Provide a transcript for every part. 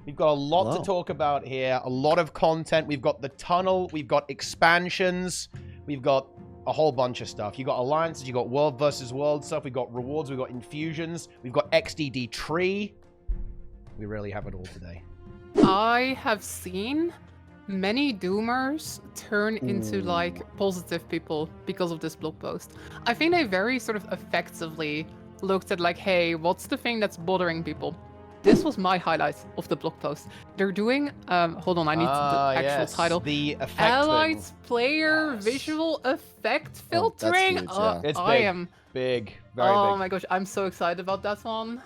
We've got a lot to talk about here, a lot of content. We've got the tunnel, we've got expansions, we've got a whole bunch of stuff. You got alliances, you got world versus world stuff, we've got rewards, we've got infusions, we've got XDD tree. We really have it all today. I have seen many doomers turn into like positive people because of this blog post. I think they very sort of effectively looked at like, hey, what's the thing that's bothering people? This was my highlight of the blog post. They're doing, hold on, I need the actual title. The effect Allied thing. player visual effect filtering. That's huge, yeah. It's I big, am big, very big. Oh my gosh, I'm so excited about that one.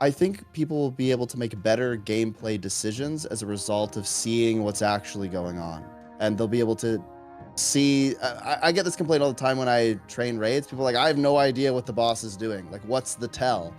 I think people will be able to make better gameplay decisions as a result of seeing what's actually going on. And they'll be able to see... I get this complaint all the time when I train raids. People are like, I have no idea what the boss is doing. Like, what's the tell?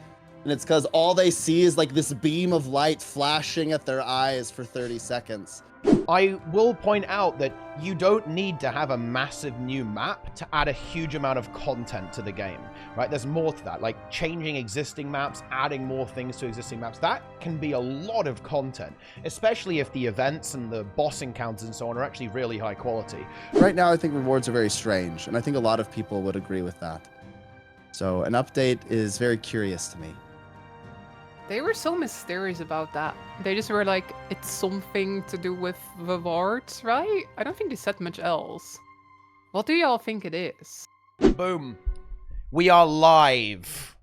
And it's because all they see is like this beam of light flashing at their eyes for 30 seconds. I will point out that you don't need to have a massive new map to add a huge amount of content to the game, right? There's more to that, like changing existing maps, adding more things to existing maps. That can be a lot of content, especially if the events and the boss encounters and so on are actually really high quality. Right now, I think rewards are very strange, and I think a lot of people would agree with that. So an update is very curious to me. They were so mysterious about that. They just were like, it's something to do with rewards, right? I don't think they said much else. What do y'all think it is? Boom. We are live.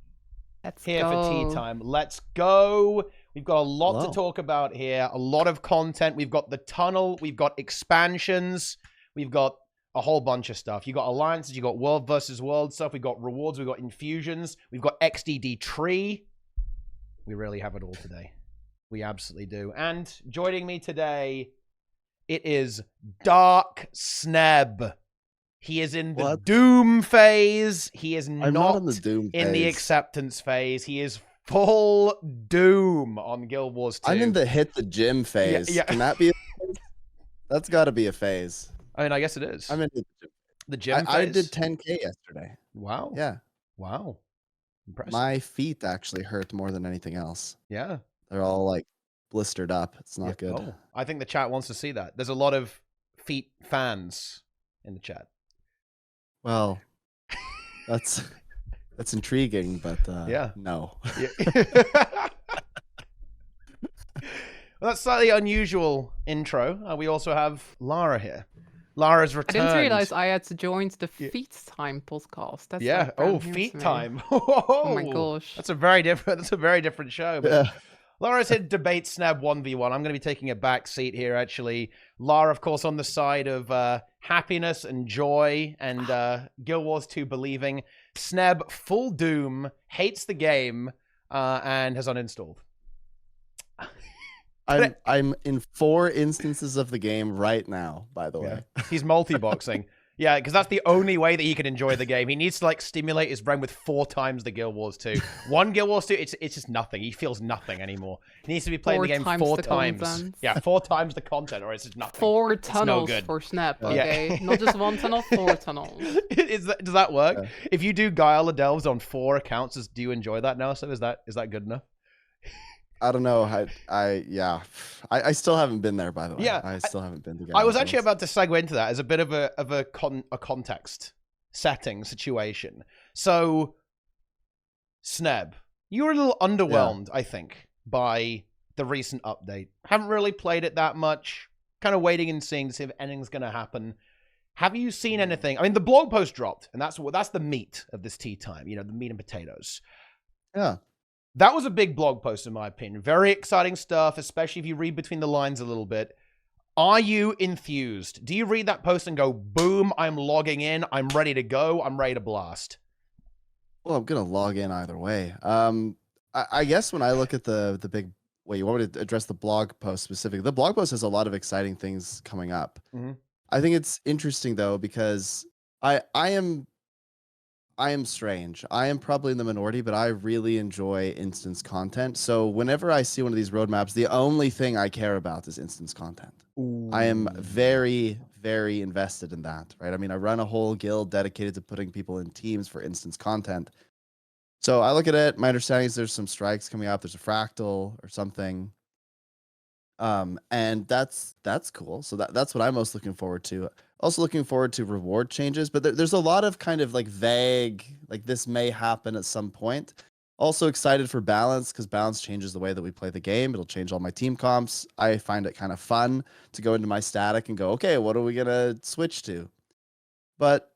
Let's here go. for tea time. Let's go. We've got a lot Hello. to talk about here, a lot of content. We've got the tunnel, we've got expansions, we've got a whole bunch of stuff. You got alliances, you got world versus world stuff, we've got rewards, we've got infusions, we've got XDD tree. We really have it all today. We absolutely do. And joining me today, it is Dark Sneb. He is in the Doom phase. He is not in the Doom in the phase. acceptance phase. He is full Doom on Guild Wars 2. I'm in the hit the gym phase. Yeah. Can that be a phase? That's got to be a phase. I mean, I guess it is. I'm in the gym phase. I did 10K yesterday. Wow. Yeah. Wow. Impressive. My feet actually hurt more than anything else. Yeah. They're all like blistered up. It's not good. Oh, I think the chat wants to see that. There's a lot of feet fans in the chat. Well, that's intriguing, but yeah. No. Yeah. Well, that's slightly unusual intro. We also have Lara here. Lara's returned. I didn't realize I had joined the TeaTime podcast. That's yeah. like Oh, TeaTime. Oh my gosh. That's a very different show. But Yeah. Lara said debate Sneb 1v1. I'm going to be taking a back seat here, actually. Lara, of course, on the side of happiness and joy and Guild Wars 2 believing. Sneb, full Doom, hates the game, and has uninstalled. I'm in 4 instances of the game right now, by the way. He's multi-boxing. Yeah, because that's the only way that he can enjoy the game. He needs to like stimulate his brain with 4 times the Guild Wars 2. One Guild Wars 2, it's just nothing. He feels nothing anymore. He needs to be playing the game 4 times. Content. Yeah, 4 times the content, or it's just nothing. 4 tunnels no good. for Sneb, okay? Not just 1 tunnel, 4 tunnels. Does that work? Yeah. If you do Guile of Delves on 4 accounts, do you enjoy that now? So is that good enough? I don't know. I still haven't been there, by the way. Yeah, I still haven't been to. I was actually about to segue into that as a bit of a context setting situation. So, Sneb, you were a little underwhelmed, I think, by the recent update. Haven't really played it that much. Kind of waiting and seeing to see if anything's going to happen. Have you seen anything? I mean, the blog post dropped, and that's the meat of this tea time. You know, the meat and potatoes. Yeah. That was a big blog post, in my opinion. Very exciting stuff, especially if you read between the lines a little bit. Are you enthused? Do you read that post and go, boom, I'm logging in, I'm ready to go, I'm ready to blast? Well, I'm going to log in either way. I guess when I look at the big... Wait, you want me to address the blog post specifically? The blog post has a lot of exciting things coming up. Mm-hmm. I think it's interesting, though, because I am strange. I am probably in the minority, but I really enjoy instance content. So whenever I see one of these roadmaps, the only thing I care about is instance content. Ooh. I am very, very invested in that, right? I mean, I run a whole guild dedicated to putting people in teams for instance content. So I look at it, my understanding is there's some strikes coming up, there's a fractal or something. And that's cool. So that's what I'm most looking forward to. Also looking forward to reward changes, but there's a lot of kind of like vague, like this may happen at some point. Also excited for balance because balance changes the way that we play the game. It'll change all my team comps. I find it kind of fun to go into my static and go, okay, what are we gonna switch to? But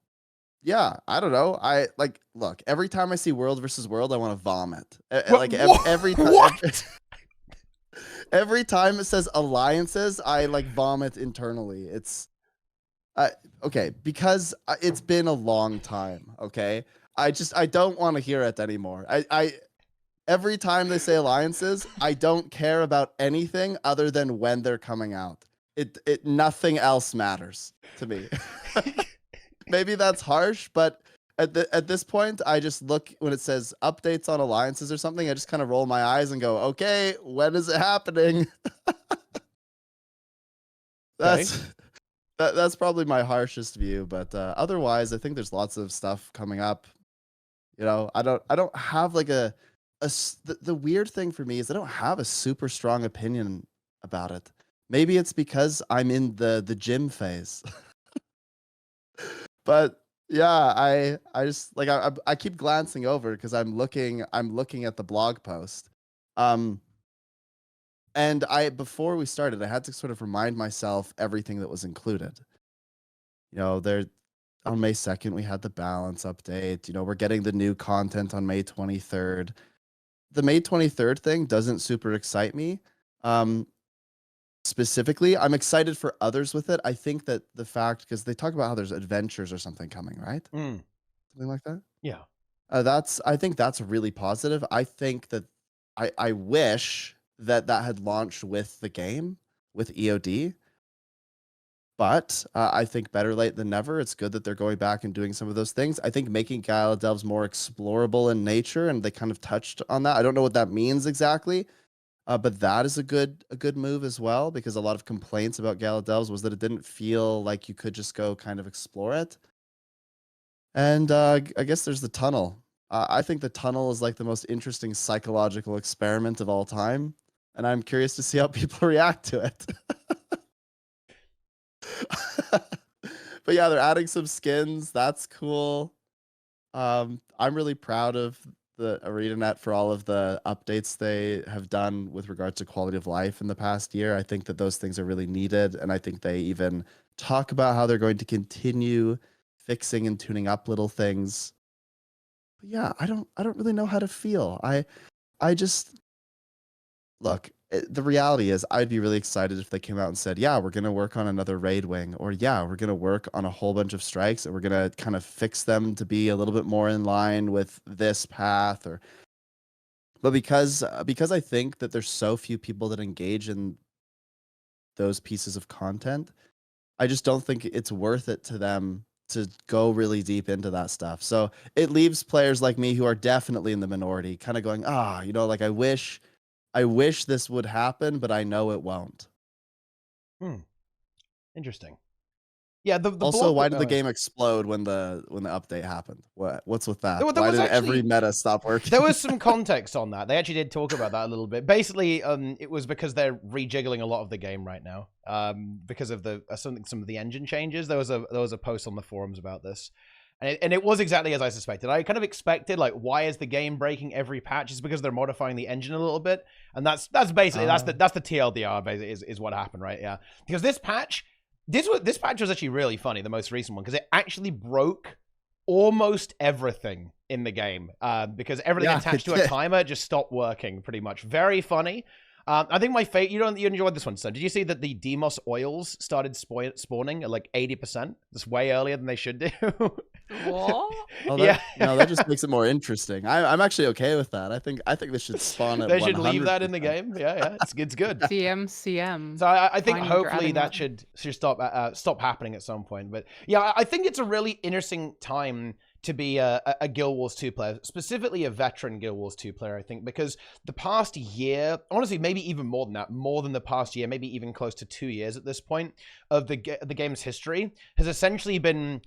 yeah, I don't know. I like look every time I see world versus world, I want to vomit. Like every time. What? Every time it says alliances, I like vomit internally. It's okay because it's been a long time. Okay, I don't want to hear it anymore. I every time they say alliances, I don't care about anything other than when they're coming out. It nothing else matters to me. Maybe that's harsh, but at this point, I just look when it says updates on alliances or something. I just kind of roll my eyes and go, "Okay, when is it happening?" That's probably my harshest view, but otherwise, I think there's lots of stuff coming up. You know, I don't have like the weird thing for me is I don't have a super strong opinion about it. Maybe it's because I'm in the gym phase. But yeah, I just like I keep glancing over because I'm looking at the blog post. And before we started, I had to sort of remind myself everything that was included. You know, there on May 2nd we had the balance update. You know, we're getting the new content on May 23rd. The May 23rd thing doesn't super excite me. Specifically, I'm excited for others with it. I think that the fact because they talk about how there's adventures or something coming, right? Mm. Something like that. Yeah. I think that's really positive. I think that I wish that had launched with the game with EOD. But I think better late than never. It's good that they're going back and doing some of those things. I think making Gala Delves more explorable in nature, and they kind of touched on that. I don't know what that means exactly, but that is a good move as well, because a lot of complaints about Gala Delves was that it didn't feel like you could just go kind of explore it. And I guess there's the tunnel. I think the tunnel is like the most interesting psychological experiment of all time, and I'm curious to see how people react to it. But yeah, they're adding some skins. That's cool. I'm really proud of the ArenaNet for all of the updates they have done with regard to quality of life in the past year. I think that those things are really needed, and I think they even talk about how they're going to continue fixing and tuning up little things. But yeah, I don't really know how to feel. I just look, the reality is I'd be really excited if they came out and said, yeah, we're going to work on another raid wing, or yeah, we're going to work on a whole bunch of strikes and we're going to kind of fix them to be a little bit more in line with this path. But because I think that there's so few people that engage in those pieces of content, I just don't think it's worth it to them to go really deep into that stuff. So it leaves players like me who are definitely in the minority kind of going, like I wish this would happen, but I know it won't. Interesting. Yeah. The also, why did the game explode when the update happened? What's with that? There Why did actually, every meta stop working? There was some context on that. They actually did talk about that a little bit. Basically, it was because they're rejiggling a lot of the game right now. Because of some of the engine changes. There was a post on the forums about this. And it was exactly as I suspected. I kind of expected, like, why is the game breaking every patch? It's because they're modifying the engine a little bit, and that's basically that's the TLDR basically is what happened, right? Yeah, because this patch was actually really funny, the most recent one, because it actually broke almost everything in the game, because everything attached to a timer just stopped working pretty much. Very funny. I think my favorite, you enjoyed this one, so did you see that the Demos oils started spawning at like 80%? That's way earlier than they should do. What? Yeah. No, that just makes it more interesting. I'm actually okay with that. I think they should spawn it. They should leave that in the game. Yeah, it's good. CM. So I think hopefully that should stop happening at some point. But yeah, I think it's a really interesting time to be a Guild Wars 2 player, specifically a veteran Guild Wars 2 player, I think, because the past year, honestly, maybe even more than that, more than the past year, maybe even close to 2 years at this point, of the game's history, has essentially been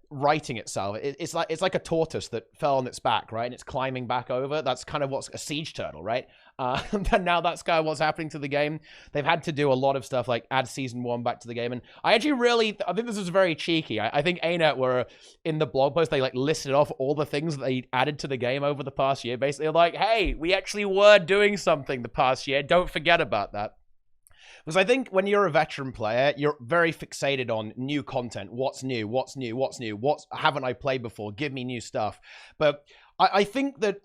righting itself. It's like a tortoise that fell on its back, right? And it's climbing back over. That's kind of what's a siege turtle, right? And now that's kind of what's happening to the game. They've had to do a lot of stuff like add season 1 back to the game. And I actually I think this is very cheeky. I think ArenaNet were in the blog post, they like listed off all the things that they added to the game over the past year. Basically like, hey, we actually were doing something the past year. Don't forget about that. Because I think when you're a veteran player, you're very fixated on new content. What's new? What's new? What's new? What haven't I played before? Give me new stuff. But I think that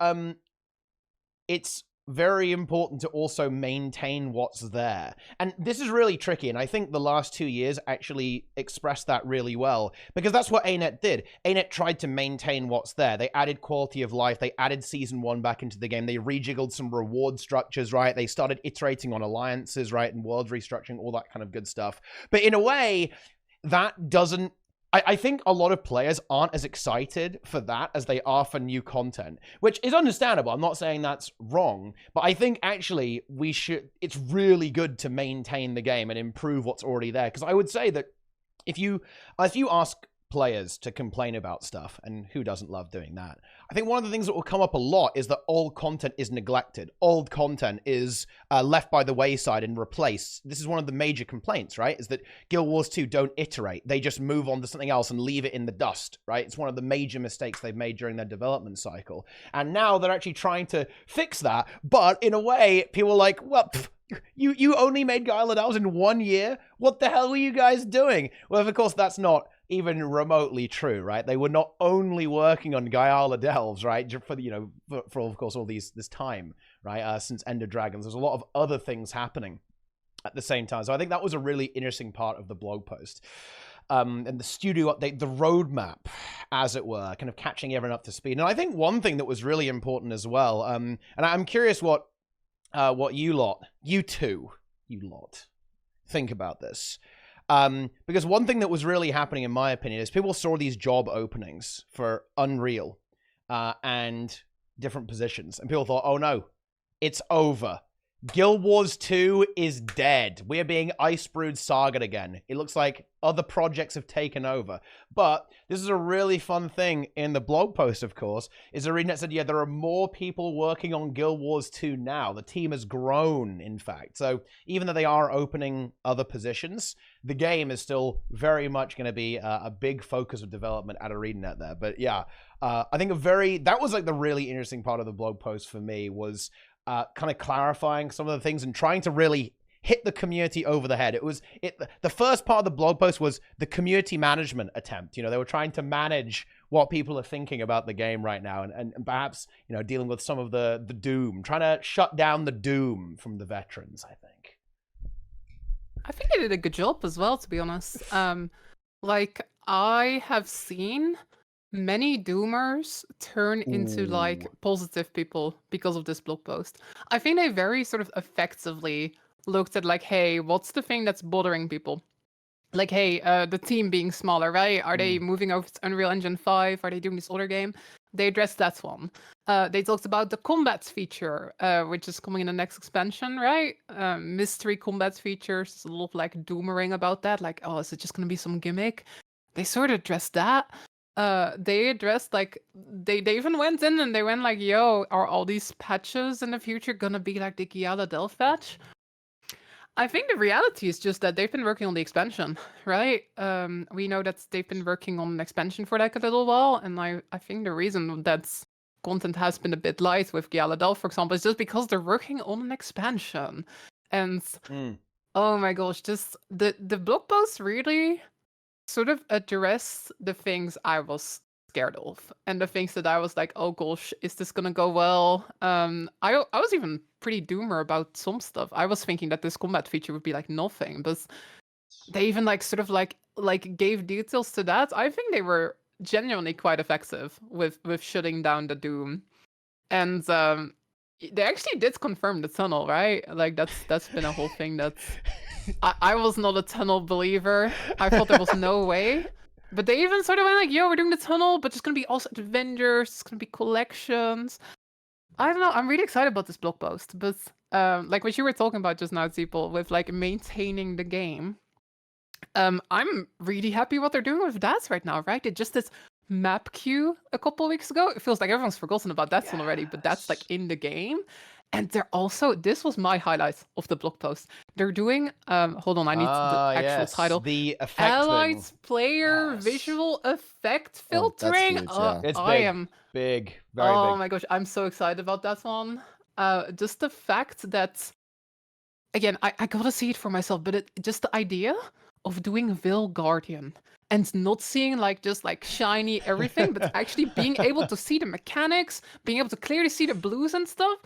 it's very important to also maintain what's there. And this is really tricky. And I think the last 2 years actually expressed that really well, because that's what ArenaNet did. ArenaNet tried to maintain what's there. They added quality of life. They added season 1 back into the game. They rejiggled some reward structures, right? They started iterating on alliances, right? And world restructuring, all that kind of good stuff. But in a way, that doesn't, I think a lot of players aren't as excited for that as they are for new content, which is understandable. I'm not saying that's wrong, but I think actually it's really good to maintain the game and improve what's already there. Because I would say that if you ask players to complain about stuff, and who doesn't love doing that, I think one of the things that will come up a lot is that old content is neglected. Old content is left by the wayside and replaced. This is one of the major complaints, right? Is that Guild Wars 2 don't iterate. They just move on to something else and leave it in the dust, right? It's one of the major mistakes they've made during their development cycle. And now they're actually trying to fix that. But in a way, people are like, well, you only made Guile of Elves in 1 year? What the hell were you guys doing? Well, of course, that's not even remotely true, right? They were not only working on Guile of Elves, right? For of course all this time, right? Since End of Dragons, there's a lot of other things happening at the same time. So I think that was a really interesting part of the blog post. And the studio update, the roadmap, as it were, kind of catching everyone up to speed. And I think one thing that was really important as well, and I'm curious what you two think about this. Because one thing that was really happening, in my opinion, is people saw these job openings for Unreal and different positions. And people thought, oh no, it's over. Guild Wars 2 is dead. We're being ice-brewed Saga again. It looks like other projects have taken over. But this is a really fun thing in the blog post, of course, is ArenaNet said, yeah, there are more people working on Guild Wars 2 now. The team has grown, in fact. So even though they are opening other positions, the game is still very much going to be a big focus of development at ArenaNet there. But yeah, I think that was like the really interesting part of the blog post for me, was kind of clarifying some of the things and trying to really hit the community over the head. The first part of the blog post was the community management attempt. They were trying to manage what people are thinking about the game right now, and perhaps, dealing with some of the doom, trying to shut down the doom from the veterans, I think. I think they did a good job as well, to be honest. Like, I have seen many doomers turn into like positive people because of this blog post. I think they very sort of effectively looked at like, hey, what's the thing that's bothering people? Like, hey, the team being smaller, right? Are they moving over to Unreal Engine 5? Are they doing this other game? They addressed that one. They talked about the combat feature, which is coming in the next expansion, right? Mystery combat features. There's a lot of like doomering about that. Like, oh, is it just going to be some gimmick? They sort of addressed that. They addressed like they even went in and they went like, yo, are all these patches in the future gonna be like the Guile of Elves patch? I think the reality is just that they've been working on the expansion, right? We know that they've been working on an expansion for like a little while, and I think the reason that content has been a bit light with Guile of Elves, for example, is just because they're working on an expansion. And oh my gosh, just the blog post really sort of address the things I was scared of, and the things that I was like, oh gosh, is this gonna go well? I was even pretty doomer about some stuff. I was thinking that this combat feature would be like nothing, but they even like sort of like gave details to that. I think they were genuinely quite effective with shutting down the doom, and they actually did confirm the tunnel, right? Like that's been a whole thing. I was not a tunnel believer. I thought there was no way. But they even sort of went like, yo, we're doing the tunnel, but there's going to be also Avengers, it's going to be collections. I don't know, I'm really excited about this blog post. But like what you were talking about just now, Teapot, with like maintaining the game. I'm really happy what they're doing with DAS right now, right? It just this map queue a couple weeks ago. It feels like everyone's forgotten about that one already, but that's like in the game. And they're also, this was my highlight of the blog post. They're doing, hold on, I need the actual title. The effect Allied thing. player Yes. visual effect Oh, that's filtering. huge, yeah. It's I big. am Big. Very big. Oh my gosh, I'm so excited about that one. Just the fact that, again, I gotta see it for myself, but just the idea of doing Vil Guardian and not seeing like just like shiny everything, but actually being able to see the mechanics, being able to clearly see the blues and stuff.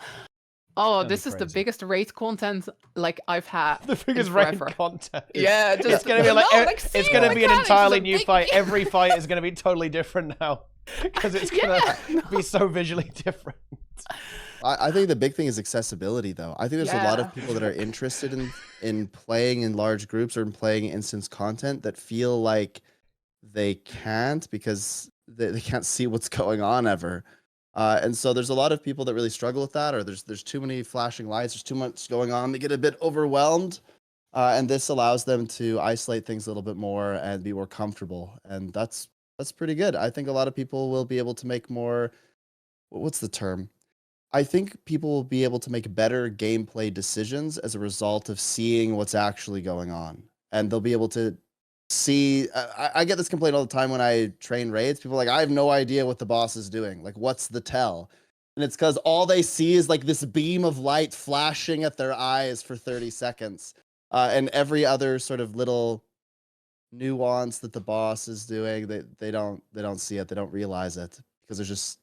Oh, this is the biggest raid content like I've had. The biggest raid content. Yeah, just it's gonna be like, it's gonna be an entirely new big... fight. Every fight is gonna be totally different now because it's gonna be so visually different. I think the big thing is accessibility, though. I think there's a lot of people that are interested in playing in large groups or in playing instance content that feel like they can't because they can't see what's going on ever. And so there's a lot of people that really struggle with that, or there's too many flashing lights, there's too much going on, they get a bit overwhelmed. And this allows them to isolate things a little bit more and be more comfortable. And that's pretty good. I think a lot of people will be able to make more, what's the term? I think people will be able to make better gameplay decisions as a result of seeing what's actually going on. And they'll be able to see, I get this complaint all the time when I train raids. People are like, I have no idea what the boss is doing. Like, what's the tell? And it's because all they see is like this beam of light flashing at their eyes for 30 seconds. And every other sort of little nuance that the boss is doing, they don't see it. They don't realize it because there's just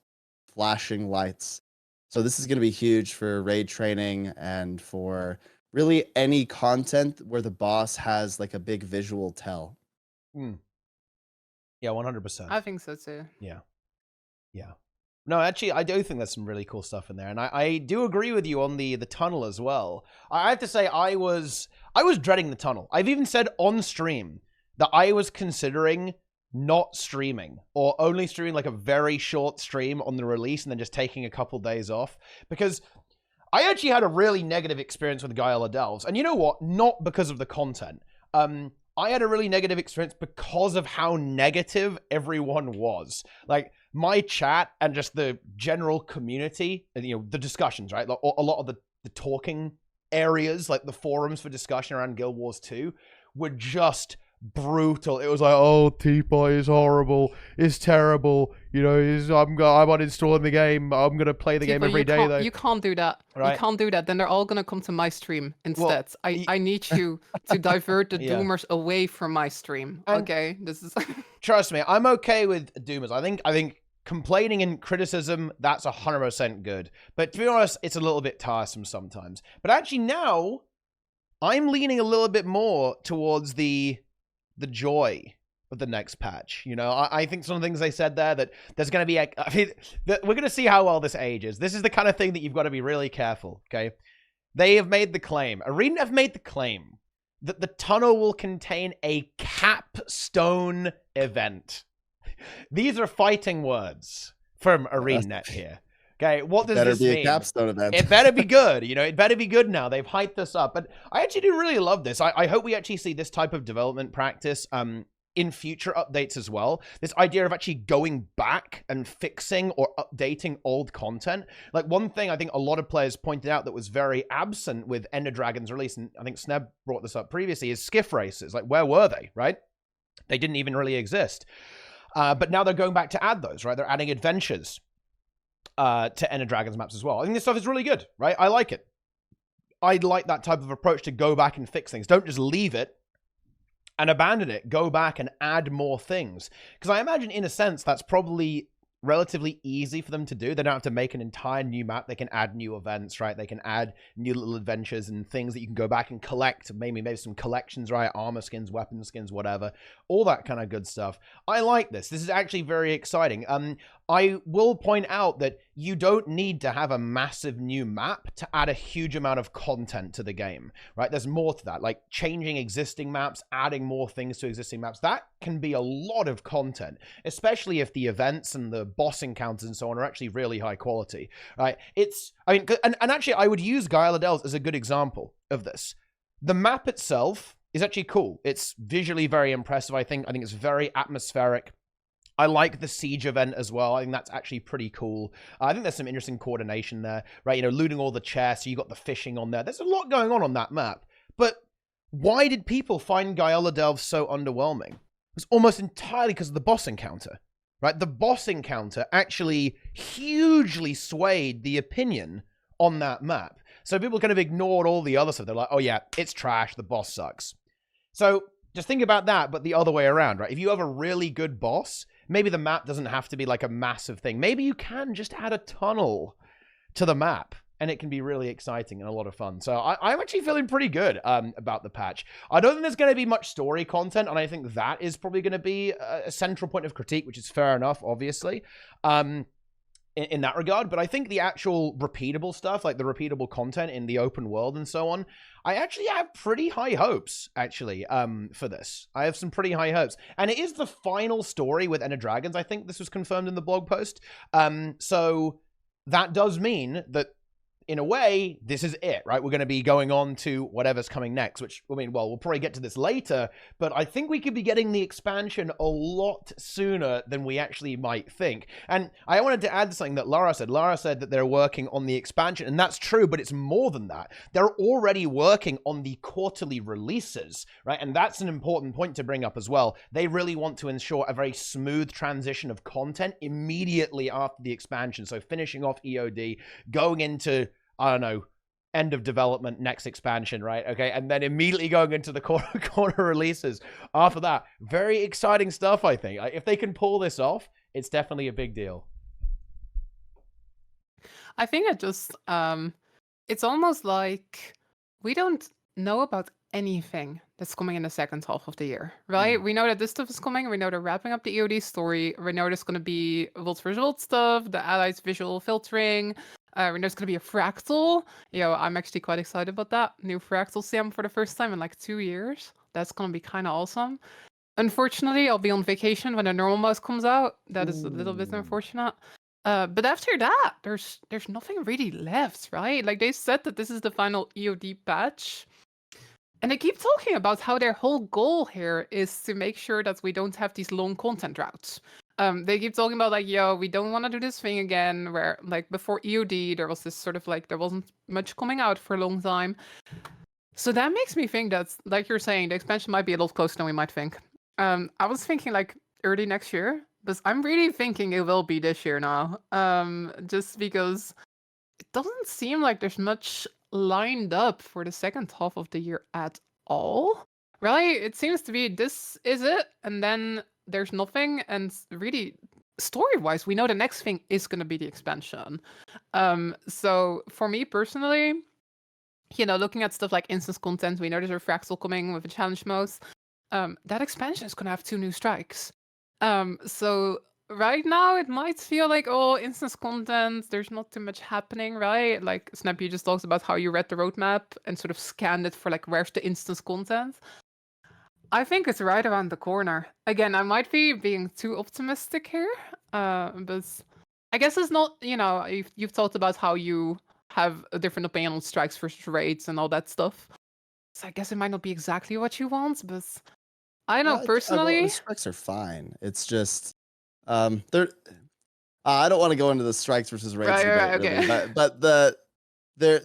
flashing lights. So this is going to be huge for raid training and for really any content where the boss has like a big visual tell. Yeah, 100%. I think so too. Yeah. No, actually, I do think there's some really cool stuff in there, and I do agree with you on the tunnel as well. I have to say, I was dreading the tunnel. I've even said on stream that I was considering not streaming or only streaming like a very short stream on the release and then just taking a couple days off, because I actually had a really negative experience with Gaia Delves. And you know what? Not because of the content. I had a really negative experience because of how negative everyone was. Like, my chat and just the general community, and, you know, the discussions, right? Like, a lot of the talking areas, like the forums for discussion around Guild Wars 2, were just brutal. It was like, oh, Teapot is horrible, it's terrible, you know, I'm uninstalling the game, I'm gonna play the game every day though. You can't do that, right? You can't do that, then they're all gonna come to my stream instead. Well, I need you to divert the doomers away from my stream. Okay, this is trust me, I'm okay with doomers. I think complaining and criticism, that's 100% good, but to be honest, it's a little bit tiresome sometimes. But actually now I'm leaning a little bit more towards the joy of the next patch. You know, I think some of the things they said there, that there's going to be, I mean, we're going to see how well this ages. This is the kind of thing that you've got to be really careful, okay? They have made the claim, ArenaNet have made the claim that the tunnel will contain a capstone event. These are fighting words from ArenaNet here. Okay, what does this mean? Better be a capstone event. It better be good. You know, it better be good now. They've hyped this up. But I actually do really love this. I hope we actually see this type of development practice in future updates as well. This idea of actually going back and fixing or updating old content. Like, one thing I think a lot of players pointed out that was very absent with Ender Dragon's release, and I think Sneb brought this up previously, is skiff races. Like, where were they, right? They didn't even really exist. But now they're going back to add those, right? They're adding adventures to Ender Dragon's maps as well. I think this stuff is really good, right? I like it. I like that type of approach to go back and fix things. Don't just leave it and abandon it. Go back and add more things. Because I imagine, in a sense, that's probably relatively easy for them to do. They don't have to make an entire new map. They can add new events, right? They can add new little adventures and things that you can go back and collect. Maybe some collections, right? Armor skins, weapon skins, whatever. All that kind of good stuff. I like this. This is actually very exciting. I will point out that you don't need to have a massive new map to add a huge amount of content to the game, right? There's more to that, like changing existing maps, adding more things to existing maps. That can be a lot of content, especially if the events and the boss encounters and so on are actually really high quality, right? And actually, I would use Gaia Delves as a good example of this. The map itself is actually cool. It's visually very impressive, I think. I think it's very atmospheric. I like the siege event as well. I think that's actually pretty cool. I think there's some interesting coordination there, right? You know, looting all the chests. You got the fishing on there. There's a lot going on that map. But why did people find Gaiola Delve so underwhelming? It was almost entirely because of the boss encounter, right? The boss encounter actually hugely swayed the opinion on that map. So people kind of ignored all the other stuff. They're like, oh yeah, it's trash. The boss sucks. So just think about that, but the other way around, right? If you have a really good boss, maybe the map doesn't have to be like a massive thing. Maybe you can just add a tunnel to the map, and it can be really exciting and a lot of fun. So I'm actually feeling pretty good about the patch. I don't think there's going to be much story content, and I think that is probably going to be a central point of critique, which is fair enough, obviously, in that regard. But I think the actual repeatable stuff, like the repeatable content in the open world and so on, I actually have pretty high hopes, actually, for this. I have some pretty high hopes. And it is the final story with Ender Dragons. I think this was confirmed in the blog post. So that does mean that, in a way, this is it, right? We're going to be going on to whatever's coming next, which, I mean, well, we'll probably get to this later, but I think we could be getting the expansion a lot sooner than we actually might think. And I wanted to add something that Lara said. Lara said that they're working on the expansion, and that's true, but it's more than that. They're already working on the quarterly releases, right? And that's an important point to bring up as well. They really want to ensure a very smooth transition of content immediately after the expansion. So finishing off EOD, going into, I don't know, end of development, next expansion, right? Okay, and then immediately going into the corner releases after that. Very exciting stuff, I think. If they can pull this off, it's definitely a big deal. I think it just, it's almost like we don't know about anything that's coming in the second half of the year, right? We know that this stuff is coming. We know they're wrapping up the EOD story. We know there's going to be World vs. World stuff, the Allies visual filtering. And there's going to be a fractal. I'm actually quite excited about that. New fractal sim for the first time in like 2 years. That's going to be kind of awesome. Unfortunately, I'll be on vacation when the normal mouse comes out. That is a little bit unfortunate. But after that, there's nothing really left, right? Like, they said that this is the final EOD patch. And they keep talking about how their whole goal here is to make sure that we don't have these long content droughts. They keep talking about, like, we don't want to do this thing again, where, like, before EOD, there was this sort of, like, there wasn't much coming out for a long time. So that makes me think that, like you're saying, the expansion might be a lot closer than we might think. I was thinking, like, early next year, but I'm really thinking it will be this year now. Just because it doesn't seem like there's much lined up for the second half of the year at all, right? It seems to be this is it, and then there's nothing. And really, story-wise, we know the next thing is going to be the expansion. So for me personally, looking at stuff like instance content, we know there's a fractal coming with a challenge mode. That expansion is going to have 2 new strikes. So right now it might feel like, oh, instance content, there's not too much happening, right? Like, Sneb, you just talked about how you read the roadmap and sort of scanned it for, like, where's the instance content. I think it's right around the corner. Again, I might be being too optimistic here, but I guess it's not, you've talked about how you have a different opinion on strikes versus raids and all that stuff. So I guess it might not be exactly what you want, but I don't know, personally. The strikes are fine. It's just, they're. I don't want to go into the strikes versus raids debate, okay. really, but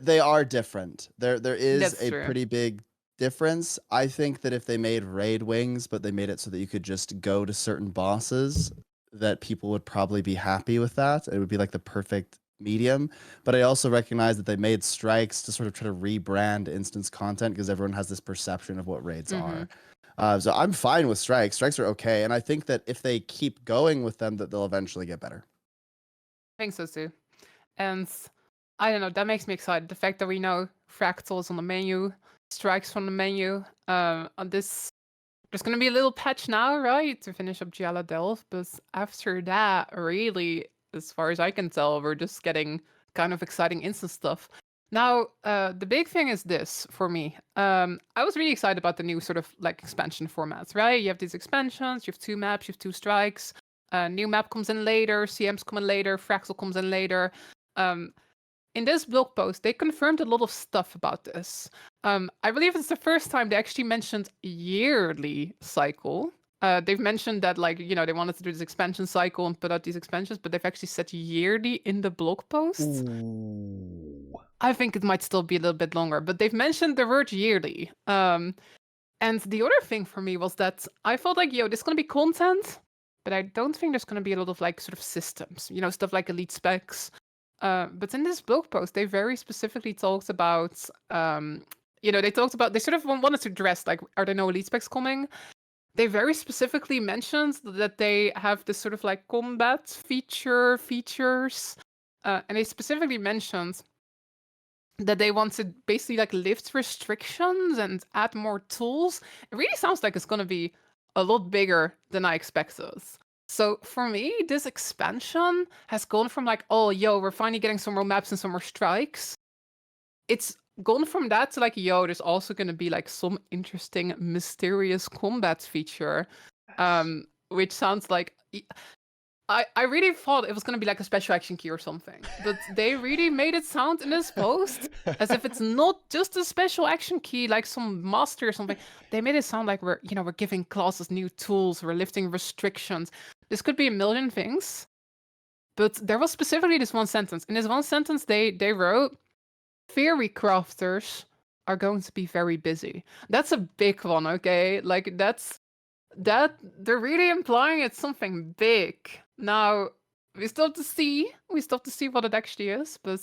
they are different. There is That's a true. pretty big difference. I think that if they made raid wings, but they made it so that you could just go to certain bosses, that people would probably be happy with that. It would be like the perfect medium. But I also recognize that they made strikes to sort of try to rebrand instance content because everyone has this perception of what raids are. So I'm fine with strikes. Strikes are okay, and I think that if they keep going with them, that they'll eventually get better. I think so too. And I don't know, that makes me excited. The fact that we know fractals on the menu, strikes from the menu. There's gonna be a little patch now, right, to finish up Gaiola Delve, but after that, really, as far as I can tell, we're just getting kind of exciting instant stuff. Now, the big thing is this for me. I was really excited about the new sort of like expansion formats, right? You have these expansions, you have 2 maps, you have 2 strikes. New map comes in later, CMs come in later, Fractal comes in later. In this blog post, they confirmed a lot of stuff about this. I believe it's the first time they actually mentioned yearly cycle. They've mentioned that, like, you know, they wanted to do this expansion cycle and put out these expansions, but they've actually said yearly in the blog posts. Ooh. I think it might still be a little bit longer, but they've mentioned the word yearly. And the other thing for me was that I felt like, yo, there's going to be content, but I don't think there's going to be a lot of, like, sort of systems, you know, stuff like elite specs. But in this blog post, they very specifically talked about, you know, they sort of wanted to address, like, are there no elite specs coming? They very specifically mentioned that they have this sort of like combat features, and they specifically mentioned that they want to basically like lift restrictions and add more tools. It really sounds like it's going to be a lot bigger than I expected. So for me, this expansion has gone from like, oh, yo, we're finally getting some more maps and some more strikes. It's gone from that to like, yo, there's also going to be like some interesting mysterious combat feature, which sounds like I really thought it was going to be like a special action key or something, but they really made it sound in this post as if it's not just a special action key, like some master or something. They made it sound like we're giving classes new tools, we're lifting restrictions. This could be a million things, but there was specifically this one sentence. In this one sentence, they wrote, theory crafters are going to be very busy. That's a big one, okay? Like that they're really implying it's something big. Now, we still have to see what it actually is, but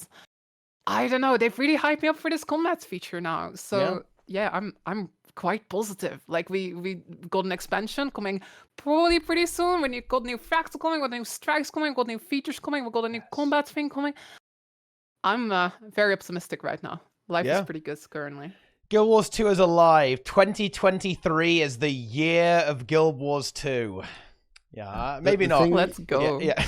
I don't know. They've really hyped me up for this combat feature now. So yeah, I'm quite positive. Like we got an expansion coming probably pretty soon. When you got new fractal coming, got new strikes coming, got new features coming, we got a new combat thing coming. I'm very optimistic right now. Life is pretty good currently. Guild Wars 2 is alive. 2023 is the year of Guild Wars 2. Yeah, maybe not. Let's go. Yeah.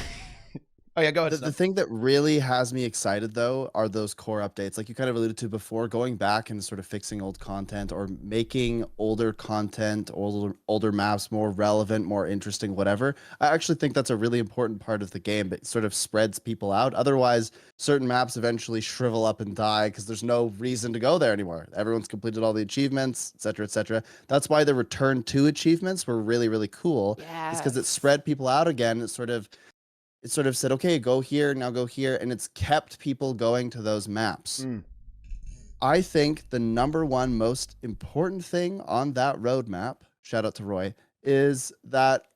Oh, yeah, go ahead. The thing that really has me excited, though, are those core updates. Like you kind of alluded to before, going back and sort of fixing old content or making older content, older maps more relevant, more interesting, whatever. I actually think that's a really important part of the game, but it sort of spreads people out. Otherwise, certain maps eventually shrivel up and die because there's no reason to go there anymore. Everyone's completed all the achievements, et cetera, et cetera. That's why the return to achievements were really, really cool. Yes. It's because it spread people out again. It sort of said, okay, go here, now go here, and it's kept people going to those maps. I think the number one most important thing on that roadmap, shout out to Roy, is that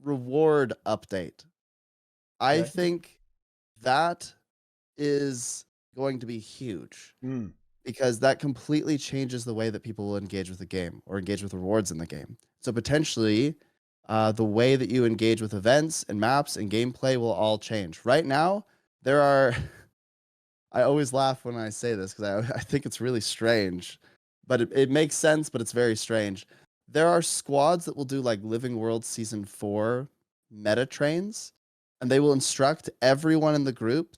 reward update. I think that is going to be huge because that completely changes the way that people will engage with the game or engage with rewards in the game. So potentially, the way that you engage with events and maps and gameplay will all change. Right now, there are... I always laugh when I say this because I think it's really strange, but it makes sense, but it's very strange. There are squads that will do like Living World Season 4 meta trains, and they will instruct everyone in the group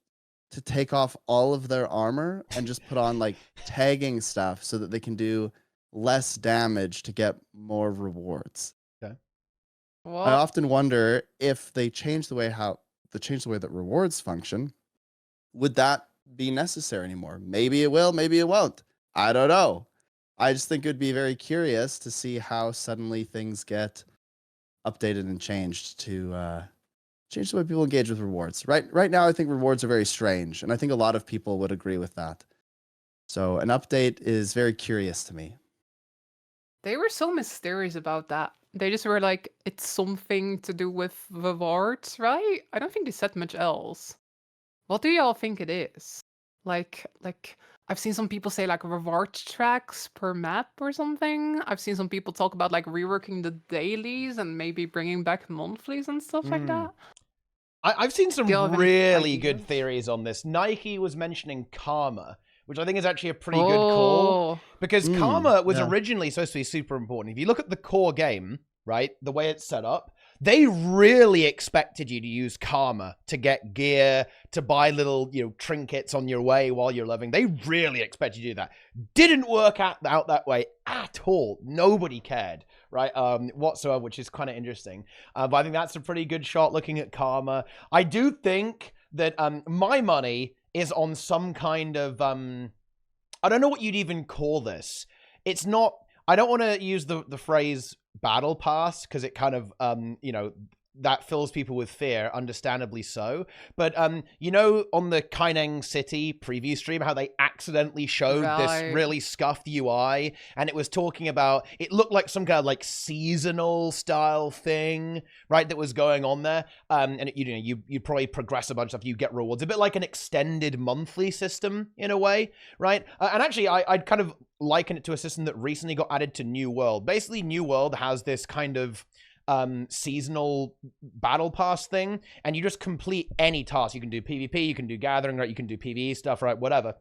to take off all of their armor and just put on like tagging stuff so that they can do less damage to get more rewards. What? I often wonder if they change the way that rewards function, would that be necessary anymore? Maybe it will, maybe it won't. I don't know. I just think it would be very curious to see how suddenly things get updated and changed to change the way people engage with rewards. Right now, I think rewards are very strange, and I think a lot of people would agree with that. So an update is very curious to me. They were so mysterious about that. They just were like, it's something to do with rewards, right? I don't think they said much else. What do y'all think it is? Like I've seen some people say like reward tracks per map or something. I've seen some people talk about like reworking the dailies and maybe bringing back monthlies and stuff like that. I've seen some Do y'all have any really good ideas? theories on this. Nike was mentioning karma, which I think is actually a pretty good call. Because karma was originally supposed to be super important. If you look at the core game, right, the way it's set up, they really expected you to use karma to get gear, to buy little, trinkets on your way while you're living. They really expected you to do that. Didn't work out that way at all. Nobody cared, right, whatsoever, which is kind of interesting. But I think that's a pretty good shot looking at karma. I do think that my money is on some kind of I don't know what you'd even call this. It's not, I don't want to use the phrase battle pass because it kind of, you know, that fills people with fear, understandably so. But, you know, on the Kaineng City preview stream, how they accidentally showed this really scuffed UI, and it was talking about, it looked like some kind of like seasonal style thing, right, that was going on there. And you know, you probably progress a bunch of stuff, you get rewards, a bit like an extended monthly system in a way, right? And actually, I'd kind of liken it to a system that recently got added to New World. Basically, New World has this kind of seasonal battle pass thing, and you just complete any task. You can do PvP, you can do gathering, right? You can do PvE stuff, right? Whatever.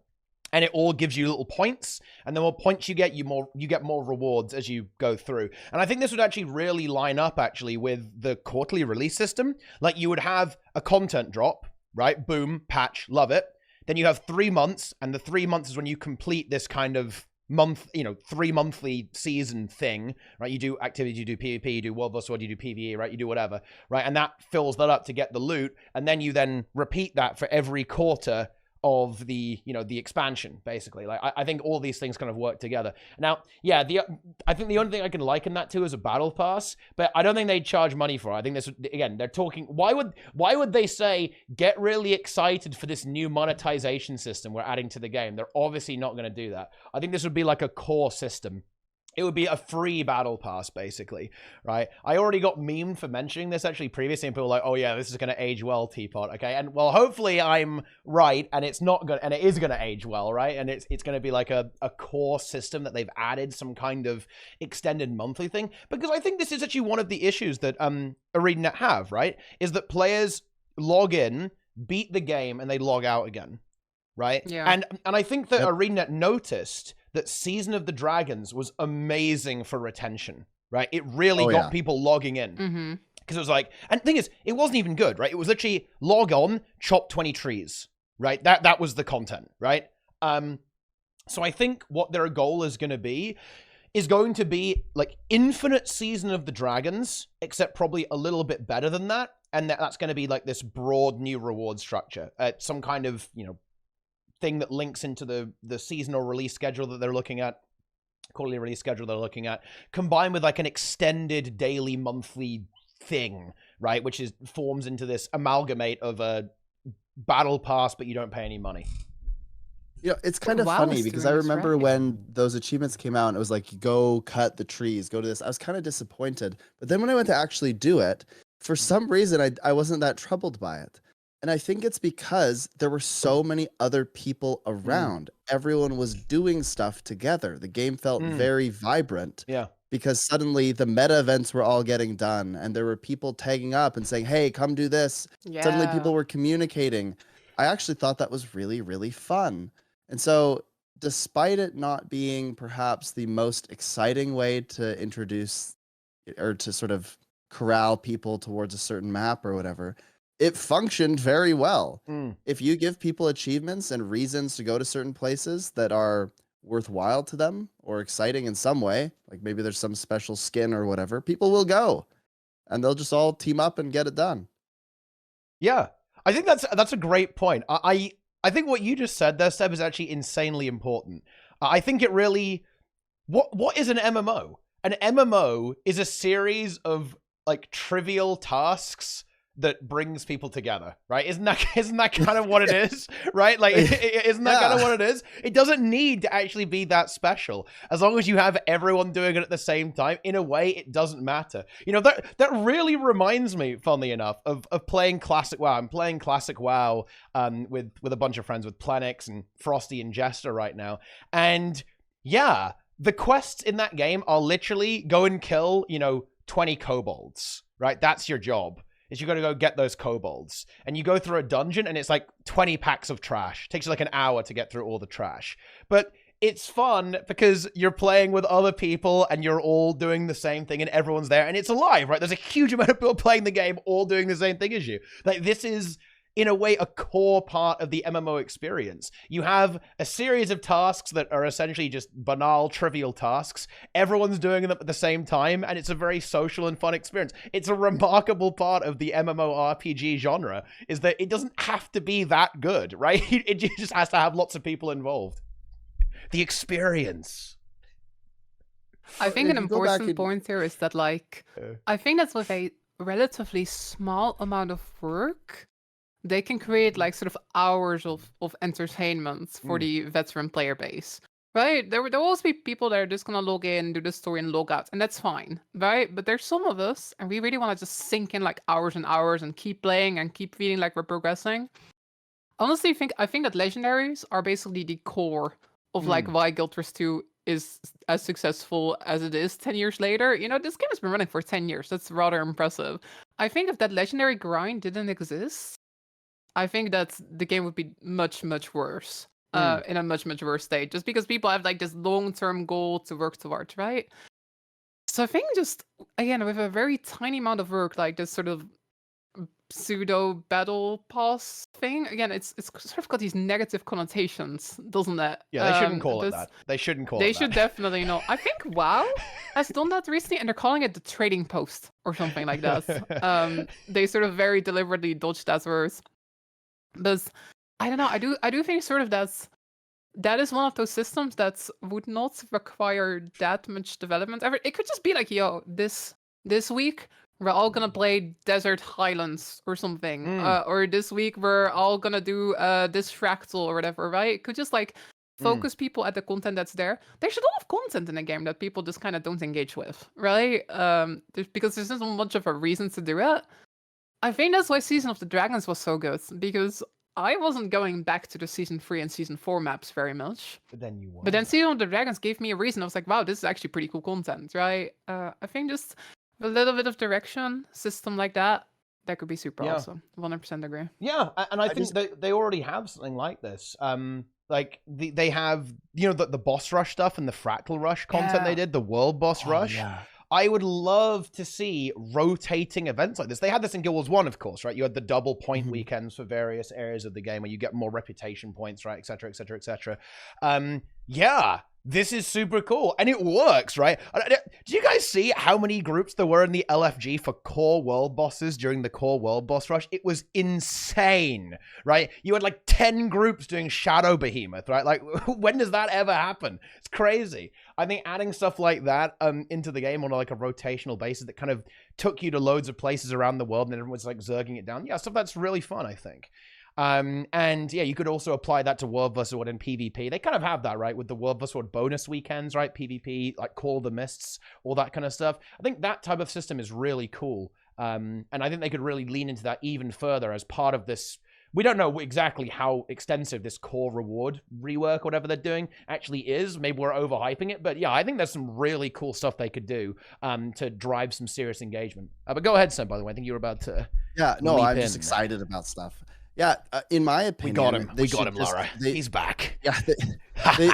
And it all gives you little points, and the more points you get, you get more rewards as you go through. And I think this would actually really line up actually with the quarterly release system. Like, you would have a content drop, right? Boom, patch, love it. Then you have 3 months, and the 3 months is when you complete this kind of month, you know, 3 monthly season thing, right? You do activities, you do PvP, you do World vs. World, you do PvE, right? You do whatever, right? And that fills that up to get the loot, and then you then repeat that for every quarter of the, you know, the expansion, basically. Like, I think all these things kind of work together. Now, yeah, I think the only thing I can liken that to is a battle pass, but I don't think they'd charge money for it. I think this, again, they're talking, why would they say, get really excited for this new monetization system we're adding to the game? They're obviously not going to do that. I think this would be like a core system. It would be a free battle pass, basically, right? I already got memed for mentioning this actually previously, and people were like, "Oh yeah, this is going to age well, Teapot." Okay, and well, hopefully I'm right, and it's not going, and it is going to age well, right? And it's going to be like a core system that they've added some kind of extended monthly thing, because I think this is actually one of the issues that ArenaNet have, right? Is that players log in, beat the game, and they log out again, right? Yeah. And I think that ArenaNet noticed that Season of the Dragons was amazing for retention, right? It really got people logging in. Because it was like, and the thing is, it wasn't even good, right? It was literally log on, chop 20 trees, right? That was the content, right? So I think what their goal is going to be like infinite Season of the Dragons, except probably a little bit better than that. And that's going to be like this broad new reward structure, some kind of, you know, thing that links into the seasonal release schedule that they're looking at, quarterly release schedule they're looking at, combined with like an extended daily, monthly thing, right? Which forms into this amalgamate of a battle pass, but you don't pay any money. You know, it's kind of funny because I remember when those achievements came out and it was like, go cut the trees, go to this. I was kind of disappointed. But then when I went to actually do it, for some reason, I wasn't that troubled by it. And I think it's because there were so many other people around. Everyone was doing stuff together. The game felt very vibrant. Yeah. Because suddenly the meta events were all getting done and there were people tagging up and saying, hey, come do this. Yeah. Suddenly people were communicating. I actually thought that was really, really fun. And so despite it not being perhaps the most exciting way to introduce or to sort of corral people towards a certain map or whatever, it functioned very well. If you give people achievements and reasons to go to certain places that are worthwhile to them or exciting in some way, like maybe there's some special skin or whatever, people will go and they'll just all team up and get it done. Yeah, I think that's a great point. I think what you just said there, Sneb, is actually insanely important. I think it really, what is an MMO? An MMO is a series of like trivial tasks that brings people together, right? Isn't that kind of what it is, right? Like, isn't that kind of what it is? It doesn't need to actually be that special. As long as you have everyone doing it at the same time, in a way, it doesn't matter. You know, that really reminds me, funnily enough, of playing Classic WoW. I'm playing Classic WoW with a bunch of friends, with Plenix and Frosty and Jester right now. And yeah, the quests in that game are literally go and kill, 20 kobolds, right? That's your job. Is you got to go get those kobolds, and you go through a dungeon and it's like 20 packs of trash. It takes you like an hour to get through all the trash, but it's fun because you're playing with other people and you're all doing the same thing and everyone's there and it's alive, right? There's a huge amount of people playing the game all doing the same thing as you. Like, this is in a way a core part of the MMO experience. You have a series of tasks that are essentially just banal, trivial tasks. Everyone's doing them at the same time, and it's a very social and fun experience. It's a remarkable part of the MMORPG genre, is that it doesn't have to be that good, right? It just has to have lots of people involved. the experience. I think an If you go back important and- point here is that, like, Yeah. I think that's with a relatively small amount of work, they can create like sort of hours of entertainment for the veteran player base. Right? There will always be people that are just gonna log in, do the story, and log out, and that's fine, right? But there's some of us, and we really want to just sink in like hours and hours and keep playing and keep feeling like we're progressing. Honestly, I think that legendaries are basically the core of like why Guild Wars 2 is as successful as it is 10 years later. You know, this game has been running for 10 years. That's rather impressive. I think if that legendary grind didn't exist, I think that the game would be much, much worse. In a much, much worse state. Just because people have like this long-term goal to work towards, right? So I think just, again, with a very tiny amount of work, like this sort of pseudo battle pass thing, again, it's sort of got these negative connotations, doesn't it? Yeah, they shouldn't call it that. They shouldn't call it that. They should definitely not. I think WoW has done that recently, and they're calling it the trading post or something like that. They sort of very deliberately dodged that word. But I don't know. I do think sort of that is one of those systems that would not require that much development ever. It could just be like, yo, this week we're all gonna play Desert Highlands or something, or this week we're all gonna do this fractal or whatever, right? It could just like focus people at the content that's there. There's a lot of content in the game that people just kind of don't engage with, right? Because there's not much of a reason to do it. I think that's why Season of the Dragons was so good, because I wasn't going back to the Season 3 and Season 4 maps very much. But then you were. But then Season of the Dragons gave me a reason. I was like, wow, this is actually pretty cool content, right? I think just a little bit of direction, system like that could be super awesome. 100% agree. Yeah, and I think they already have something like this. Like they have, you know, the boss rush stuff and the fractal rush content they did, the world boss rush. Yeah. I would love to see rotating events like this. They had this in Guild Wars 1, of course, right? You had the double point weekends for various areas of the game where you get more reputation points, right? Et cetera, et cetera, et cetera. Yeah, this is super cool. And it works, right? Do you guys see how many groups there were in the LFG for core world bosses during the core world boss rush? It was insane, right? You had like 10 groups doing Shadow Behemoth, right? Like, when does that ever happen? It's crazy. I think adding stuff like that into the game on like a rotational basis that kind of took you to loads of places around the world and everyone's like zerging it down. Yeah, stuff that's really fun, I think. And yeah, you could also apply that to World vs. World and PvP. They kind of have that, right? With the World vs. World bonus weekends, right? PvP, like Call of the Mists, all that kind of stuff. I think that type of system is really cool. And I think they could really lean into that even further as part of this. We don't know exactly how extensive this core reward rework, whatever they're doing, actually is. Maybe we're overhyping it. But yeah, I think there's some really cool stuff they could do to drive some serious engagement. But go ahead, Sneb, by the way. I think you were about to... Yeah, no, I'm just excited about stuff. Yeah, in my opinion... We got him, Lara. He's back. Yeah,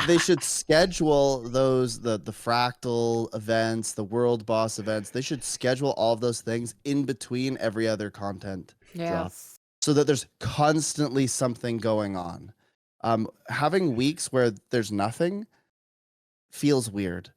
they should schedule those, the fractal events, the world boss events. They should schedule all of those things in between every other content drop, so that there's constantly something going on. Having weeks where there's nothing feels weird.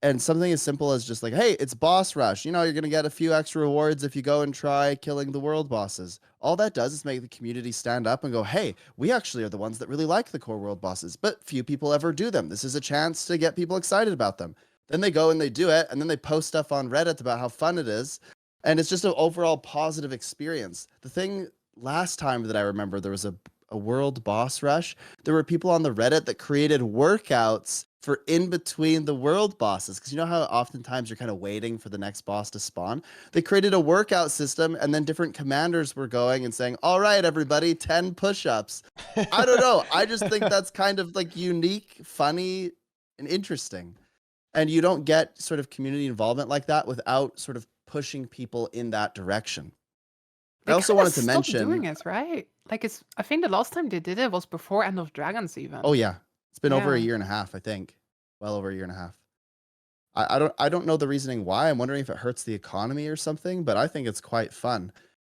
And something as simple as just like, hey, it's boss rush. You know, you're going to get a few extra rewards if you go and try killing the world bosses. All that does is make the community stand up and go, hey, we actually are the ones that really like the core world bosses, but few people ever do them. This is a chance to get people excited about them. Then they go and they do it, and then they post stuff on Reddit about how fun it is. And it's just an overall positive experience. The thing last time that I remember there was a world boss rush, there were people on the Reddit that created workouts for in between the world bosses. Because you know how oftentimes you're kind of waiting for the next boss to spawn? They created a workout system, and then different commanders were going and saying, all right, everybody, 10 push-ups. I don't know. I just think that's kind of like unique, funny, and interesting. And you don't get sort of community involvement like that without sort of pushing people in that direction. I also wanted to mention doing it, right? Like I think the last time they did it was before End of Dragons even. Oh yeah. It's been over a year and a half, I think. Well over a year and a half. I don't know the reasoning why. I'm wondering if it hurts the economy or something, but I think it's quite fun.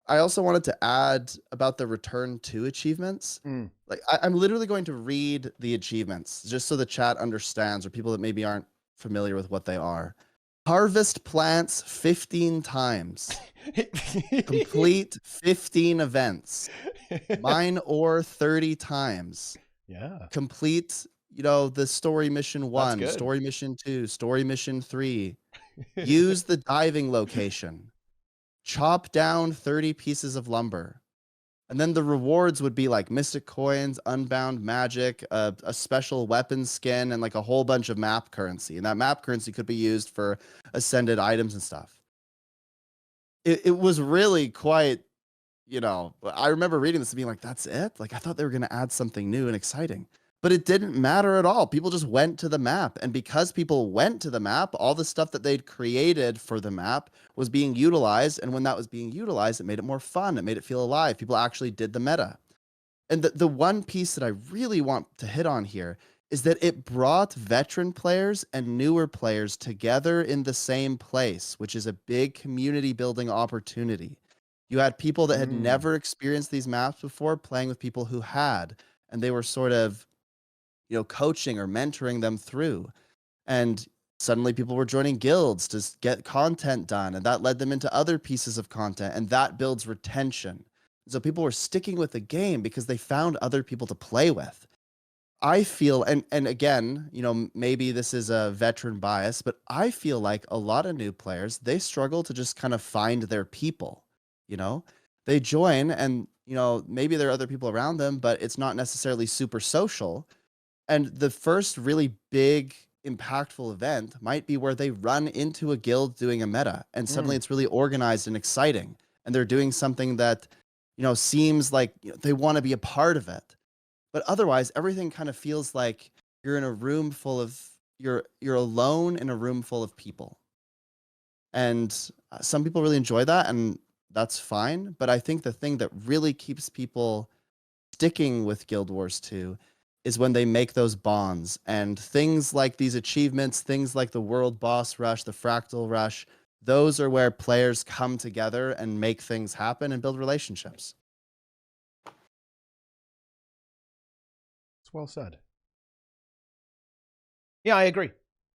I also wanted to add about the return to achievements. Like I'm literally going to read the achievements just so the chat understands, or people that maybe aren't familiar with what they are. Harvest plants 15 times. Complete 15 events. Mine ore 30 times. Yeah. Complete the story mission 1, good. story mission 2, story mission 3. Use the diving location. Chop down 30 pieces of lumber. And then the rewards would be like mystic coins, unbound magic, a special weapon skin, and like a whole bunch of map currency. And that map currency could be used for ascended items and stuff. It was really quite, I remember reading this and being like, that's it? Like, I thought they were going to add something new and exciting. But it didn't matter at all. People just went to the map. And because people went to the map, all the stuff that they'd created for the map was being utilized. And when that was being utilized, it made it more fun. It made it feel alive. People actually did the meta. And the one piece that I really want to hit on here is that it brought veteran players and newer players together in the same place, which is a big community building opportunity. You had people that had never experienced these maps before playing with people who had, and they were sort of coaching or mentoring them through. And suddenly people were joining guilds to get content done, and that led them into other pieces of content, and that builds retention. So people were sticking with the game because they found other people to play with. I feel, and again, maybe this is a veteran bias, but I feel like a lot of new players, they struggle to just kind of find their people. They join and, maybe there are other people around them, but it's not necessarily super social. And the first really big, impactful event might be where they run into a guild doing a meta, and suddenly it's really organized and exciting, and they're doing something that, seems like they want to be a part of it. But otherwise, everything kind of feels like you're in a room full of you're alone in a room full of people. And some people really enjoy that, and that's fine. But I think the thing that really keeps people sticking with Guild Wars 2 is when they make those bonds, and things like these achievements, things like the World Boss Rush, the Fractal Rush, those are where players come together and make things happen and build relationships. It's well said. Yeah, I agree.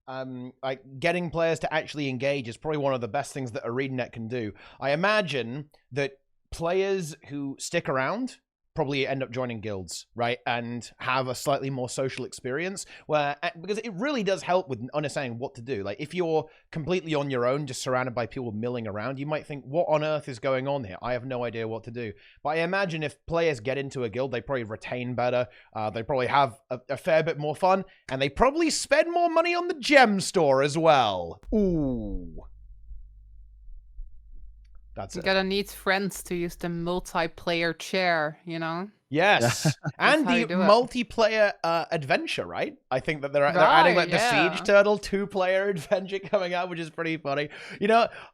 Like getting players to actually engage is probably one of the best things that ArenaNet can do. I imagine that players who stick around probably end up joining guilds, right? And have a slightly more social experience because it really does help with understanding what to do. Like if you're completely on your own, just surrounded by people milling around, you might think, what on earth is going on here? I have no idea what to do. But I imagine if players get into a guild, they probably retain better. They probably have a fair bit more fun, and they probably spend more money on the gem store as well. Ooh. That's You it. gotta need friends to use the multiplayer chair, Yes, and the multiplayer adventure, right? I think that they're adding like the Siege Turtle 2-player adventure coming out, which is pretty funny.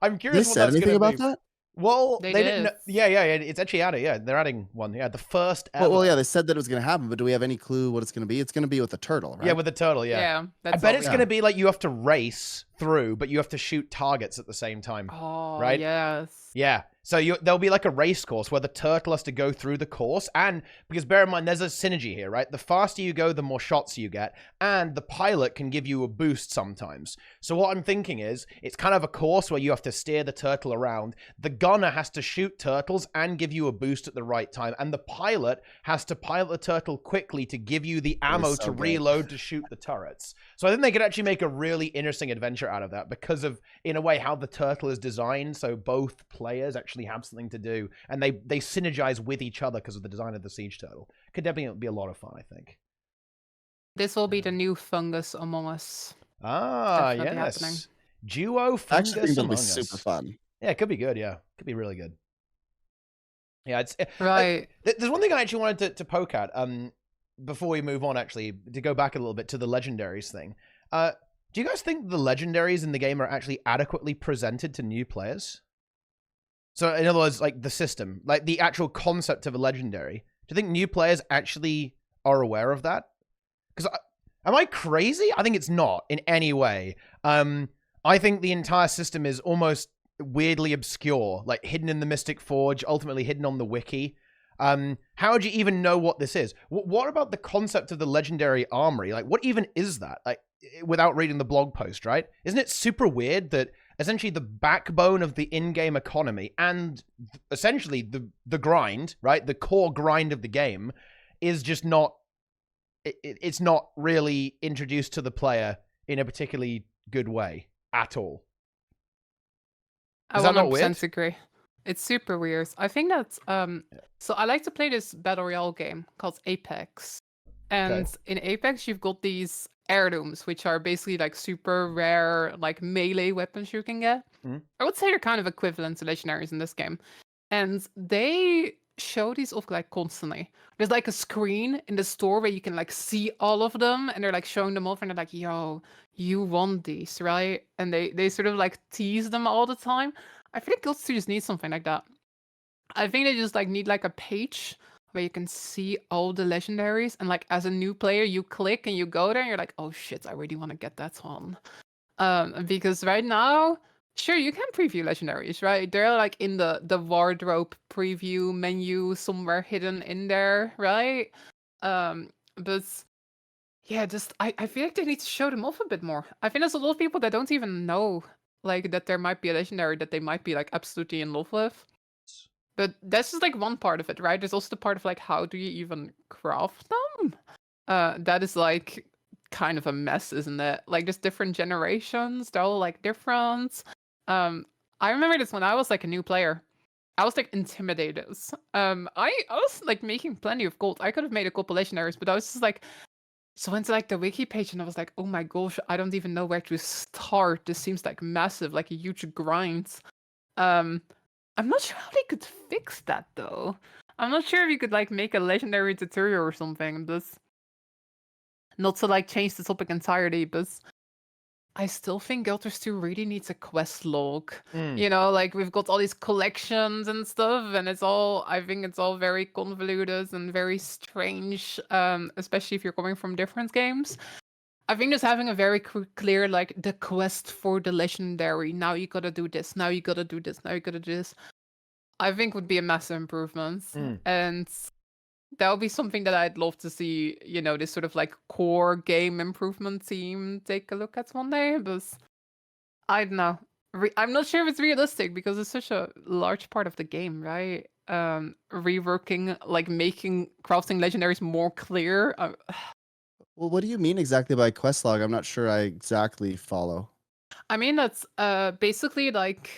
I'm curious what that's going to be. They said anything about that? Well, they didn't. Yeah, it's actually added. Yeah, they're adding one. Yeah, the first ever. Well, yeah, they said that it was going to happen, but do we have any clue what it's going to be? It's going to be with the turtle, right? Yeah, with the turtle. Yeah. I bet it's going to be like you have to race through, but you have to shoot targets at the same time. Oh, right? Yes. Yeah. So there'll be like a race course where the turtle has to go through the course. And because bear in mind, there's a synergy here, right? The faster you go, the more shots you get. And the pilot can give you a boost sometimes. So what I'm thinking is it's kind of a course where you have to steer the turtle around. The gunner has to shoot turtles and give you a boost at the right time. And the pilot has to pilot the turtle quickly to give you the ammo to reload to shoot the turrets. So I think they could actually make a really interesting adventure out of that because of, in a way, how the turtle is designed. So both players actually have something to do, and they synergize with each other because of the design of the Siege Turtle. Could definitely be a lot of fun, I think. This will be the new fungus Among Us. Ah, yes. Happening. Duo fungus Actually, Among Us. Super fun. Yeah, it could be good. Yeah, could be really good. Yeah, it's right. There's one thing I actually wanted to poke at. Before we move on, actually, to go back a little bit to the legendaries thing. Do you guys think the legendaries in the game are actually adequately presented to new players? So, in other words, like the system, like the actual concept of a legendary. Do you think new players actually are aware of that? Because am I crazy? I think it's not in any way. I think the entire system is almost weirdly obscure, like hidden in the Mystic Forge, ultimately hidden on the wiki. How would you even know what this is? What about the concept of the legendary armory? Like, what even is that? Like, without reading the blog post, right? Isn't it super weird that essentially the backbone of the in-game economy and essentially the grind, right? The core grind of the game is just not it's not really introduced to the player in a particularly good way at all. Is that not weird? 100% agree. It's super weird. I think that's so I like to play this battle royale game called Apex. And in Apex you've got these heirlooms, which are basically like super rare like melee weapons you can get. I would say they're kind of equivalent to legendaries in this game. And they show these off like constantly. There's like a screen in the store where you can like see all of them, and they're like showing them off, and they're like, yo, you want these, right? And they sort of like tease them all the time. I feel like Guild Studios need something like that. I think they just like need like a page where you can see all the legendaries, and like as a new player you click and you go there and you're like, oh shit, I really want to get that one. Because right now, sure, you can preview legendaries, right? They're like in the wardrobe preview menu somewhere hidden in there, right? But yeah, just I feel like they need to show them off a bit more. I think there's a lot of people that don't even know like that there might be a legendary that they might be like absolutely in love with. But that's just like one part of it, right? There's also the part of like how do you even craft them? That is like kind of a mess, isn't it? Like there's different generations, they're all like different. I remember this when I was like a new player. I was like intimidated. I was like making plenty of gold. I could have made a couple legendaries, but I was just like, so I went to like the wiki page and I was like, oh my gosh, I don't even know where to start. This seems like massive, like a huge grind. I'm not sure how they could fix that though. I'm not sure if you could like make a legendary tutorial or something, but not to like change the topic entirely, but I still think Guild Wars 2 really needs a quest log. You know, like we've got all these collections and stuff, and I think it's all very convoluted and very strange, especially if you're coming from different games. I think just having a very clear, like, the quest for the legendary, now you gotta do this, now you gotta do this, now you gotta do this, I think would be a massive improvement. And that would be something that I'd love to see, you know, this sort of like core game improvement team take a look at one day, but I don't know. I'm not sure if it's realistic because it's such a large part of the game, right? Reworking, like making crafting legendaries more clear. Well, what do you mean exactly by quest log? I'm not sure I exactly follow. I mean, that's basically like,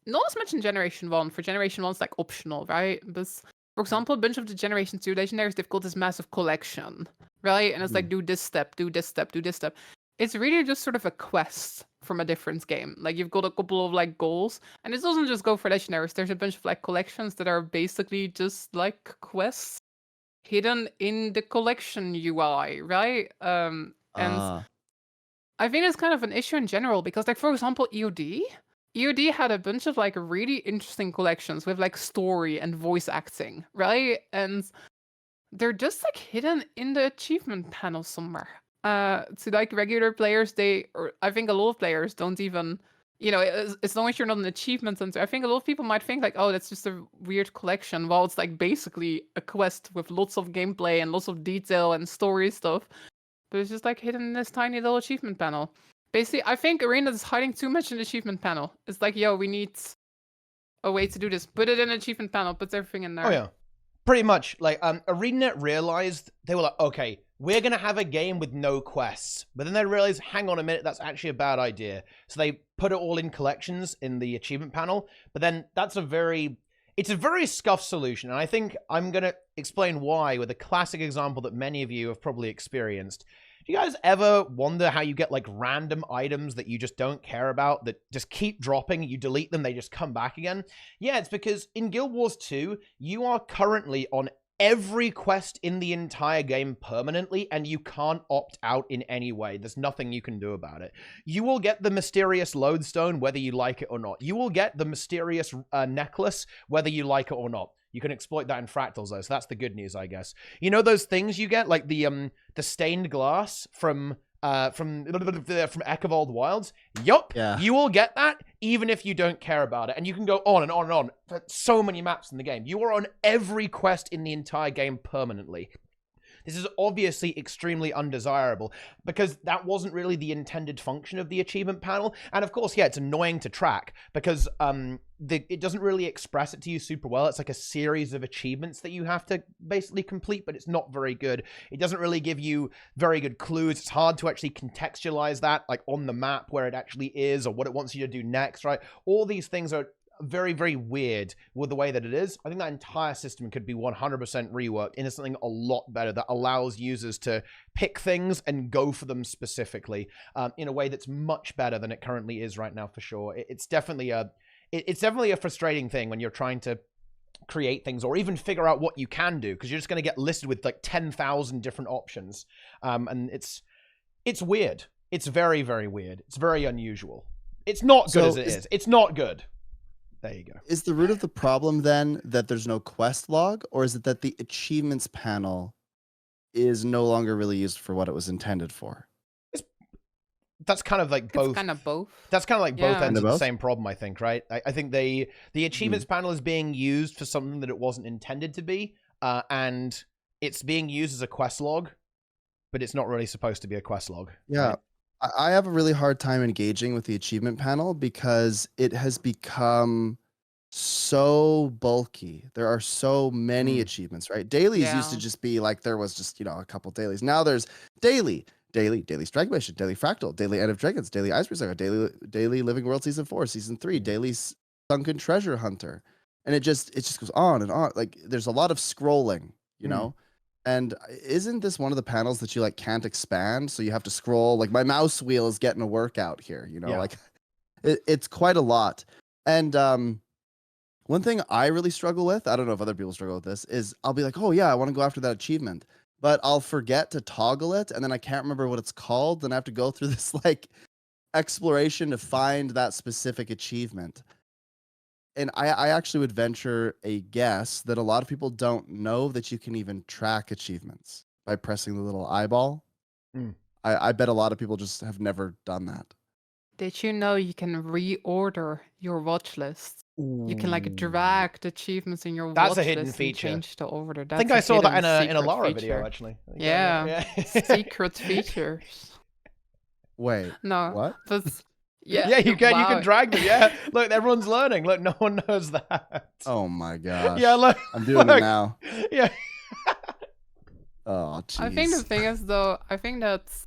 not as much in Generation 1. For Generation 1, it's like optional, right? But for example, a bunch of the Generation 2 legendaries, they've got this massive collection, right? And it's like, do this step, do this step, do this step. It's really just sort of a quest from a different game. Like, you've got a couple of like goals, and it doesn't just go for legendaries. There's a bunch of like collections that are basically just like quests hidden in the collection UI, right? And I think it's kind of an issue in general because, like, for example, EOD had a bunch of like really interesting collections with like story and voice acting, right? And they're just like hidden in the achievement panel somewhere. To like regular players, I think a lot of players don't even, you know, as long as you're not an achievement hunter, I think a lot of people might think like, oh, that's just a weird collection. While it's like basically a quest with lots of gameplay and lots of detail and story stuff. But it's just like hidden in this tiny little achievement panel. Basically, I think ArenaNet is hiding too much in the achievement panel. It's like, yo, we need a way to do this. Put it in an achievement panel. Put everything in there. Oh, yeah. Pretty much. Like, ArenaNet realized, they were like, okay, we're going to have a game with no quests. But then they realized, hang on a minute, that's actually a bad idea. So they put it all in collections in the achievement panel. But then it's a very scuffed solution. And I think I'm going to explain why with a classic example that many of you have probably experienced. Do you guys ever wonder how you get like random items that you just don't care about that just keep dropping? You delete them, they just come back again? Yeah, it's because in Guild Wars 2, you are currently on every quest in the entire game permanently, and you can't opt out in any way. There's nothing you can do about it. You will get the mysterious lodestone whether you like it or not. You will get the mysterious necklace whether you like it or not. You can exploit that in fractals though, so that's the good news, I guess. You know those things you get, like the stained glass from Echovold Wilds? Yup, yeah. You will get that even if you don't care about it. And you can go on and on and on for so many maps in the game. You are on every quest in the entire game permanently. This is obviously extremely undesirable because that wasn't really the intended function of the achievement panel. And of course, yeah, it's annoying to track because it doesn't really express it to you super well. It's like a series of achievements that you have to basically complete, but it's not very good. It doesn't really give you very good clues. It's hard to actually contextualize that, like on the map where it actually is or what it wants you to do next, right? All these things are very, very weird with the way that it is. I think that entire system could be 100% reworked into something a lot better that allows users to pick things and go for them specifically in a way that's much better than it currently is right now, for sure. It's definitely a frustrating thing when you're trying to create things or even figure out what you can do, because you're just going to get listed with like 10,000 different options. And it's weird. It's very, very weird. It's very unusual. It's not good as it is. It's not good. There you go. Is the root of the problem then that there's no quest log, or is it that the achievements panel is no longer really used for what it was intended for? That's kind of like both. It's kind of both. That's kind of like both ends of the same problem, I think, right? I think the achievements panel is being used for something that it wasn't intended to be, and it's being used as a quest log, but it's not really supposed to be a quest log. Yeah. Right? I have a really hard time engaging with the achievement panel because it has become so bulky. There are so many achievements, right? Dailies used to just be like, there was just, a couple dailies. Now there's daily strike mission, daily fractal, daily end of dragons, daily iceberg saga, daily living world season 4, season 3, daily sunken treasure hunter. And it just goes on and on. Like there's a lot of scrolling, you know? And isn't this one of the panels that you like can't expand? So you have to scroll. Like my mouse wheel is getting a workout here, like it's quite a lot. And one thing I really struggle with, I don't know if other people struggle with this, is I'll be like, oh yeah, I want to go after that achievement, but I'll forget to toggle it. And then I can't remember what it's called. Then I have to go through this like exploration to find that specific achievement. And I actually would venture a guess that a lot of people don't know that you can even track achievements by pressing the little eyeball. I bet a lot of people just have never done that. Did you know you can reorder your watch list? You can like drag the achievements in your watch list. That's a hidden feature. And change the order. I think I saw that in a Lara video, actually. Yeah. Secret features. Wait. No. What? That's... Yeah, you can drag them. Yeah, look, everyone's learning. Look, no one knows that. Oh my gosh. Yeah, look, I'm doing it now. Yeah. Oh, jeez. I think the thing is, though, I think that's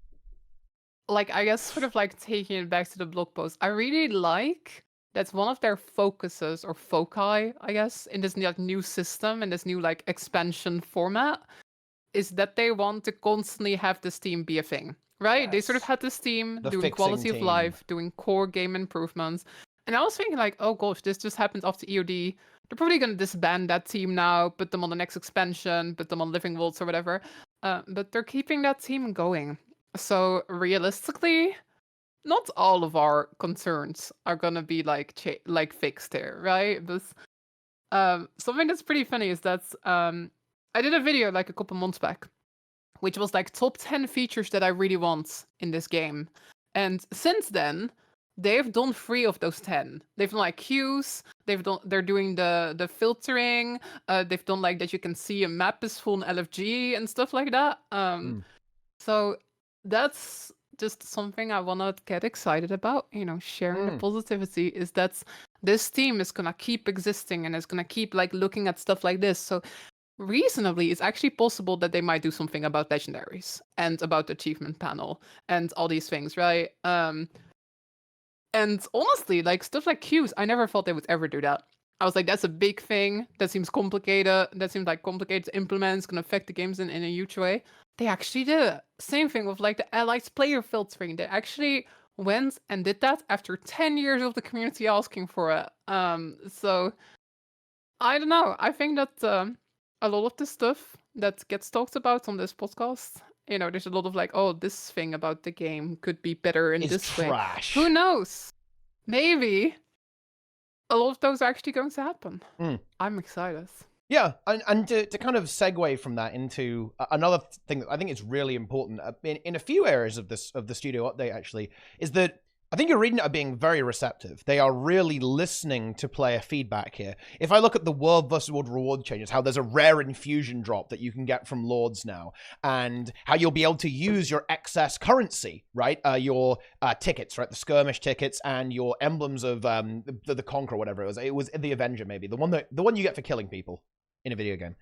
like, I guess, sort of like taking it back to the blog post. I really like that's one of their focuses or foci, I guess, in this new system and this new like expansion format, is that they want to constantly have this team be a thing. Right? Yes. They sort of had this team doing quality of life, doing core game improvements. And I was thinking like, oh gosh, this just happened after EOD. They're probably going to disband that team now, put them on the next expansion, put them on Living Worlds or whatever. But they're keeping that team going. So realistically, not all of our concerns are going to be like fixed here, right? But something that's pretty funny is that I did a video like a couple months back, which was like top 10 features that I really want in this game. And since then, they've done 3 of those 10. They've done like queues, they're doing the filtering, they've done like that you can see a map is full in LFG and stuff like that. So that's just something I want to get excited about, sharing the positivity, is that this team is going to keep existing and is going to keep like looking at stuff like this. So reasonably, it's actually possible that they might do something about legendaries and about the achievement panel and all these things, right? And honestly, like stuff like queues, I never thought they would ever do that. I was like, that's a big thing. That seems complicated. That seems like complicated to implement. It's going to affect the games in a huge way. They actually did it. Same thing with like the allies player filtering. They actually went and did that after 10 years of the community asking for it. So I don't know. I think that a lot of the stuff that gets talked about on this podcast, there's a lot of like, oh, this thing about the game could be better in this trash. way. Who knows? Maybe a lot of those are actually going to happen. I'm excited. Yeah, and to kind of segue from that into another thing that I think is really important in a few areas of the studio update, actually, is that I think ArenaNet are being very receptive. They are really listening to player feedback here. If I look at the world versus world reward changes, how there's a rare infusion drop that you can get from Lords now, and how you'll be able to use your excess currency, right? Your tickets, right? The skirmish tickets and your emblems of the Conqueror, whatever it was. It was the Avenger, maybe. The one you get for killing people in a video game.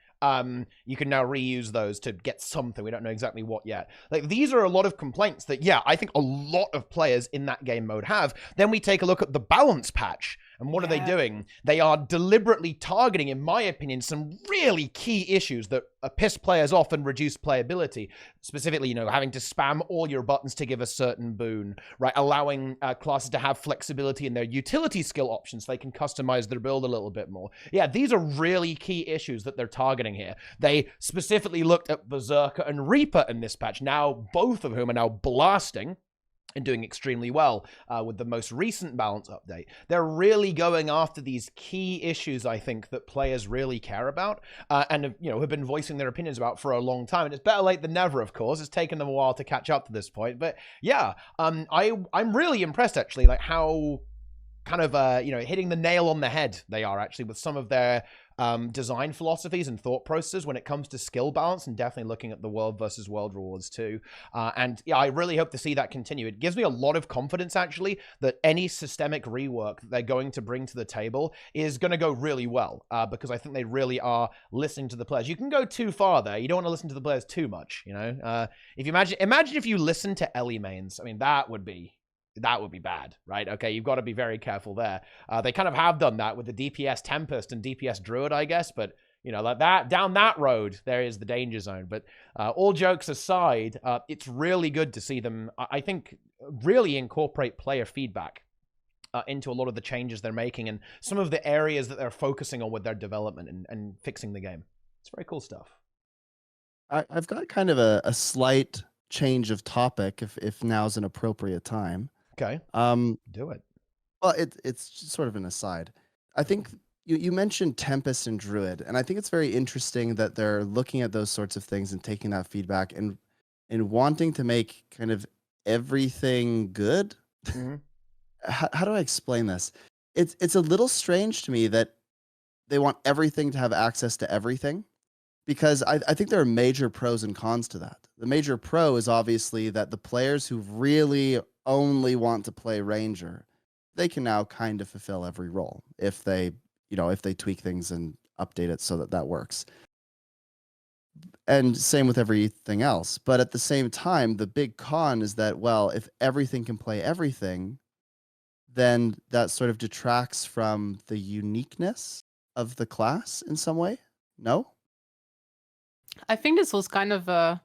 You can now reuse those to get something. We don't know exactly what yet. Like, these are a lot of complaints that, yeah, I think a lot of players in that game mode have. Then we take a look at the balance patch. And what are they doing? They are deliberately targeting, in my opinion, some really key issues that piss players off and reduce playability. Specifically, having to spam all your buttons to give a certain boon, right? Allowing classes to have flexibility in their utility skill options so they can customize their build a little bit more. Yeah, these are really key issues that they're targeting here. They specifically looked at Berserker and Reaper in this patch, now both of whom are now blasting and doing extremely well with the most recent balance update. They're really going after these key issues, I think, that players really care about and have been voicing their opinions about for a long time. And it's better late than never, of course. It's taken them a while to catch up to this point. But yeah, I'm really impressed, actually, like how kind of, hitting the nail on the head they are, actually, with some of their design philosophies and thought processes when it comes to skill balance, and definitely looking at the world versus world rewards too. And yeah, I really hope to see that continue. It gives me a lot of confidence, actually, that any systemic rework that they're going to bring to the table is going to go really well, because I think they really are listening to the players. You can go too far there. You don't want to listen to the players too much, If you imagine if you listen to Ellie mains, I mean, that would be bad, right? Okay, you've got to be very careful there. They kind of have done that with the DPS Tempest and DPS Druid, I guess, but, like that, down that road, there is the danger zone. But all jokes aside, it's really good to see them, I think, really incorporate player feedback into a lot of the changes they're making and some of the areas that they're focusing on with their development and fixing the game. It's very cool stuff. I've got kind of a slight change of topic, if now's an appropriate time. Okay. Do it. Well, it's just sort of an aside. I think you mentioned Tempest and Druid, and I think it's very interesting that they're looking at those sorts of things and taking that feedback and wanting to make kind of everything good. Mm-hmm. How do I explain this? It's a little strange to me that they want everything to have access to everything, because I think there are major pros and cons to that. The major pro is obviously that the players who really only want to play Ranger, they can now kind of fulfill every role if they tweak things and update it so that works. And same with everything else. But at the same time, the big con is that, well, if everything can play everything, then that sort of detracts from the uniqueness of the class in some way. No? I think this was kind of a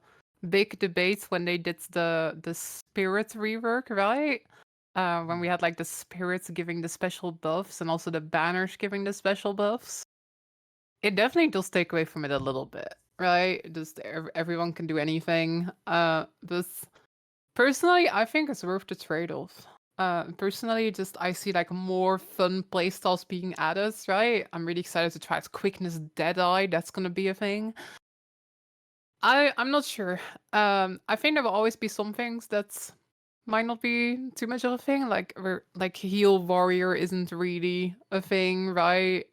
big debate when they did the spirit rework, right? When we had like the spirits giving the special buffs and also the banners giving the special buffs. It definitely does take away from it a little bit, right? Just everyone can do anything. But personally, I think it's worth the trade-off. Personally, just I see like more fun playstyles being added, right? I'm really excited to try quickness Deadeye. That's gonna be a thing. I'm not sure. I think there will always be some things that might not be too much of a thing. Like heal warrior isn't really a thing, right?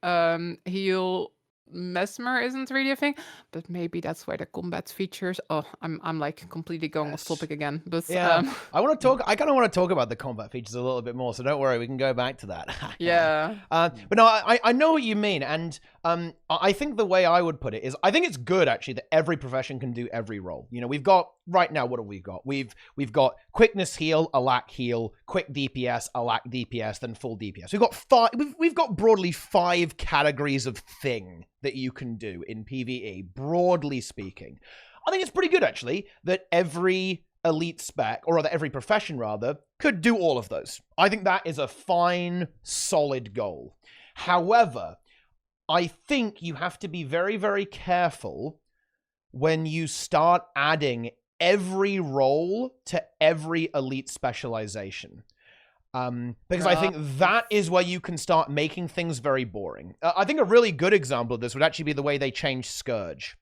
Heal mesmer isn't really a thing, but maybe that's why the combat features. Oh, I'm like completely going off topic again. But yeah, I kind of want to talk about the combat features a little bit more. So don't worry, we can go back to that. Yeah. But no, I know what you mean, and I think the way I would put it is, I think it's good actually that every profession can do every role. We've got right now. What have we got? We've got quickness heal, a lack heal, quick DPS, a lack DPS, then full DPS. We've got broadly 5 categories of thing that you can do in PvE, broadly speaking. I think it's pretty good, actually, that every elite spec, or rather every profession, rather, could do all of those. I think that is a fine, solid goal. However, I think you have to be very, very careful when you start adding every role to every elite specialization. Because I think that is where you can start making things very boring. I think a really good example of this would actually be the way they changed Scourge.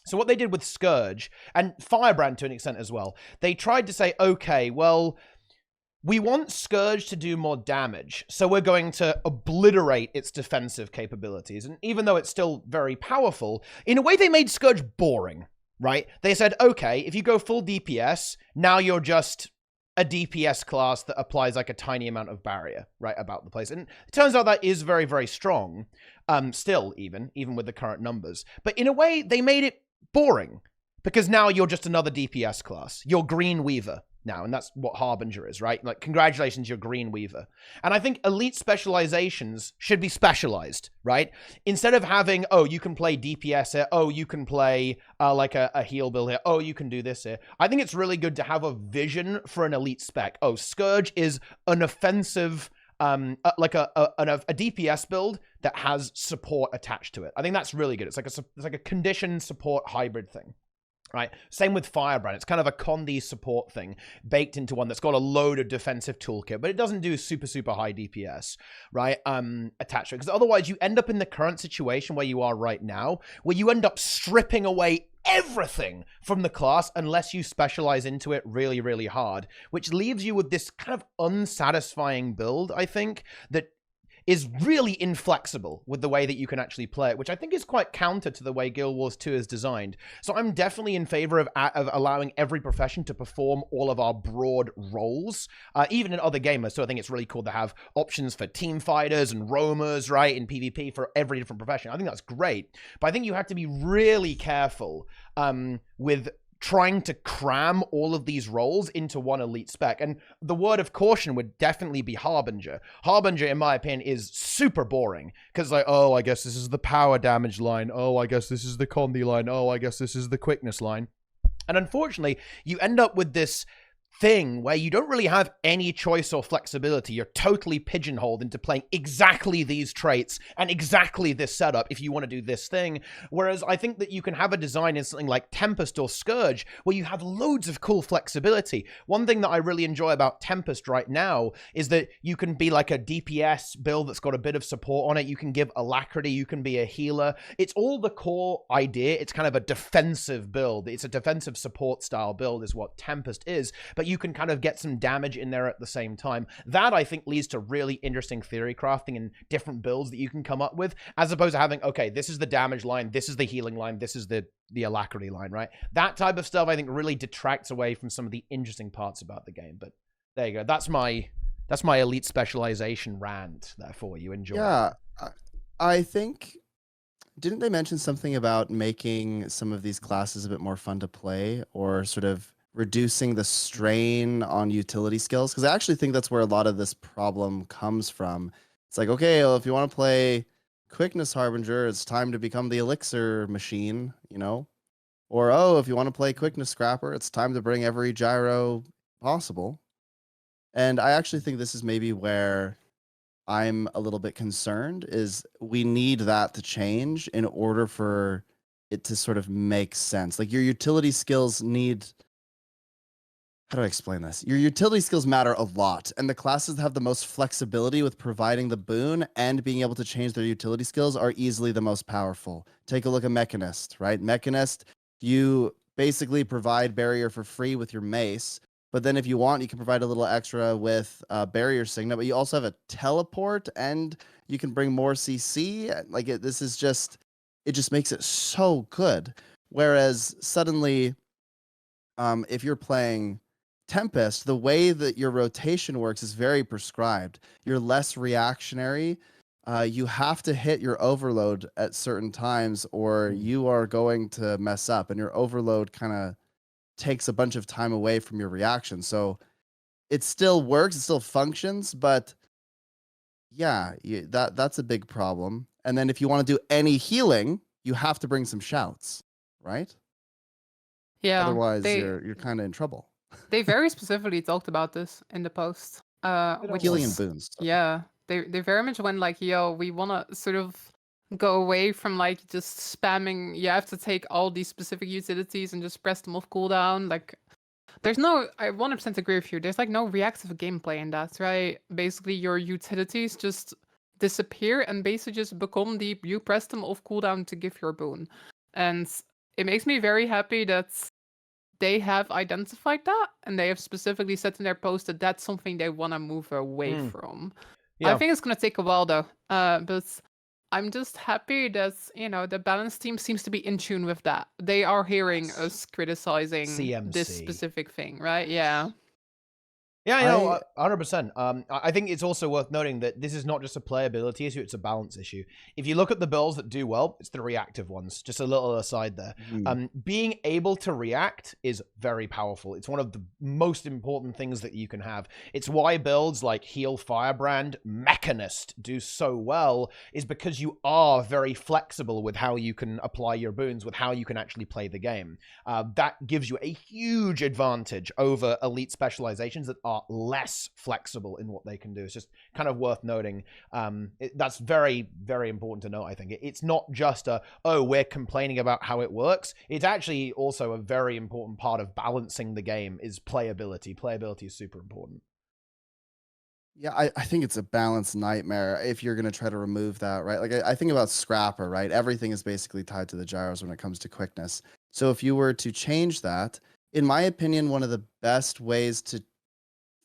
So what they did with Scourge, and Firebrand to an extent as well, they tried to say, okay, well, we want Scourge to do more damage, so we're going to obliterate its defensive capabilities. And even though it's still very powerful, in a way they made Scourge boring, right? They said, okay, if you go full DPS, now you're just a DPS class that applies like a tiny amount of barrier, right, about the place. And it turns out that is very, very strong, still even with the current numbers. But in a way, they made it boring, because now you're just another DPS class. You're Green Weaver now, and that's what Harbinger is, right? Like, congratulations, you're Green Weaver. And I think elite specializations should be specialized, right? Instead of having, oh, you can play DPS here, oh, you can play like a heal build here, oh, you can do this here. I think it's really good to have a vision for an elite spec. Oh, Scourge is an offensive, like a DPS build that has support attached to it. I think that's really good. It's like a conditioned support hybrid thing. Right. Same with Firebrand. It's kind of a Condi support thing baked into one that's got a load of defensive toolkit, but it doesn't do super, super high DPS, right? Attached to it. Because otherwise you end up in the current situation where you are right now, where you end up stripping away everything from the class unless you specialize into it really, really hard, which leaves you with this kind of unsatisfying build, I think, that is really inflexible with the way that you can actually play it, which I think is quite counter to the way Guild Wars 2 is designed. So I'm definitely in favor of allowing every profession to perform all of our broad roles, even in other gamers. So I think it's really cool to have options for team fighters and roamers, right, in PvP for every different profession. I think that's great. But I think you have to be really careful with trying to cram all of these roles into one elite spec. And the word of caution would definitely be Harbinger. Harbinger, in my opinion, is super boring. Because like, oh, I guess this is the power damage line. Oh, I guess this is the Condi line. Oh, I guess this is the quickness line. And unfortunately, you end up with this thing where you don't really have any choice or flexibility. You're totally pigeonholed into playing exactly these traits and exactly this setup if you want to do this thing. Whereas I think that you can have a design in something like Tempest or Scourge where you have loads of cool flexibility. One thing that I really enjoy about Tempest right now is that you can be like a DPS build that's got a bit of support on it. You can give alacrity. You can be a healer. It's all the core idea. It's kind of a defensive build. It's a defensive support style build is what Tempest is. But you can kind of get some damage in there at the same time. That, I think, leads to really interesting theory crafting and different builds that you can come up with, as opposed to having, okay, this is the damage line, this is the healing line, this is the alacrity line, right? That type of stuff, I think, really detracts away from some of the interesting parts about the game. But there you go. That's my elite specialization rant there for you. Enjoy. Yeah, I think, didn't they mention something about making some of these classes a bit more fun to play, or sort of reducing the strain on utility skills? Because I actually think that's where a lot of this problem comes from. It's like, okay, well, if you want to play Quickness Harbinger, it's time to become the Elixir machine, you know? Or, oh, if you want to play Quickness Scrapper, it's time to bring every gyro possible. And I actually think this is maybe where I'm a little bit concerned, is we need that to change in order for it to sort of make sense. Like, your utility skills need... How do I explain this? Your utility skills matter a lot, and the classes that have the most flexibility with providing the boon and being able to change their utility skills are easily the most powerful. Take a look at Mechanist, right? Mechanist, you basically provide barrier for free with your mace, but then if you want, you can provide a little extra with barrier signet, but you also have a teleport, and you can bring more CC. Like, this is just, it just makes it so good. Whereas suddenly, if you're playing Tempest, the way that your rotation works is very prescribed. You're less reactionary. You have to hit your overload at certain times or you are going to mess up, and your overload kind of takes a bunch of time away from your reaction. So it still works, it still functions, but yeah, that's a big problem. And then if you want to do any healing, you have to bring some shouts, right? Yeah. Otherwise, you're kind of in trouble. They very specifically talked about this in the post. Which Healing and is, boons. yeah, they very much went like, yo, we want to sort of go away from like just spamming. You have to take all these specific utilities and just press them off cooldown. Like, there's no, I 100% agree with you. There's like no reactive gameplay in that, right? Basically, your utilities just disappear and basically just become you press them off cooldown to give your boon. And it makes me very happy that they have identified that, and they have specifically said in their post that that's something they want to move away from. I Yeah. think it's going to take a while though, but I'm just happy that, you know, the balance team seems to be in tune with that. They are hearing us criticizing this CMC. specific thing, right? Yeah. Yeah, you know, 100%. I think it's also worth noting that this is not just a playability issue, it's a balance issue. If you look at the builds that do well, it's the reactive ones. Just a little aside there. Being able to react is very powerful. It's one of the most important things that you can have. It's why builds like Heal Firebrand, Mechanist do so well, is because you are very flexible with how you can apply your boons, with how you can actually play the game. That gives you a huge advantage over elite specializations that are less flexible in what they can do. It's just kind of worth noting. That's very, very important to note, I think. It's not just we're complaining about how it works. It's actually also a very important part of balancing the game is playability. Playability is super important. Yeah, I think it's a balance nightmare if you're going to try to remove that, right? Like, I think about Scrapper, right? Everything is basically tied to the gyros when it comes to quickness. So if you were to change that, in my opinion, one of the best ways to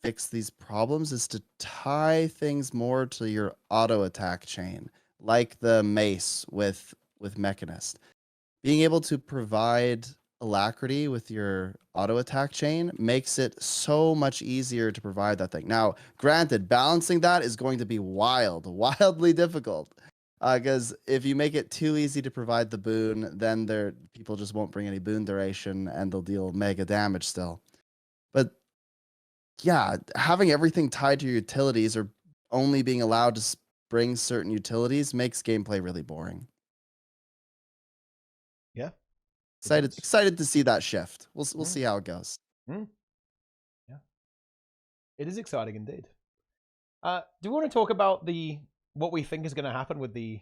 fix these problems is to tie things more to your auto attack chain, like the mace with Mechanist. Being able to provide alacrity with your auto attack chain makes it so much easier to provide that thing. Now, granted, balancing that is going to be wildly difficult. Because if you make it too easy to provide the boon, then people just won't bring any boon duration and they'll deal mega damage still. But yeah, having everything tied to your utilities or only being allowed to bring certain utilities makes gameplay really boring. Yeah. Excited to see that shift. We'll see how it goes. Yeah. It is exciting indeed. Do we want to talk about what we think is going to happen with the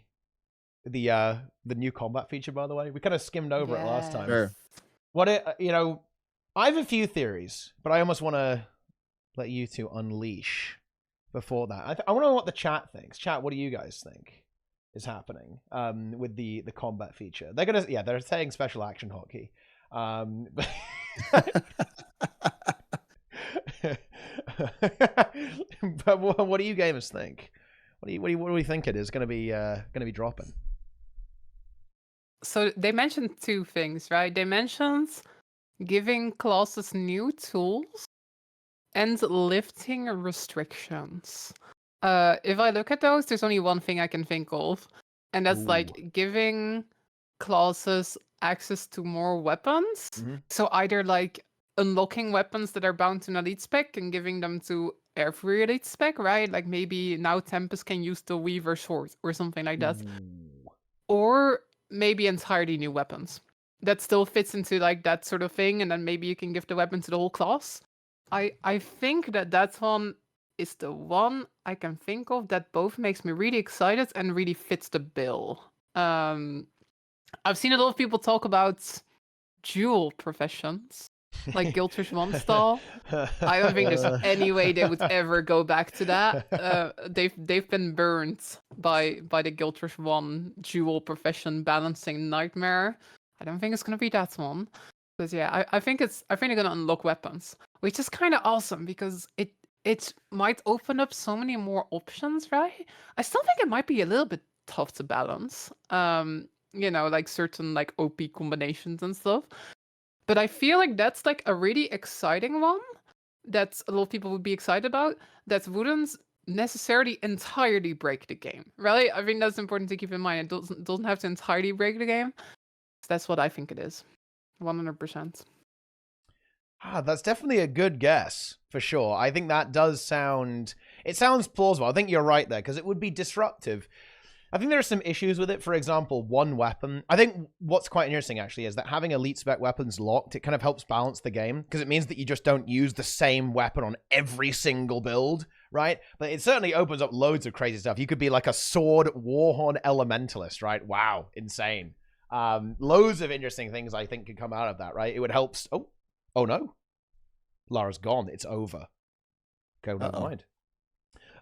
new combat feature, by the way? We kind of skimmed over it last time. Sure. I have a few theories, but I almost want to let you two unleash before that. I want to know what the chat thinks. Chat, what do you guys think is happening with the combat feature? They're saying special action hotkey. But what do you gamers think? What do we think it is going to be dropping? So they mentioned two things, right? They mentioned giving classes new tools and lifting restrictions. If I look at those, there's only one thing I can think of, and that's like giving classes access to more weapons. So either like unlocking weapons that are bound to an elite spec and giving them to every elite spec, right? Like maybe now Tempest can use the Weaver sword or something like that. Or maybe entirely new weapons. That still fits into like that sort of thing, and then maybe you can give the weapon to the whole class. I think that one is the one I can think of that both makes me really excited and really fits the bill. I've seen a lot of people talk about dual professions, like Guild Rush 1 style. I don't think there's any way they would ever go back to that. They've been burnt by the Guild Rush 1 dual profession balancing nightmare. I don't think it's gonna be that one. Because yeah, I think they're gonna unlock weapons, which is kind of awesome because it might open up so many more options, right? I still think it might be a little bit tough to balance. Like certain like OP combinations and stuff. But I feel like that's like a really exciting one that a lot of people would be excited about. That wouldn't necessarily entirely break the game, right? I think that's important to keep in mind. It doesn't have to entirely break the game. So that's what I think it is. 100%. That's definitely a good guess for sure. I think that does sound plausible. I think you're right there because it would be disruptive. I think there are some issues with it. For example, one weapon. I think what's quite interesting actually is that having elite spec weapons locked, it kind of helps balance the game because it means that you just don't use the same weapon on every single build, right? But it certainly opens up loads of crazy stuff. You could be like a sword warhorn elementalist, right? Wow, insane. Loads of interesting things I think could come out of that, right? It would help. Oh no, Lara's gone. It's over. Okay, never mind.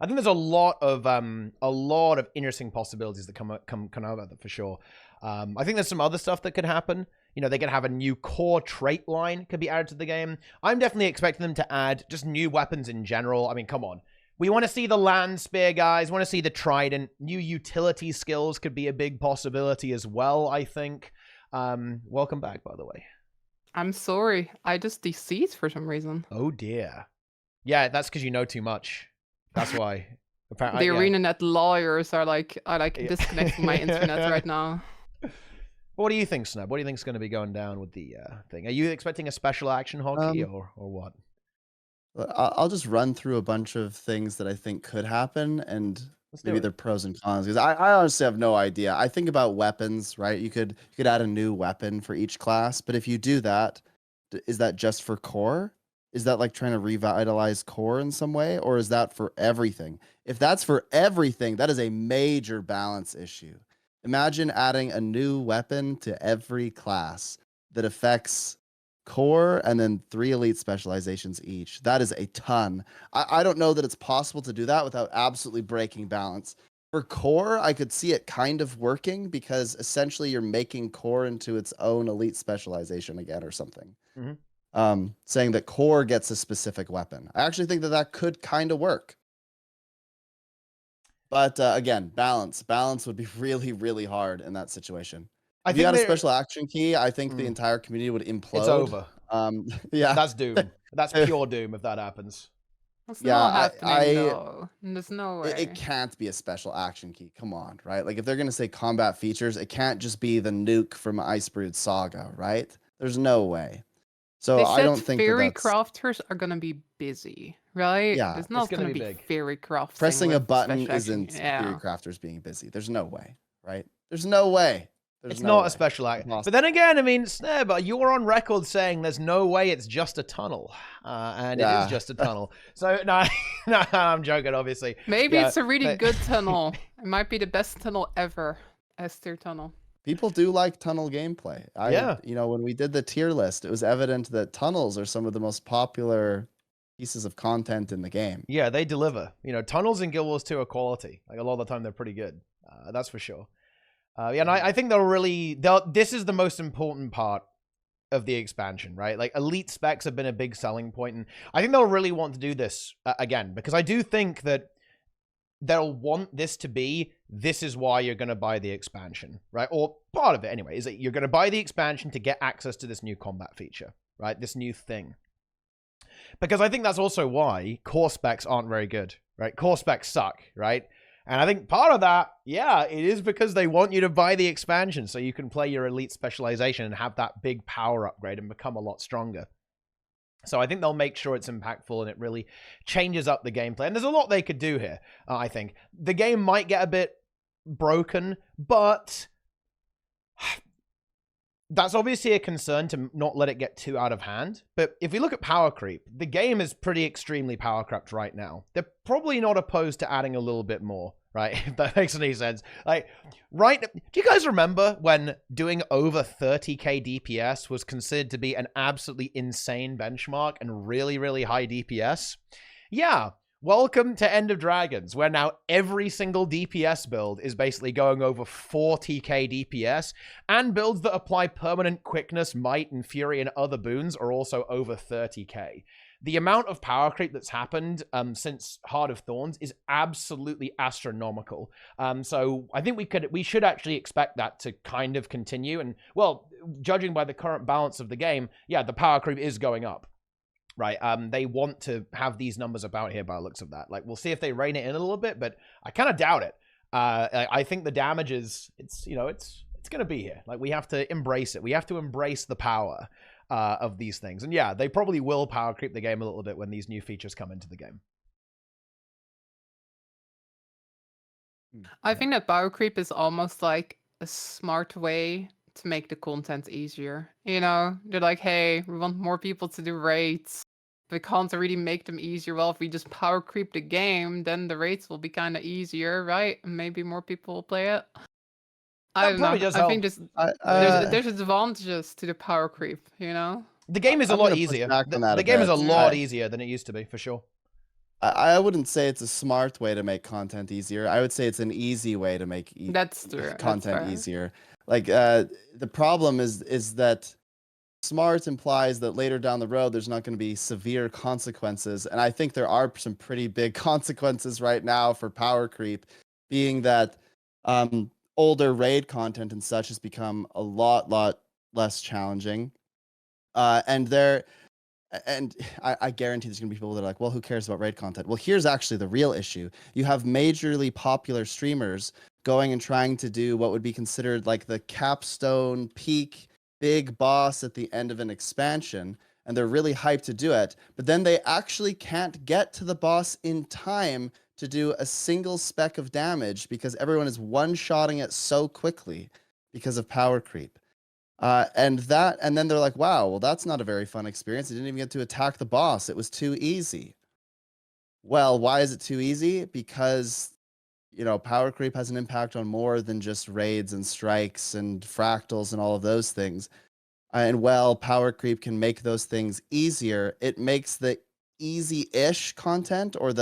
I think there's a lot of interesting possibilities that come out of it for sure. I think there's some other stuff that could happen. You know, they could have a new core trait line could be added to the game. I'm definitely expecting them to add just new weapons in general. I mean, come on. We want to see the land spear, guys. We want to see the trident. New utility skills could be a big possibility as well, I think. Welcome back, by the way. I'm sorry. I just deceased for some reason. Oh, dear. Yeah, that's because you know too much. That's why. Apparently, the ArenaNet lawyers are like disconnecting my internet right now. What do you think, Sneb? What do you think is going to be going down with the thing? Are you expecting a special action hockey or what? I'll just run through a bunch of things that I think could happen, and maybe they're pros and cons. Because I honestly have no idea. I think about weapons, right? You could add a new weapon for each class, but if you do that, is that just for core? Is that like trying to revitalize core in some way, or is that for everything? If that's for everything, that is a major balance issue. Imagine adding a new weapon to every class that affects core and then 3 elite specializations each. That is a ton. I don't know that it's possible to do that without absolutely breaking balance. For core, I could see it kind of working because essentially you're making core into its own elite specialization again or something. Saying that core gets a specific weapon. I actually think that could kind of work. But again, balance would be really, really hard in that situation. If you had a special action key, I think the entire community would implode. It's over. Yeah. That's doom. That's pure doom if that happens. That's not happening, though. There's no way. It can't be a special action key. Come on, right? Like, if they're going to say combat features, it can't just be the nuke from Icebrood Saga, right? There's no way. So I don't think fairy crafters are going to be busy, right? Yeah. It's not going to be big. fairy crafting. Pressing a button isn't fairy crafters being busy. There's no way, right? There's no way. It's not a special act. But then again, I mean, Sneb, you're on record saying there's no way it's just a tunnel. And it is just a tunnel. So, no, I'm joking, obviously. Maybe it's a really good tunnel. It might be the best tunnel ever. S-tier tunnel. People do like tunnel gameplay. You know, when we did the tier list, it was evident that tunnels are some of the most popular pieces of content in the game. Yeah, they deliver. You know, tunnels in Guild Wars 2 are quality. Like, a lot of the time, they're pretty good. That's for sure. And I think this is the most important part of the expansion, right? Like, elite specs have been a big selling point, and I think they'll really want to do this again, because I do think that they'll want this to be, this is why you're going to buy the expansion, right? Or part of it anyway, is that you're going to buy the expansion to get access to this new combat feature, right? This new thing. Because I think that's also why core specs aren't very good, right? Core specs suck, right? And I think part of that, yeah, it is because they want you to buy the expansion so you can play your elite specialization and have that big power upgrade and become a lot stronger. So I think they'll make sure it's impactful and it really changes up the gameplay. And there's a lot they could do here, I think. The game might get a bit broken, but that's obviously a concern to not let it get too out of hand. But if we look at power creep, the game is pretty extremely power crept right now. They're probably not opposed to adding a little bit more, right? If that makes any sense. Like, right, do you guys remember when doing over 30k DPS was considered to be an absolutely insane benchmark and really, really high DPS? Yeah. Welcome to End of Dragons, where now every single DPS build is basically going over 40k DPS, and builds that apply permanent quickness, might, and fury and other boons are also over 30k. The amount of power creep that's happened since Heart of Thorns is absolutely astronomical. So I think we should actually expect that to kind of continue. And, well, judging by the current balance of the game, yeah, the power creep is going up. Right, they want to have these numbers about here by the looks of that. Like, we'll see if they rein it in a little bit, but I kind of doubt it. I think the damage is, it's going to be here. Like, we have to embrace it. We have to embrace the power of these things. And yeah, they probably will power creep the game a little bit when these new features come into the game. I think that power creep is almost like a smart way to make the content easier. You know, they're like, hey, we want more people to do raids. We can't really make them easier. Well, if we just power creep the game, then the raids will be kind of easier, right? Maybe more people will play it. I don't know. I think there's advantages to the power creep, you know? The game is a lot easier. The game is a lot easier than it used to be, for sure. I wouldn't say it's a smart way to make content easier. I would say it's an easy way to make That's true. content easier. Like the problem is that smart implies that later down the road there's not going to be severe consequences, and I think there are some pretty big consequences right now for power creep, being that older raid content and such has become a lot less challenging, and I guarantee there's going to be people that are like, well, who cares about raid content? Well, here's actually the real issue. You have majorly popular streamers going and trying to do what would be considered like the capstone peak big boss at the end of an expansion, and they're really hyped to do it, but then they actually can't get to the boss in time to do a single speck of damage because everyone is one-shotting it so quickly because of power creep. And then they're like, wow, well, that's not a very fun experience. I didn't even get to attack the boss. It was too easy. Well, why is it too easy? Because, power creep has an impact on more than just raids and strikes and fractals and all of those things. And while power creep can make those things easier, it makes the easy-ish content, or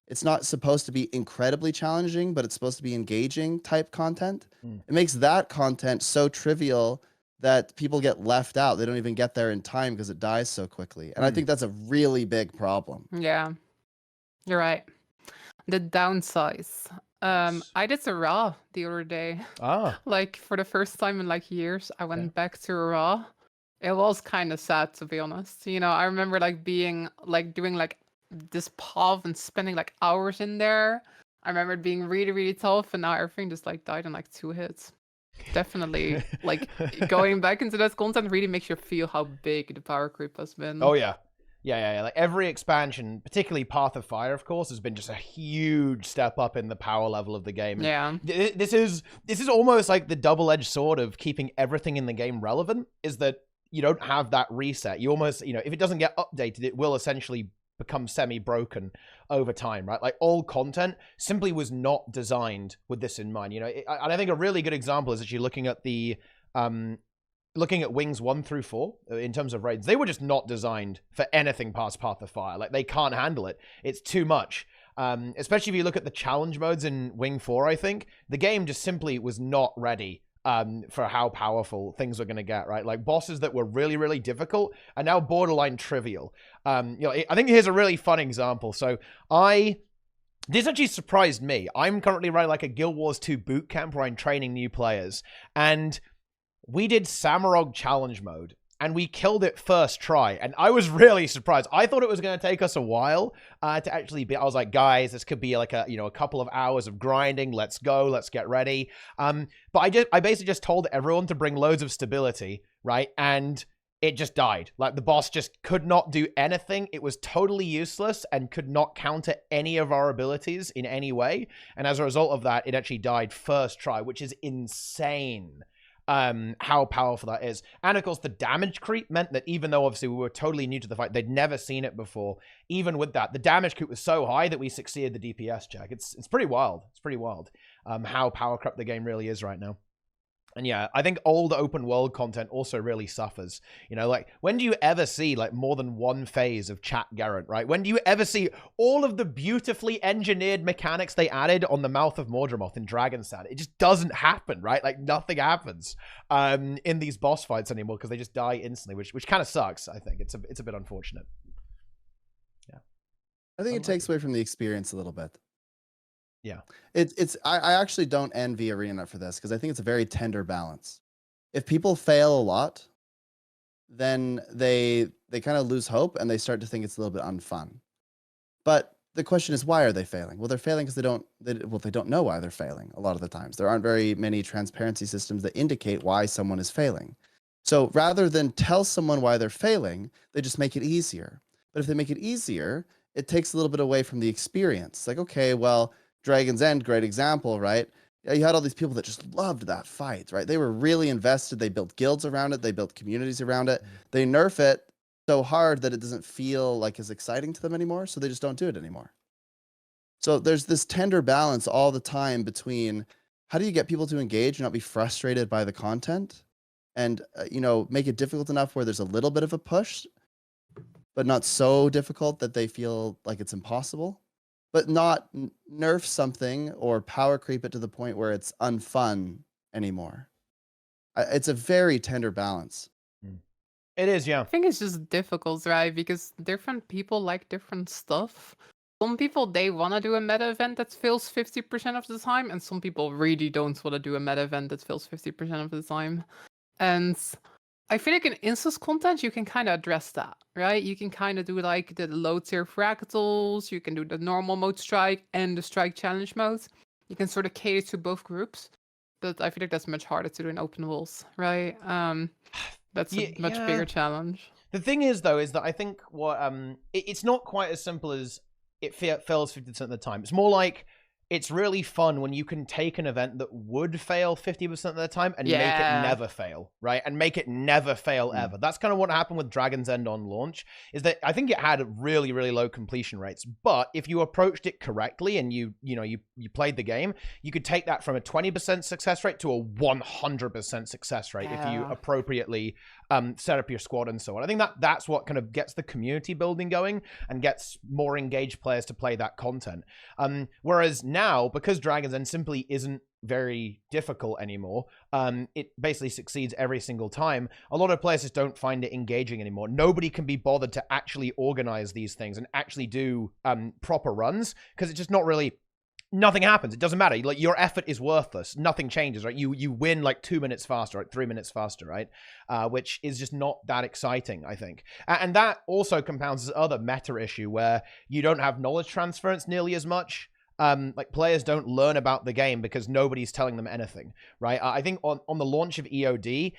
it's not supposed to be incredibly challenging, but it's supposed to be engaging type content. It makes that content so trivial that people get left out. They don't even get there in time because it dies so quickly. And I think that's a really big problem. Yeah, you're right. The downsize. I did a raw the other day. Like for the first time in like years, I went back to a raw. It was kind of sad, to be honest. I remember like being like doing like this path and spending like hours in there. I remember it being really, really tough, and now everything just like died in like 2 hits. Definitely, like going back into that content really makes you feel how big the power creep has been. Oh yeah. Yeah. Like every expansion, particularly Path of Fire, of course, has been just a huge step up in the power level of the game. Yeah. This is almost like the double-edged sword of keeping everything in the game relevant, is that you don't have that reset. You almost, if it doesn't get updated, it will essentially become semi-broken over time, right? Like old content simply was not designed with this in mind. And I think a really good example is actually looking at Wings 1 through 4 in terms of raids. They were just not designed for anything past Path of Fire. Like they can't handle it. It's too much. Especially if you look at the challenge modes in Wing 4, I think the game just simply was not ready for how powerful things were going to get, right? Like bosses that were really, really difficult are now borderline trivial. I think here's a really fun example. So this actually surprised me. I'm currently running like a Guild Wars 2 boot camp where I'm training new players, and we did Samurog challenge mode, and we killed it first try, and I was really surprised. I thought it was going to take us a while to actually beat. I was like, guys, this could be like a couple of hours of grinding. Let's go. Let's get ready. But I basically just told everyone to bring loads of stability, right? And it just died. Like the boss just could not do anything. It was totally useless and could not counter any of our abilities in any way. And as a result of that, it actually died first try, which is insane. How powerful that is. And of course, the damage creep meant that even though obviously we were totally new to the fight, they'd never seen it before. Even with that, the damage creep was so high that we succeeded the DPS check. It's pretty wild. It's pretty wild how power crept the game really is right now. And yeah, I think old open world content also really suffers. Like when do you ever see like more than one phase of Chat Garrett, right? When do you ever see all of the beautifully engineered mechanics they added on the Mouth of Mordramoth in Dragonsand? It just doesn't happen, right? Like nothing happens in these boss fights anymore because they just die instantly, which kind of sucks. I think it's a bit unfortunate. Yeah, I think it takes away from the experience a little bit. Yeah, I actually don't envy ArenaNet for this because I think it's a very tender balance. If people fail a lot, then they kind of lose hope and they start to think it's a little bit unfun. But the question is, why are they failing? Well, they're failing because they don't know why they're failing. A lot of the times, there aren't very many transparency systems that indicate why someone is failing. So rather than tell someone why they're failing, they just make it easier. But if they make it easier, it takes a little bit away from the experience. Like, okay, well, Dragon's End, great example, right? You had all these people that just loved that fight, right? They were really invested. They built guilds around it. They built communities around it. They nerf it so hard that it doesn't feel like as exciting to them anymore, so they just don't do it anymore. So there's this tender balance all the time between how do you get people to engage and not be frustrated by the content, and make it difficult enough where there's a little bit of a push, but not so difficult that they feel like it's impossible. But not nerf something or power creep it to the point where it's unfun anymore. It's a very tender balance. It is, yeah. I think it's just difficult, right? Because different people like different stuff. Some people, they want to do a meta event that fails 50% of the time, and some people really don't want to do a meta event that fails 50% of the time. And I feel like in instance content, you can kind of address that, right? You can kind of do like the low tier fractals, you can do the normal mode strike and the strike challenge mode. You can sort of cater to both groups, but I feel like that's much harder to do in open walls, right? That's a much bigger challenge. The thing is, though, is that I think what it's not quite as simple as it fails 50% of the time. It's more like it's really fun when you can take an event that would fail 50% of the time and make it never fail, right? And make it never fail ever. That's kind of what happened with Dragon's End on launch, is that I think it had really, really low completion rates. But if you approached it correctly and you played the game, you could take that from a 20% success rate to a 100% success rate if you appropriately set up your squad and so on. I think that's what kind of gets the community building going and gets more engaged players to play that content. Whereas now, because Dragon's End simply isn't very difficult anymore, it basically succeeds every single time. A lot of players just don't find it engaging anymore. Nobody can be bothered to actually organize these things and actually do proper runs, because it's just not really... Nothing happens. It doesn't matter. Like, your effort is worthless. Nothing changes, right? You win like 2 minutes faster, right? 3 minutes faster, right? Which is just not that exciting, I think. And that also compounds this other meta issue where you don't have knowledge transference nearly as much. Like, players don't learn about the game because nobody's telling them anything, right? I think on the launch of EOD,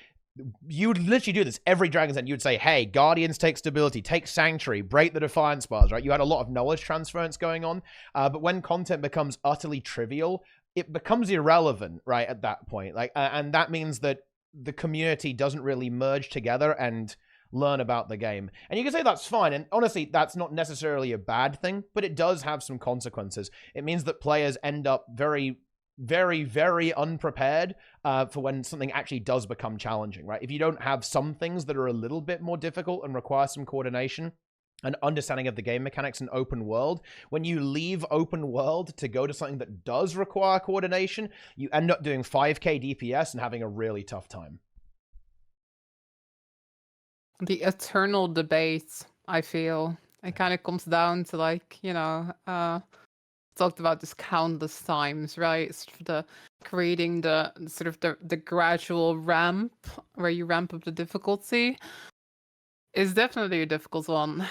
you would literally do this every Dragon's End. You would say, hey, Guardians take stability, take Sanctuary, break the Defiance bars, right? You had a lot of knowledge transference going on. But when content becomes utterly trivial, it becomes irrelevant, right, at that point. Like, and that means that the community doesn't really merge together and learn about the game. And you can say that's fine. And honestly, that's not necessarily a bad thing, but it does have some consequences. It means that players end up very, very unprepared for when something actually does become challenging, right? If you don't have some things that are a little bit more difficult and require some coordination and understanding of the game mechanics in open world, when you leave open world to go to something that does require coordination, you end up doing 5k DPS and having a really tough time. The eternal debate, I feel. It kind of comes down to, like, you know, talked about this countless times, right? Sort of the creating the sort of the gradual ramp where you ramp up the difficulty is definitely a difficult one.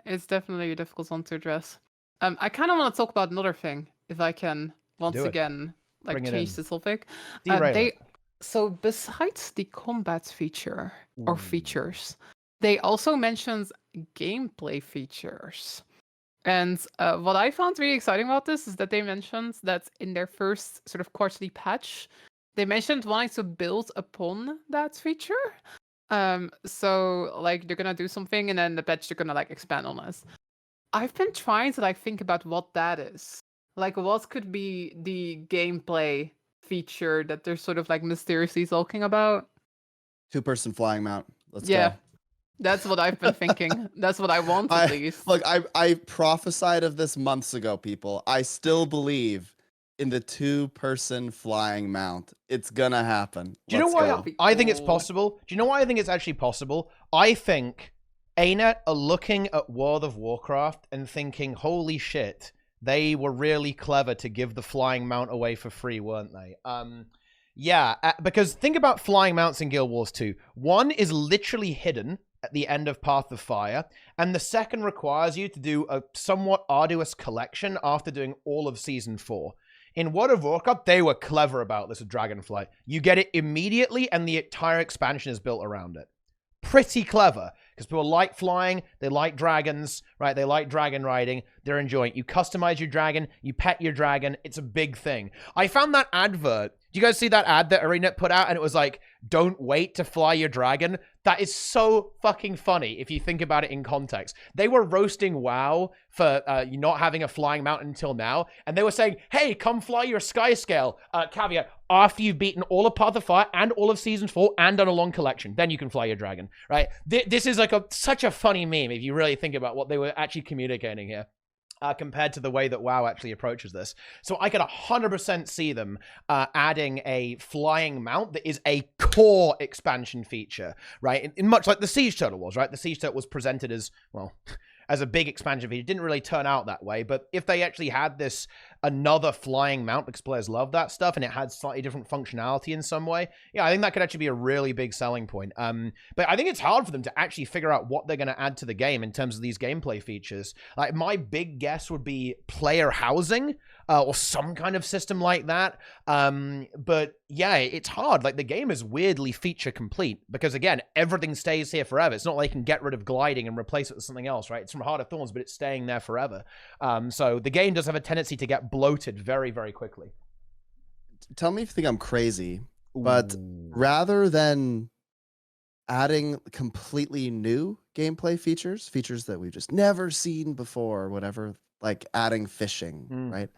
It's definitely a difficult one to address. I kind of want to talk about another thing, if I can once again, like, change the topic. So besides the combat feature or features, they also mentioned gameplay features. And what I found really exciting about this is that they mentioned that in their first sort of quarterly patch, they mentioned wanting to build upon that feature. So, like, they're gonna do something, and then the patch they're gonna, like, expand on it. I've been trying to, like, think about what that is. Like, what could be the gameplay feature that they're sort of, like, mysteriously talking about? 2-person flying mount. Let's go. That's what I've been thinking. That's what I want, at least. Look, I prophesied of this months ago, people. I still believe in the 2-person flying mount. It's gonna happen. Do you know why I think it's possible? Do you know why I think it's actually possible? I think ArenaNet are looking at World of Warcraft and thinking, holy shit, they were really clever to give the flying mount away for free, weren't they? Yeah, because think about flying mounts in Guild Wars 2. One is literally hidden at the end of Path of Fire, and the second requires you to do a somewhat arduous collection after doing all of Season 4. In World of Warcraft, they were clever about this with Dragonflight. You get it immediately, and the entire expansion is built around it. Pretty clever, because people like flying, they like dragons, right? They like dragon riding, they're enjoying it. You customize your dragon, you pet your dragon, it's a big thing. I found that advert. Do you guys see that ad that ArenaNet put out? And it was like, don't wait to fly your dragon. That is so fucking funny if you think about it in context. They were roasting WoW for not having a flying mount until now. And they were saying, hey, come fly your Skyscale. Caveat, after you've beaten all of Path of Fire and all of Season 4 and done a long collection, then you can fly your dragon, right? This is like such a funny meme if you really think about what they were actually communicating here. compared to the way that WoW actually approaches this. So I could 100% see them adding a flying mount that is a core expansion feature, right? In much like the Siege Turtle was, right? The Siege Turtle was presented as, well, as a big expansion feature. It didn't really turn out that way, but if they actually had this another flying mount, because players love that stuff, and it had slightly different functionality in some way, yeah, I think that could actually be a really big selling point. But I think it's hard for them to actually figure out what they're going to add to the game in terms of these gameplay features. Like, my big guess would be player housing, or some kind of system like that. But yeah, it's hard. Like, the game is weirdly feature complete because, again, everything stays here forever. It's not like you can get rid of gliding and replace it with something else, right? It's from Heart of Thorns, but it's staying there forever. So the game does have a tendency to get bloated very, very quickly. Tell me if you think I'm crazy, but rather than adding completely new gameplay features that we've just never seen before or whatever, like adding fishing, right?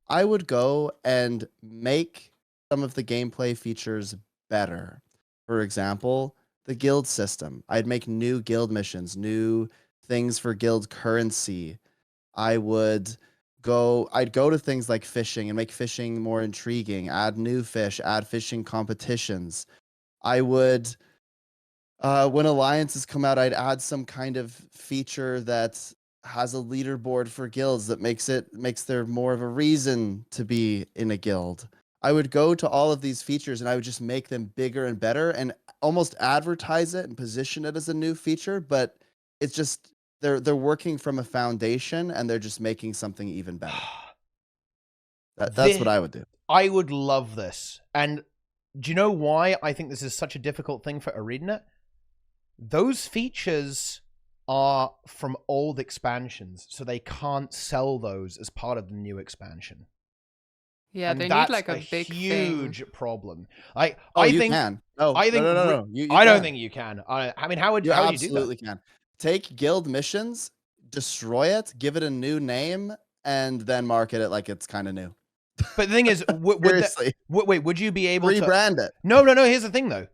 I would go and make some of the gameplay features better. For example, the guild system. I'd make new guild missions, new things for guild currency. I'd go to things like fishing and make fishing more intriguing, add new fish, add fishing competitions. I would, when alliances come out, I'd add some kind of feature that has a leaderboard for guilds that makes there more of a reason to be in a guild. I would go to all of these features and I would just make them bigger and better and almost advertise it and position it as a new feature, but it's just they're working from a foundation and they're just making something even better. That's what I would do. I would love this. And do you know why I think this is such a difficult thing for ArenaNet? Those features are from old expansions, so they can't sell those as part of the new expansion. Yeah, and they that's need like a big huge thing. problem. You can. No, I think no. I don't think you can. I mean, how would you do that? Absolutely can. Take guild missions, destroy it, give it a new name, and then market it like it's kind of new. But the thing is, seriously, would you be able to rebrand it? No. Here's the thing, though.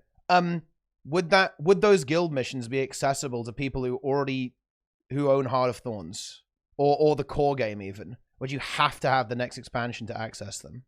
Would those guild missions be accessible to people who own Heart of Thorns or the core game even? Would you have to have the next expansion to access them?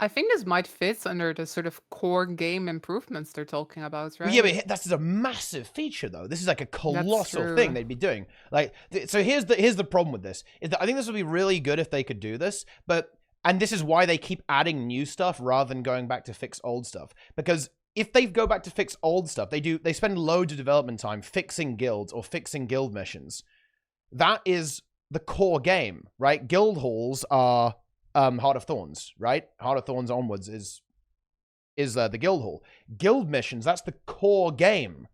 I think this might fit under the sort of core game improvements they're talking about, right? Well, yeah, but that's a massive feature, though. This is like a colossal thing they'd be doing. Like, so here's the problem with this is that I think this would be really good if they could do this, and this is why they keep adding new stuff rather than going back to fix old stuff. Because if they go back to fix old stuff, they spend loads of development time fixing guilds or fixing guild missions. That is the core game, right? Guild halls are Heart of Thorns, right? Heart of Thorns onwards is the guild hall. Guild missions, that's the core game.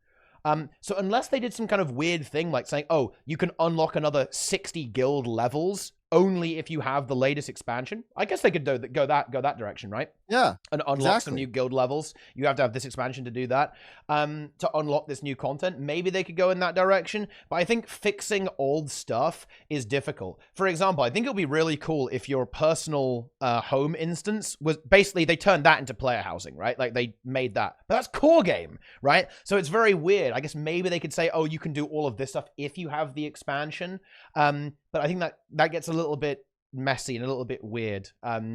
So unless they did some kind of weird thing like saying, oh, you can unlock another 60 guild levels only if you have the latest expansion, I guess they could go that direction, right? Yeah, and unlock some new guild levels. You have to have this expansion to do that. To unlock this new content, maybe they could go in that direction. But I think fixing old stuff is difficult. For example, I think it would be really cool if your personal home instance was basically they turned that into player housing, right? Like they made that, but that's core game, right? So it's very weird. I guess maybe they could say, oh, you can do all of this stuff if you have the expansion. But I think that gets a little bit messy and a little bit weird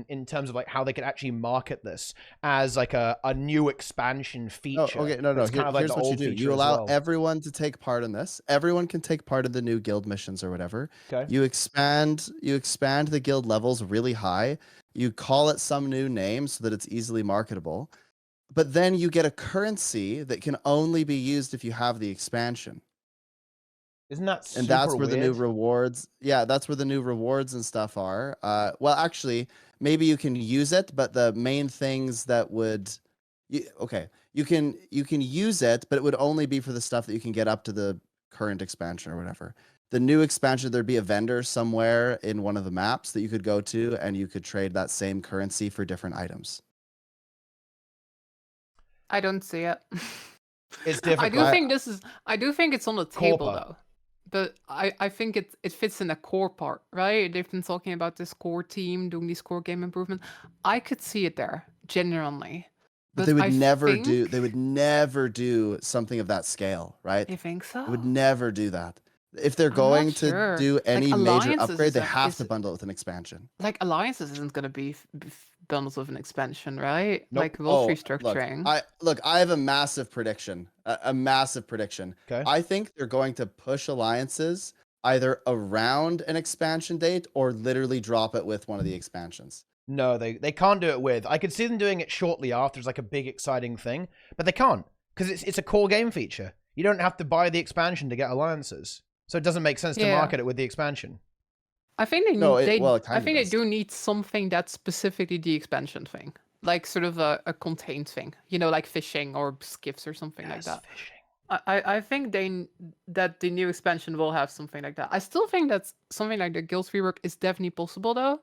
in terms of like how they could actually market this as like a new expansion feature. Oh, okay, no. Here's what you do. You allow everyone to take part in this. Everyone can take part in the new guild missions or whatever. Okay. You expand the guild levels really high. You call it some new name so that it's easily marketable. But then you get a currency that can only be used if you have the expansion. Isn't that super And that's where weird? the new rewards, that's where the new rewards and stuff are. Well, actually, maybe you can use it, but the main things that you can use it, but it would only be for the stuff that you can get up to the current expansion or whatever. The new expansion, there'd be a vendor somewhere in one of the maps that you could go to, and you could trade that same currency for different items. I don't see it. It's difficult. I do think it's on the table though. But I think it fits in a core part, right? They've been talking about this core team doing these core game improvement. I could see it there, genuinely. But they would never do something of that scale, right? You think so? They would never do that. If they're I'm not going to sure. do Like, any major alliances upgrade, they isn't have is to bundle it with an expansion. like alliances isn't gonna be bundles with an expansion, right? Nope. Like wolf Oh, restructuring. I have a massive prediction. A massive prediction. Okay. I think they're going to push alliances either around an expansion date or literally drop it with one of the expansions. No, they can't do it with. I could see them doing it shortly after as like a big exciting thing, but they can't because it's a core game feature. You don't have to buy the expansion to get alliances, so it doesn't make sense to Yeah. market it with the expansion. I think they No, need it- well, it I kinda think they does. do need something that's specifically the expansion thing. Like sort of a contained thing. You know, like fishing or skiffs or something like that. Fishing. I think that the new expansion will have something like that. I still think that something like the guild rework is definitely possible though.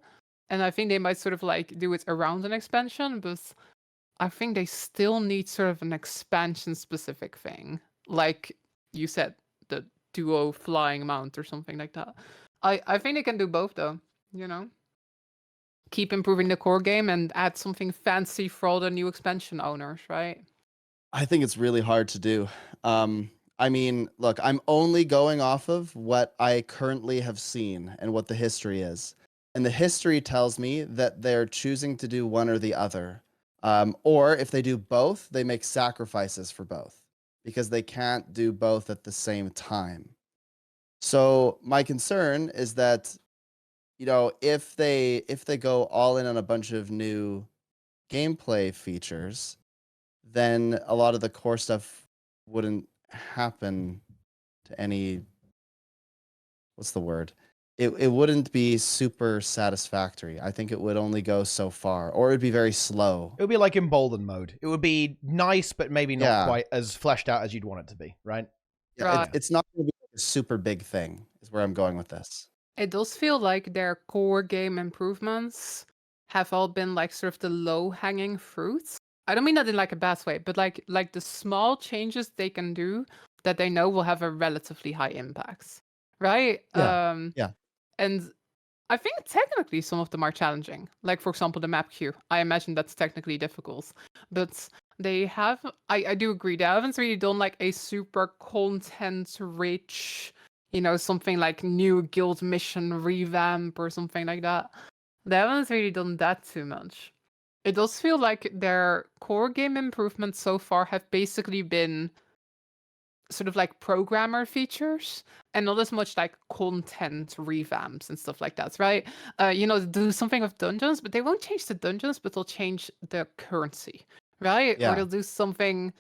And I think they might sort of like do it around an expansion, but I think they still need sort of an expansion specific thing. Like you said, the duo flying mount or something like that. I think they can do both though, you know? Keep improving the core game and add something fancy for all the new expansion owners, right? I think it's really hard to do. I mean, look, I'm only going off of what I currently have seen and what the history is. And the history tells me that they're choosing to do one or the other. Or if they do both, they make sacrifices for both because they can't do both at the same time. So my concern is that, you know, if they go all in on a bunch of new gameplay features, then a lot of the core stuff wouldn't happen to any, what's the word? It wouldn't be super satisfactory. I think it would only go so far, or it'd be very slow. It would be like Emboldened mode. It would be nice, but maybe not Yeah. quite as fleshed out as you'd want it to be, right? Yeah, Right. it's not going to be a super big thing, is where I'm going with this. It does feel like their core game improvements have all been like sort of the low-hanging fruits. I don't mean that in like a bad way, but like the small changes they can do that they know will have a relatively high impact, right? Yeah, yeah. And I think technically some of them are challenging. Like for example, the map queue. I imagine that's technically difficult, but they have. I do agree. They haven't really done like a super content-rich, you know, something like new guild mission revamp or something like that. They haven't really done that too much. It does feel like their core game improvements so far have basically been sort of like programmer features and not as much like content revamps and stuff like that, right? You know, do something with dungeons, but they won't change the dungeons, but they'll change the currency, right? Yeah. Or they'll do something.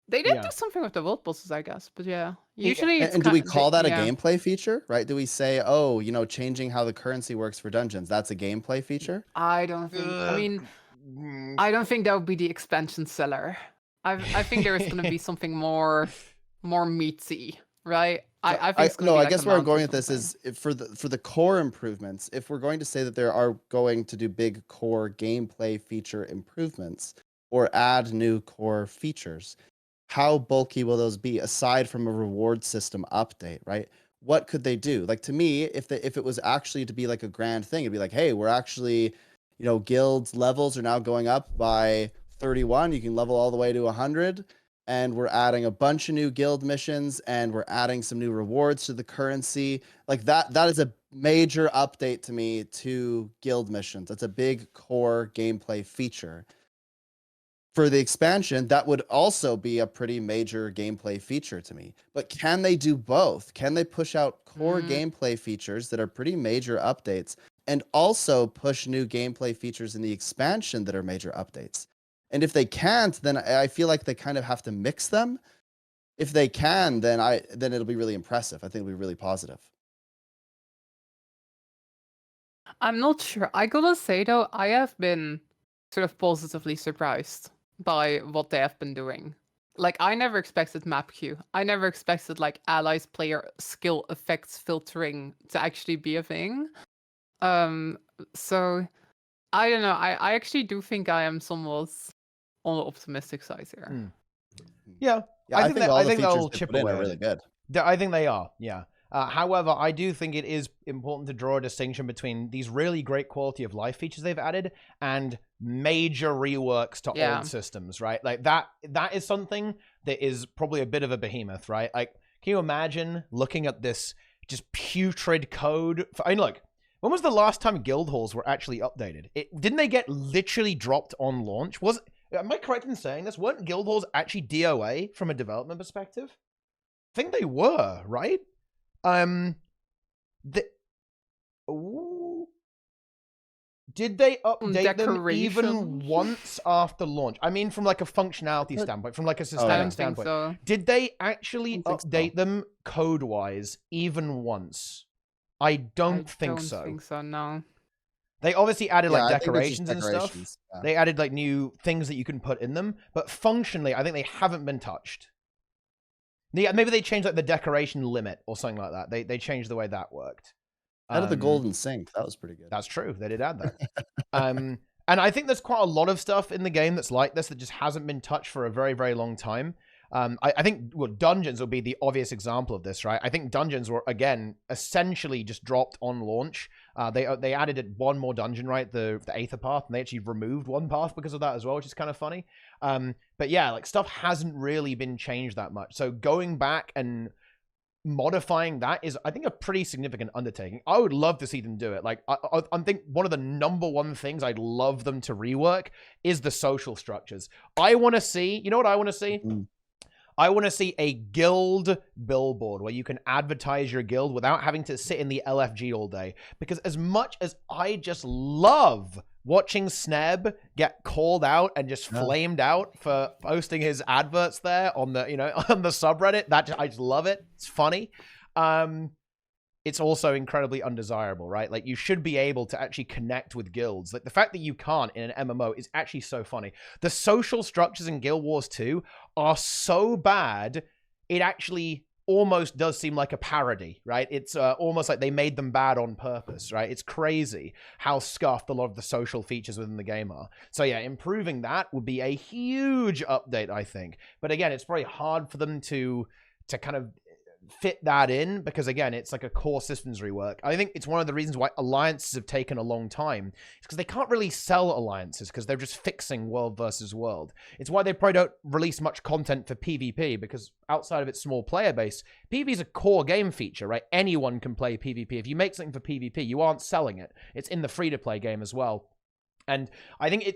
They did Yeah. do something with the world bosses, I guess, but yeah. Usually, it's And do we kind- call that a yeah. gameplay feature, right? Do we say, oh, you know, changing how the currency works for dungeons, that's a gameplay feature? I don't think. I mean, I don't think that would be the expansion seller. I think there is going to be something more meaty, right? I think it's gonna be I like guess a where I'm mount or going with this something. is for the core improvements. If we're going to say that there are going to do big core gameplay feature improvements or add new core features, how bulky will those be aside from a reward system update, right? What could they do? Like to me, if it was actually to be like a grand thing, it'd be like, hey, we're actually, you know, guilds levels are now going up by 31. You can level all the way to 100. And we're adding a bunch of new guild missions and we're adding some new rewards to the currency. Like that is a major update to me to guild missions. That's a big core gameplay feature. For the expansion, that would also be a pretty major gameplay feature to me. But can they do both? Can they push out core gameplay features that are pretty major updates and also push new gameplay features in the expansion that are major updates? And if they can't, then I feel like they kind of have to mix them. If they can, then it'll be really impressive. I think it'll be really positive. I'm not sure. I gotta say though, I have been sort of positively surprised by what they have been doing. Like I never expected map queue. I never expected like allies player skill effects filtering to actually be a thing. So I don't know. I actually do think I am somewhat on the optimistic side here. Yeah, Yeah, I think all the features they'll they chip put in away are at really it. good. I think they are, yeah. However, I do think it is important to draw a distinction between these really great quality of life features they've added and major reworks to Yeah. old systems, right? Like that is something that is probably a bit of a behemoth, right? Like, can you imagine looking at this just putrid code. I mean, look, when was the last time guild halls were actually updated? Didn't they get literally dropped on launch? Am I correct in saying this? Weren't guild halls actually DOA from a development perspective? I think they were, right? Did they update them even once after launch? I mean, from like a functionality standpoint, from like a systemic standpoint. So. Did they actually update them code-wise even once? I don't think so. I don't think so, no. They obviously added like decorations and stuff. Yeah. They added like new things that you can put in them, but functionally, I think they haven't been touched. Maybe they changed like the decoration limit or something like that. They changed the way that worked. Added the golden sink. That was pretty good. That's true. They did add that. And I think there's quite a lot of stuff in the game that's like this that just hasn't been touched for a very, very long time. I think dungeons will be the obvious example of this, right? I think dungeons were, again, essentially just dropped on launch. They added one more dungeon, right? The Aether path, and they actually removed one path because of that as well, which is kind of funny. But yeah, like stuff hasn't really been changed that much. So going back and modifying that is, I think, a pretty significant undertaking. I would love to see them do it. Like, I think one of the number one things I'd love them to rework is the social structures. I want to see, you know what I want to see? I want to see a guild billboard where you can advertise your guild without having to sit in the LFG all day. Because as much as I just love watching Sneb get called out and just flamed out for posting his adverts there on the, on the subreddit, I just love it. It's funny. It's also incredibly undesirable, right? Like, you should be able to actually connect with guilds. Like, the fact that you can't in an MMO is actually so funny. The social structures in Guild Wars 2 are so bad, it actually almost does seem like a parody, right? It's almost like they made them bad on purpose, right? It's crazy how scuffed a lot of the social features within the game are. So yeah, improving that would be a huge update, I think. But again, it's probably hard for them to kind of fit that in, because again, it's like a core systems rework. I think it's one of the reasons why alliances have taken a long time. It's because they can't really sell alliances because they're just fixing world versus world. It's why they probably don't release much content for PvP, because outside of its small player base, PvP is a core game feature, right? Anyone can play PvP. If you make something for PvP, you aren't selling it. It's in the free-to-play game as well. And I think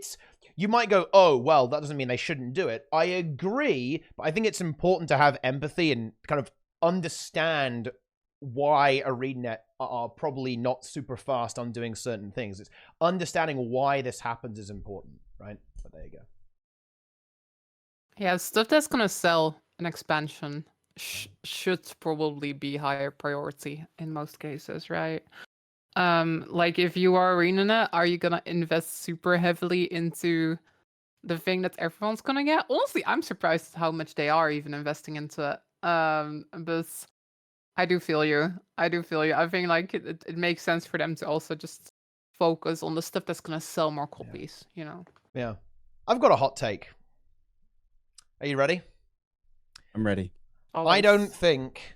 you might go, oh, well, that doesn't mean they shouldn't do it. I agree, but I think it's important to have empathy and kind of understand why ArenaNet are probably not super fast on doing certain things. It's understanding why this happens is important, right? But there you go. Yeah, stuff that's gonna sell an expansion should probably be higher priority in most cases, right? Like, if you are ArenaNet, are you gonna invest super heavily into the thing that everyone's gonna get? Honestly, I'm surprised how much they are even investing into it. But I do feel you. I think like it makes sense for them to also just focus on the stuff that's gonna sell more copies, Yeah. I've got a hot take. Are you ready? I'm ready. I don't think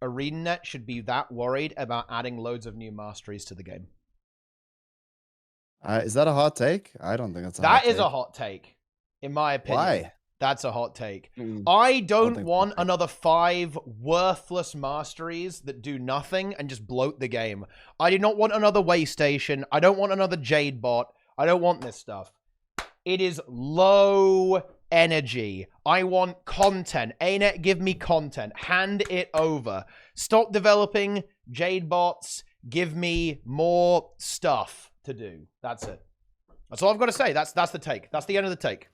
ArenaNet should be that worried about adding loads of new masteries to the game. Is that a hot take? I don't think that's a hot take. That is a hot take, in my opinion. Why? That's a hot take. I don't want so. another 5 worthless masteries that do nothing and just bloat the game. I do not want another way station. I don't want another Jade bot. I don't want this stuff. It is low energy. I want content. ArenaNet, give me content. Hand it over. Stop developing Jade bots. Give me more stuff to do. That's it. That's all I've got to say. That's the take. That's the end of the take.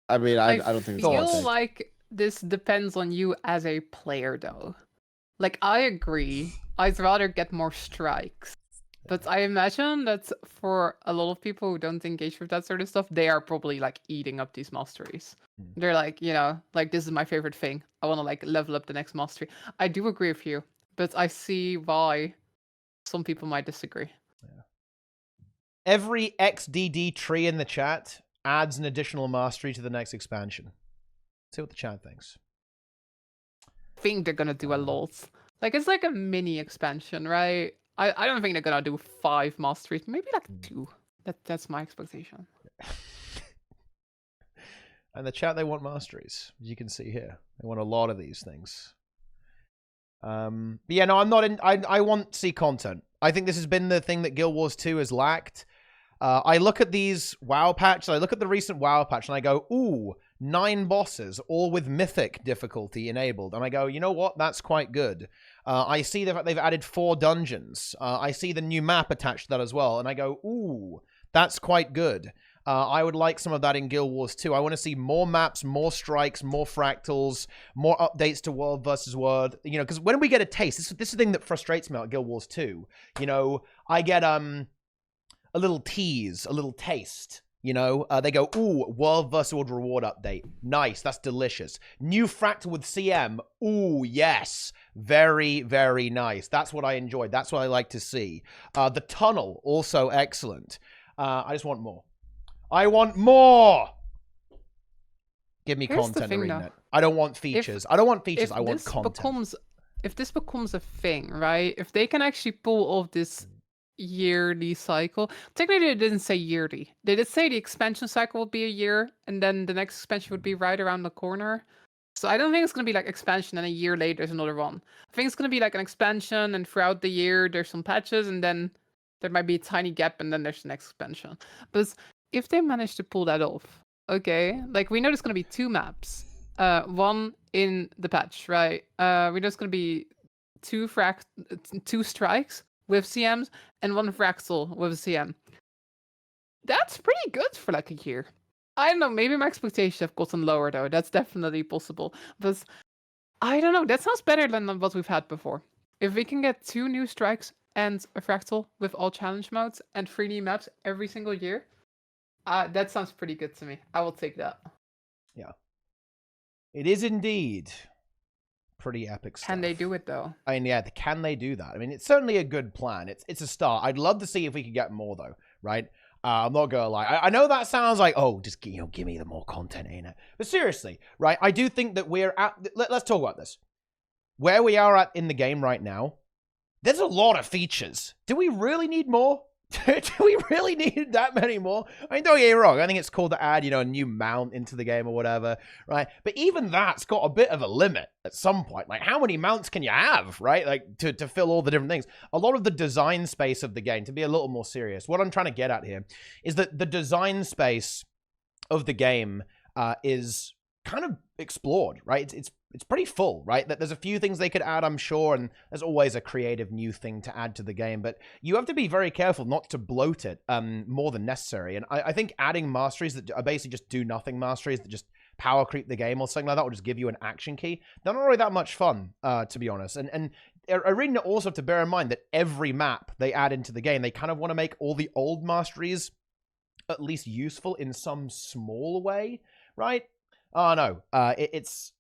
I mean, I don't think it's a hot I feel take. like this depends on you as a player, though. Like, I agree. I'd rather get more strikes. But I imagine that for a lot of people who don't engage with that sort of stuff, they are probably, like, eating up these masteries. They're like, like, this is my favorite thing. I want to, like, level up the next mastery. I do agree with you, but I see why some people might disagree. Yeah. Every XDD tree in the chat adds an additional mastery to the next expansion. See what the chat thinks. I think they're gonna do a lot. Like, it's like a mini expansion, right? I don't think they're gonna do 5 masteries. Maybe like 2. That's my expectation. And the chat, they want masteries, as you can see here. They want a lot of these things. But yeah, no, I'm not in. I want to see content. I think this has been the thing that Guild Wars 2 has lacked. I look at these WoW patches, I look at the recent WoW patch, and I go, ooh, 9 bosses, all with Mythic difficulty enabled. And I go, you know what? That's quite good. I see that they've added 4 dungeons. I see the new map attached to that as well. And I go, ooh, that's quite good. I would like some of that in Guild Wars 2. I want to see more maps, more strikes, more fractals, more updates to World versus World. You know, because when we get a taste, this is the thing that frustrates me about Guild Wars 2. You know, I get a little tease, a little taste. You know, they go, ooh, World vs. World reward update. Nice, that's delicious. New fractal with CM. Ooh, yes. Very, very nice. That's what I enjoyed. That's what I like to see. The tunnel, also excellent. I just want more. I want more! Give me Here's content, the thing, ArenaNet. though. I don't want features. I don't want features, I want this content. If this becomes a thing, right? If they can actually pull off this yearly cycle. Technically, they didn't say yearly. They did say the expansion cycle would be a year, and then the next expansion would be right around the corner. So I don't think it's going to be like expansion and a year later there's another one. I think it's going to be like an expansion, and throughout the year there's some patches, and then there might be a tiny gap, and then there's the next expansion. But if they manage to pull that off, okay, like we know there's going to be 2 maps. One in the patch, right? We know it's going to be 2 strikes with CMs and 1 fractal with a CM. That's pretty good for like a year. I don't know, maybe my expectations have gotten lower though. That's definitely possible. But I don't know, that sounds better than what we've had before. If we can get 2 new strikes and a fractal with all challenge modes and 3 new maps every single year, that sounds pretty good to me. I will take that. Yeah. It is indeed pretty epic stuff. Can they do it though? I mean, yeah, can they do that? I mean, it's certainly a good plan. It's a start. I'd love to see if we could get more though, right? I'm not gonna lie. I know that sounds like, oh, just give me the more content, ain't it? But seriously, right? I do think that we're at. Let's talk about this. Where we are at in the game right now, there's a lot of features. Do we really need more? Do we really need that many more? I mean, don't get me wrong. I think it's cool to add, you know, a new mount into the game or whatever, right? But even that's got a bit of a limit at some point. Like, how many mounts can you have, right? Like, to fill all the different things. A lot of the design space of the game, to be a little more serious, what I'm trying to get at here is that the design space of the game is kind of explored, right? It's pretty full, right? That there's a few things they could add, I'm sure, and there's always a creative new thing to add to the game, but you have to be very careful not to bloat it more than necessary. And I think adding masteries that are basically just do nothing masteries that just power creep the game or something like that, or just give you an action key, they're not really that much fun, to be honest. And Arena also have to bear in mind that every map they add into the game, they kind of want to make all the old masteries at least useful in some small way, right? Oh, no.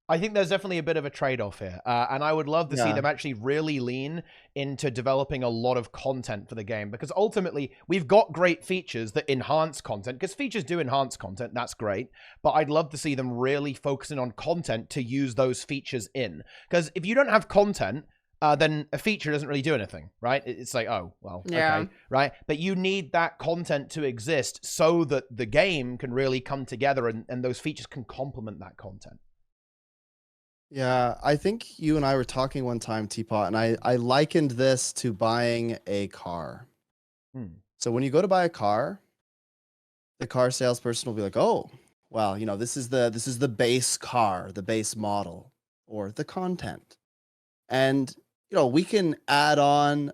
I think there's definitely a bit of a trade-off here. And I would love to see them actually really lean into developing a lot of content for the game. Because ultimately, we've got great features that enhance content. Because features do enhance content. That's great. But I'd love to see them really focusing on content to use those features in. Because if you don't have content, then a feature doesn't really do anything, right? It's like, oh, well, okay, right? But you need that content to exist so that the game can really come together and those features can complement that content. Yeah, I think you and I were talking one time, Teapot, and I likened this to buying a car. So when you go to buy a car, the car salesperson will be like, oh, well, you know, this is the base car, the base model, or the content. And you know, we can add on,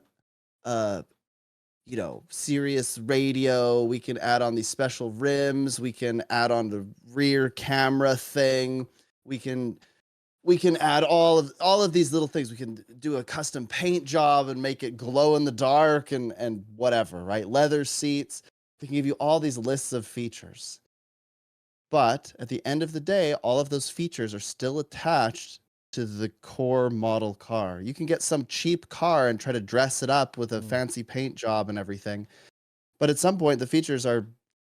you know, Sirius radio. We can add on these special rims. We can add on the rear camera thing. We can add all of these little things. We can do a custom paint job and make it glow in the dark and whatever, right? Leather seats. We can give you all these lists of features. But at the end of the day, all of those features are still attached to the core model car. You can get some cheap car and try to dress it up with a fancy paint job and everything. But at some point, the features are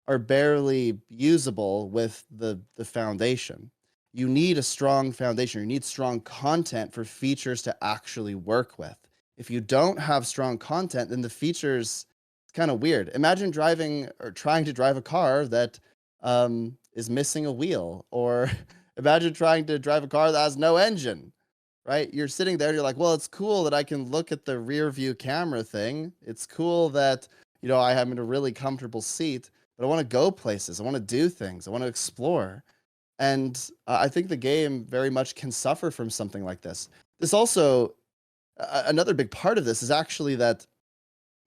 barely usable with the foundation. You need a strong foundation. You need strong content for features to actually work with. If you don't have strong content, then the features, it's kind of weird. Imagine driving or trying to drive a car that is missing a wheel, or imagine trying to drive a car that has no engine. right? You're sitting there, you're like, well, it's cool that I can look at the rear view camera thing. It's cool that, I am in a really comfortable seat, but I want to go places. I want to do things. I want to explore. And I think the game very much can suffer from something like this. This also, another big part of this is actually that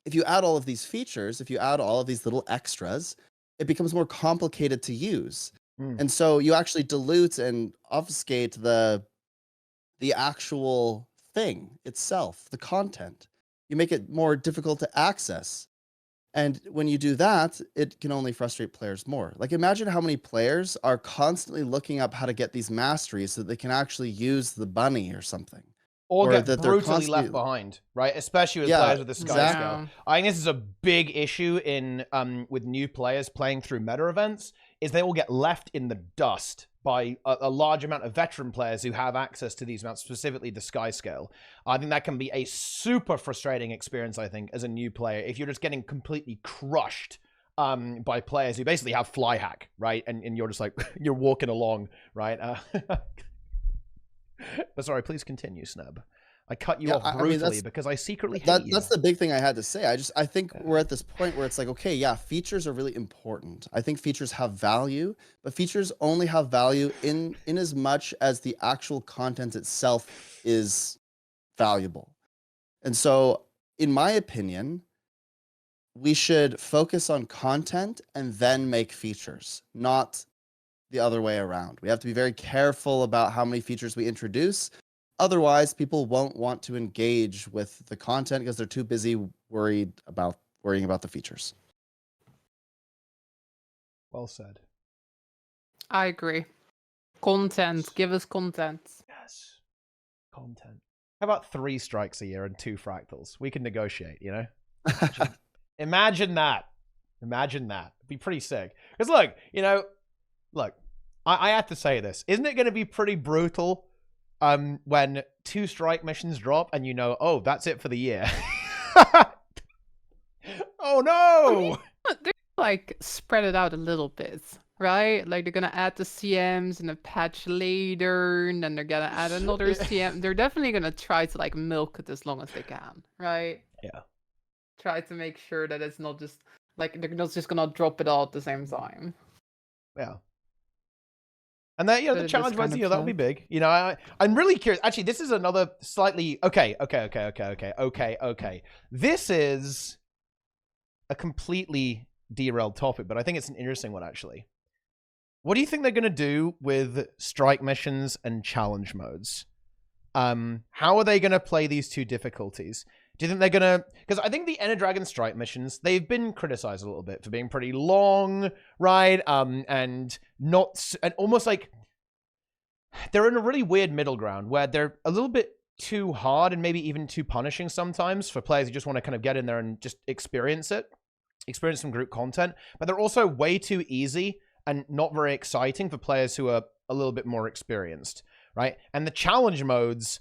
if you add all of these features, if you add all of these little extras, it becomes more complicated to use. And so you actually dilute and obfuscate the actual thing itself, the content. You make it more difficult to access. And when you do that, it can only frustrate players more. Like, imagine how many players are constantly looking up how to get these masteries so that they can actually use the bunny or something. Or get that they're brutally left constantly behind, right? Especially with Yeah, players with the sky exactly. scale. I think this is a big issue in with new players playing through meta events, is they will get left in the dust by a large amount of veteran players who have access to these amounts, specifically the sky scale. I think that can be a super frustrating experience, I think, as a new player, if you're just getting completely crushed by players who basically have fly hack, right? And you're just like, you're walking along, right? But sorry, please continue, Sneb. I cut you off brutally because I secretly hate you. That's the big thing I had to say. I think we're at this point where it's like, okay, yeah, features are really important. I think features have value, but features only have value in as much as the actual content itself is valuable. And so, in my opinion, we should focus on content and then make features, not the other way around. We have to be very careful about how many features we introduce. Otherwise, people won't want to engage with the content because they're too busy worrying about the features. Well said. I agree. Content. Give us content. Yes. Content. How about 3 strikes a year and 2 fractals? We can negotiate, Imagine that. Imagine that. It'd be pretty sick. Because look, I have to say this. Isn't it going to be pretty brutal when 2 strike missions drop and oh, that's it for the year? Oh, no! They're spread it out a little bit, right? Like, they're going to add the CMs in a patch later, and then they're going to add another CM. They're definitely going to try to, milk it as long as they can, right? Yeah. Try to make sure that it's not just, they're not just going to drop it all at the same time. Yeah. And then, the challenge modes, that would be big. I'm really curious. Actually, this is another slightly... Okay. This is a completely derailed topic, but I think it's an interesting one, actually. What do you think they're going to do with strike missions and challenge modes? How are they going to play these 2 difficulties? Do you think they're going to... Because I think the Ender Dragon strike missions, they've been criticized a little bit for being pretty long, right? And not... And almost like... They're in a really weird middle ground where they're a little bit too hard and maybe even too punishing sometimes for players who just want to kind of get in there and just experience it. Experience some group content. But they're also way too easy and not very exciting for players who are a little bit more experienced, right? And the challenge modes...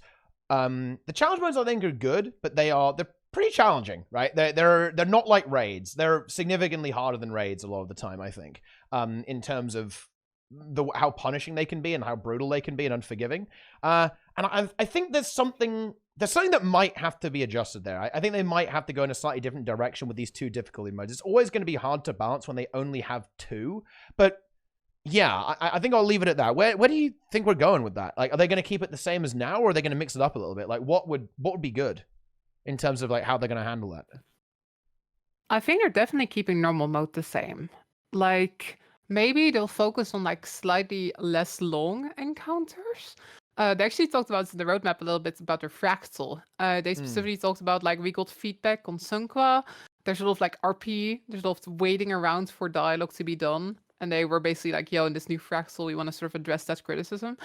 I think are good, but they're pretty challenging, right? They're not like raids. They're significantly harder than raids a lot of the time, I think, in terms of how punishing they can be and how brutal they can be and unforgiving. And I think there's something that might have to be adjusted there. I think they might have to go in a slightly different direction with these 2 difficulty modes. It's always going to be hard to balance when they only have 2, but yeah, I think I'll leave it at that. Where do you think we're going with that? Are they going to keep it the same as now, or are they going to mix it up a little bit? What would be good in terms of how they're going to handle that? I think they're definitely keeping normal mode the same. Maybe they'll focus on slightly less long encounters. They actually talked about in the roadmap a little bit about their fractal. They specifically talked about we got feedback on Sunqua. There's a lot of RP. There's a lot of waiting around for dialogue to be done. And they were basically yo, in this new fractal, we want to sort of address that criticism.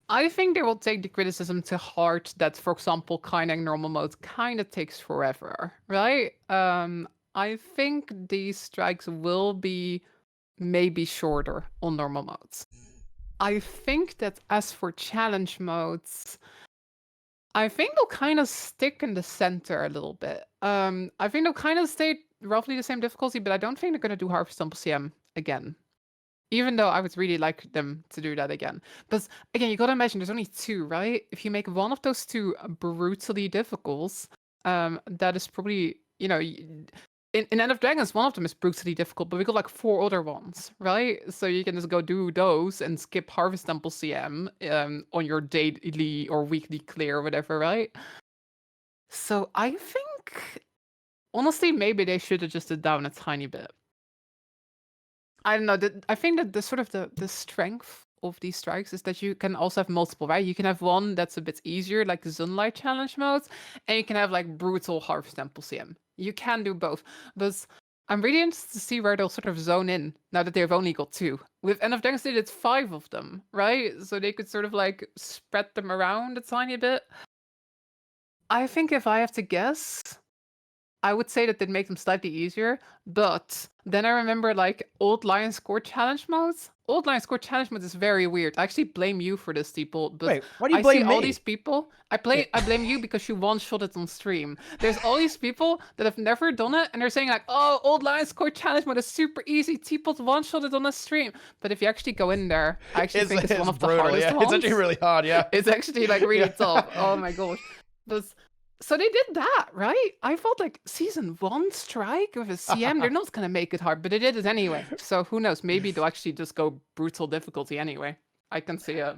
I think they will take the criticism to heart that, for example, Kaining normal mode kind of takes forever, right? I think these strikes will be maybe shorter on normal modes. I think that as for challenge modes, I think they'll kind of stick in the center a little bit. I think they'll kind of stay roughly the same difficulty, but I don't think they're going to do Harvest Temple CM again. Even though I would really like them to do that again. But again, you gotta imagine there's only 2, right? If you make one of those 2 brutally difficult, that is probably, in End of Dragons, one of them is brutally difficult, but we got like 4 other ones, right? So you can just go do those and skip Harvest Temple CM on your daily or weekly clear or whatever, right? So I think, honestly, maybe they should adjust it down a tiny bit. I don't know. I think that the sort of the strength of these strikes is that you can also have multiple, right? You can have one that's a bit easier, like the Sunlight Challenge mode, and you can have like brutal Harvest Temple CM. You can do both, but I'm really interested to see where they'll sort of zone in now that they've only got 2. With End of Dragons, they did 5 of them, right? So they could sort of like spread them around a tiny bit. I think if I have to guess, I would say that they'd make them slightly easier, but then I remember like Old Lion Score Challenge modes. Old Lion Score Challenge mode is very weird. I actually blame you for this, people. But Wait, why do you I blame see me? all these people. I blame you because you one-shot it on stream. There's all these people that have never done it, and they're saying like, "Oh, Old Lion Score Challenge mode is super easy. Teapot one-shot it on a stream." But if you actually go in there, I actually think it's one of the hardest ones. It's actually really hard. Yeah, It's actually like really tough. Oh my gosh. But so they did that, right? I felt like season 1 strike with a CM, they're not gonna make it hard, but they did it anyway. So who knows? Maybe they'll actually just go brutal difficulty anyway. I can see it.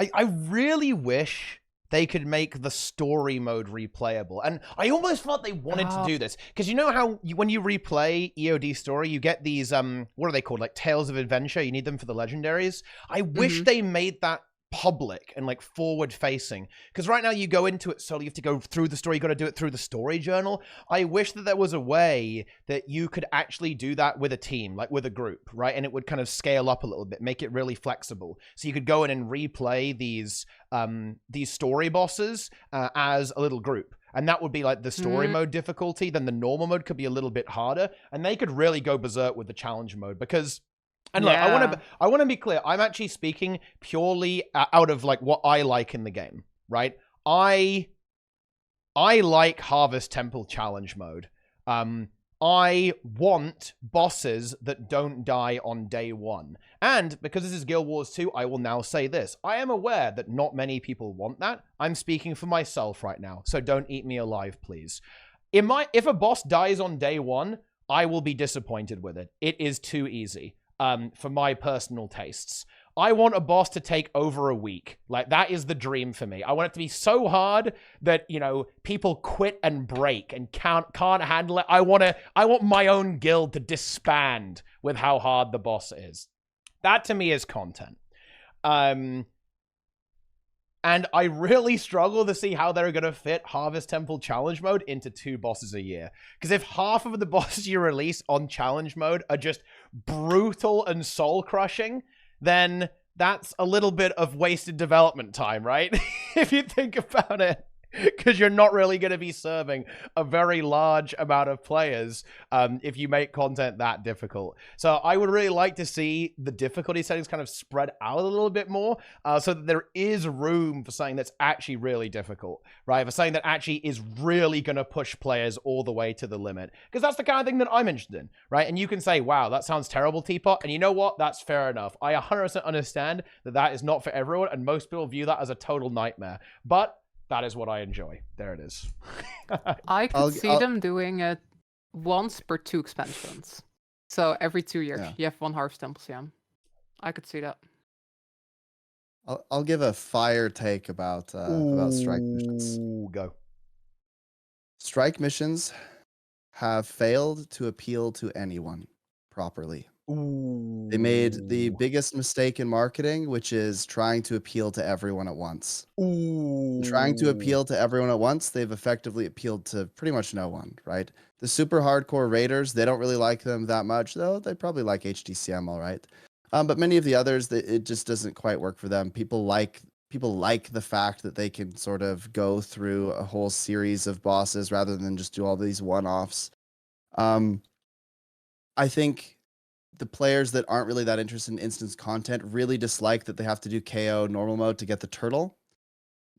I really wish they could make the story mode replayable. And I almost felt they wanted to do this. Because you know how when you replay EOD story, you get these, what are they called? Like Tales of Adventure. You need them for the legendaries. I wish they made that public and like forward facing, because right now you go into it solely, you have to go through the story, you got to do it through the story journal. I wish that there was a way that you could actually do that with a team, like with a group, right? And it would kind of scale up a little bit, make it really flexible, so you could go in and replay these story bosses as a little group. And that would be like the story mode difficulty. Then the normal mode could be a little bit harder, and they could really go berserk with the challenge mode. Because and look, I want to be clear. I'm actually speaking purely out of like what I like in the game, right? I like Harvest Temple challenge mode. I want bosses that don't die on day 1. And because this is Guild Wars 2, I will now say this. I am aware that not many people want that. I'm speaking for myself right now, so don't eat me alive, please. If a boss dies on day 1, I will be disappointed with it. It is too easy. For my personal tastes. I want a boss to take over a week. Like, that is the dream for me. I want it to be so hard that, you know, people quit and break and can't handle it. I want my own guild to disband with how hard the boss is. That to me is content. And I really struggle to see how they're going to fit Harvest Temple Challenge Mode into 2 bosses a year. Because if half of the bosses you release on Challenge Mode are just brutal and soul-crushing, then that's a little bit of wasted development time, right? If you think about it. Because you're not really going to be serving a very large amount of players if you make content that difficult. So I would really like to see the difficulty settings kind of spread out a little bit more so that there is room for something that's actually really difficult, right? For something that actually is really going to push players all the way to the limit. Because that's the kind of thing that I'm interested in, right? And you can say, wow, that sounds terrible, Teapot. And you know what? That's fair enough. I 100% understand that that is not for everyone, and most people view that as a total nightmare. But that is what I enjoy. There it is. I could see them doing it once per 2 expansions. So every 2 years, you have 1 Harvest Temple CM. I could see that. I'll give a fire take about strike missions. Go. Strike missions have failed to appeal to anyone properly. Ooh. They made the biggest mistake in marketing, which is trying to appeal to everyone at once. Ooh. Trying to appeal to everyone at once, they've effectively appealed to pretty much no one, right? The super hardcore raiders, they don't really like them that much, though. They probably like HDCM all right. But many of the others, it just doesn't quite work for them. People like the fact that they can sort of go through a whole series of bosses rather than just do all these one-offs. I think the players that aren't really that interested in instance content really dislike that they have to do KO normal mode to get the turtle.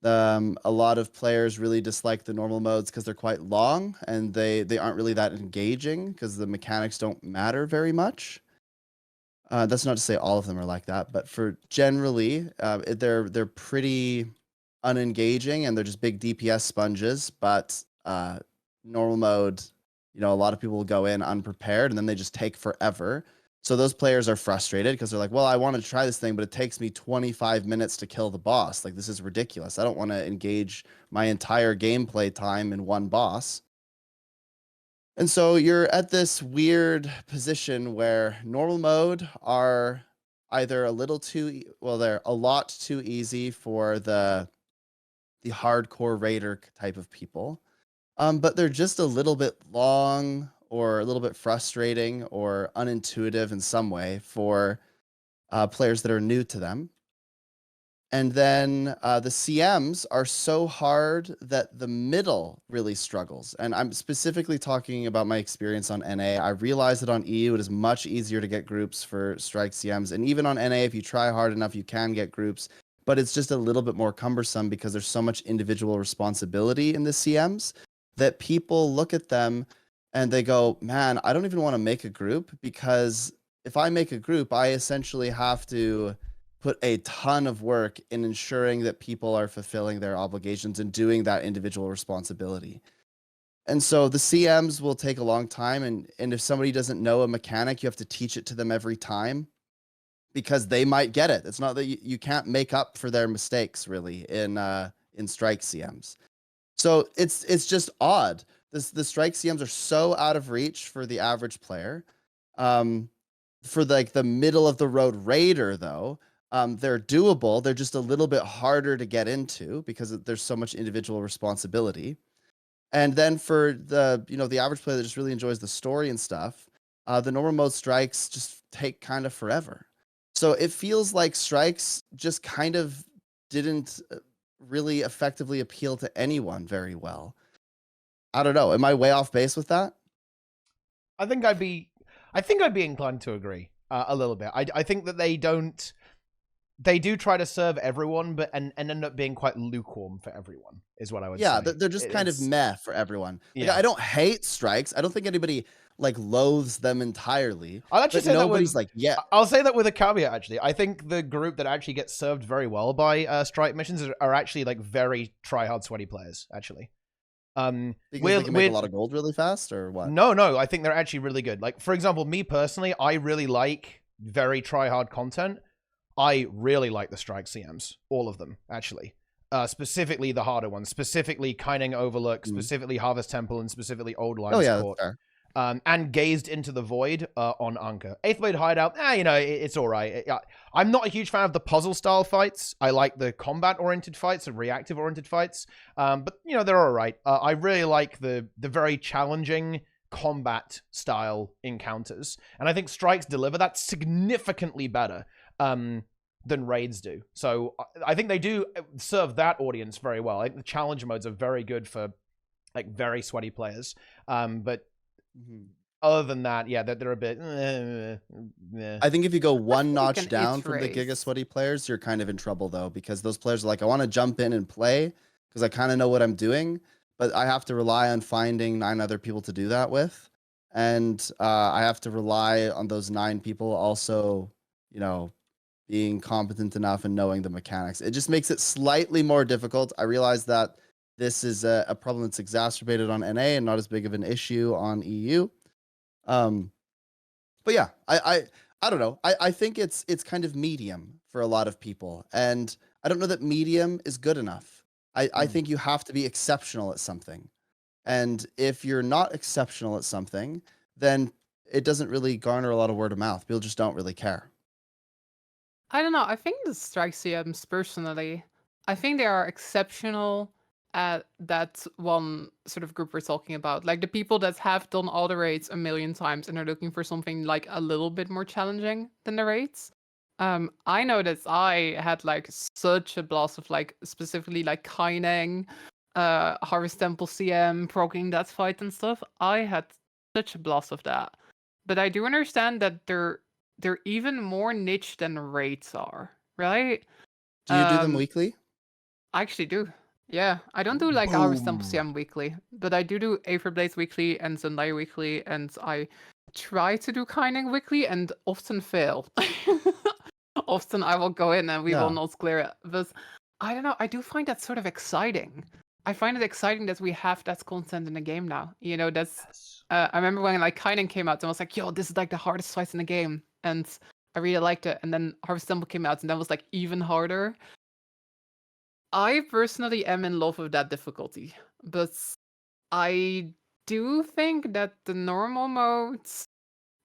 A lot of players really dislike the normal modes because they're quite long and they aren't really that engaging because the mechanics don't matter very much. That's not to say all of them are like that, but for generally, they're pretty unengaging and they're just big DPS sponges. But normal mode, a lot of people will go in unprepared and then they just take forever. So those players are frustrated because they're like, well, I want to try this thing, but it takes me 25 minutes to kill the boss. Like, this is ridiculous. I don't want to engage my entire gameplay time in one boss. And so you're at this weird position where normal mode are either a little too, well, they're a lot too easy for the hardcore raider type of people. But they're just a little bit long or a little bit frustrating or unintuitive in some way for players that are new to them. And then the CMs are so hard that the middle really struggles. And I'm specifically talking about my experience on NA. I realized that on EU, it is much easier to get groups for strike CMs. And even on NA, if you try hard enough, you can get groups. But it's just a little bit more cumbersome because there's so much individual responsibility in the CMs that people look at them and they go, man, I don't even want to make a group, because if I make a group, I essentially have to put a ton of work in ensuring that people are fulfilling their obligations and doing that individual responsibility. And so the CMs will take a long time. And if somebody doesn't know a mechanic, you have to teach it to them every time because they might get it. It's not that you can't make up for their mistakes really in strike CMs. So it's just odd. The strike CMs are so out of reach for the average player. For like the middle of the road raider though, they're doable. They're just a little bit harder to get into because there's so much individual responsibility. And then for the average player that just really enjoys the story and stuff, the normal mode strikes just take kind of forever. So it feels like strikes just kind of didn't really effectively appeal to anyone very well. I don't know. Am I way off base with that? I think I'd be inclined to agree a little bit. I think that they do try to serve everyone, but and end up being quite lukewarm for everyone, is what I would say. Yeah, they're just kind of meh for everyone. Like, Yeah. I don't hate strikes. I don't think anybody like loathes them entirely. I'll actually say nobody's like, yeah. I'll say that with a caveat, actually. I think the group that actually gets served very well by strike missions are actually like very try-hard sweaty players, actually. Because they can make a lot of gold really fast, or what? No, I think they're actually really good. Like, for example, me personally, I really like very try-hard content. I really like the strike CMs, all of them, actually. Specifically the harder ones, specifically Kining Overlook, specifically Harvest Temple, and specifically Old Lines Court. That's fair. And Gazed into the Void on Anka. Eighth Blade Hideout, it's all right. I'm not a huge fan of the puzzle-style fights. I like the combat-oriented fights and reactive-oriented fights. But, they're all right. I really like the very challenging combat-style encounters. And I think strikes deliver that significantly better than raids do. So I think they do serve that audience very well. I think the challenge modes are very good for like very sweaty players. But other than that, yeah, they're a bit. I think if you go one notch down from the Giga sweaty players, you're kind of in trouble though, because those players are like, I want to jump in and play because I kind of know what I'm doing, but I have to rely on finding 9 other people to do that with, and I have to rely on those 9 people also, being competent enough and knowing the mechanics. It just makes it slightly more difficult. I realize that this is a problem that's exacerbated on NA and not as big of an issue on EU. But yeah, I don't know. I think it's kind of medium for a lot of people. And I don't know that medium is good enough. I think you have to be exceptional at something. And if you're not exceptional at something, then it doesn't really garner a lot of word of mouth. People just don't really care. I don't know. I think the strike CMs, personally, I think they are exceptional at that one sort of group we're talking about. Like the people that have done all the raids a million times and are looking for something like a little bit more challenging than the raids. I know that I had like such a blast of like specifically like Kining, Harvest Temple CM, proccing that fight and stuff. I had such a blast of that. But I do understand that they're even more niche than raids are, right? Do you do them weekly? I actually do. Yeah, I don't do like Harvest Temple CM weekly, but I do Aether Blades weekly and Zendaya weekly, and I try to do kinding weekly and often fail. Often I will go in and we will not clear it. But I don't know. I do find that sort of exciting. I find it exciting that we have that content in the game now. You know, that's. I remember when like kinding came out and I was like, "Yo, this is like the hardest fight in the game," and I really liked it. And then Harvest Temple came out and that was like even harder. I personally am in love with that difficulty, but I do think that the normal modes.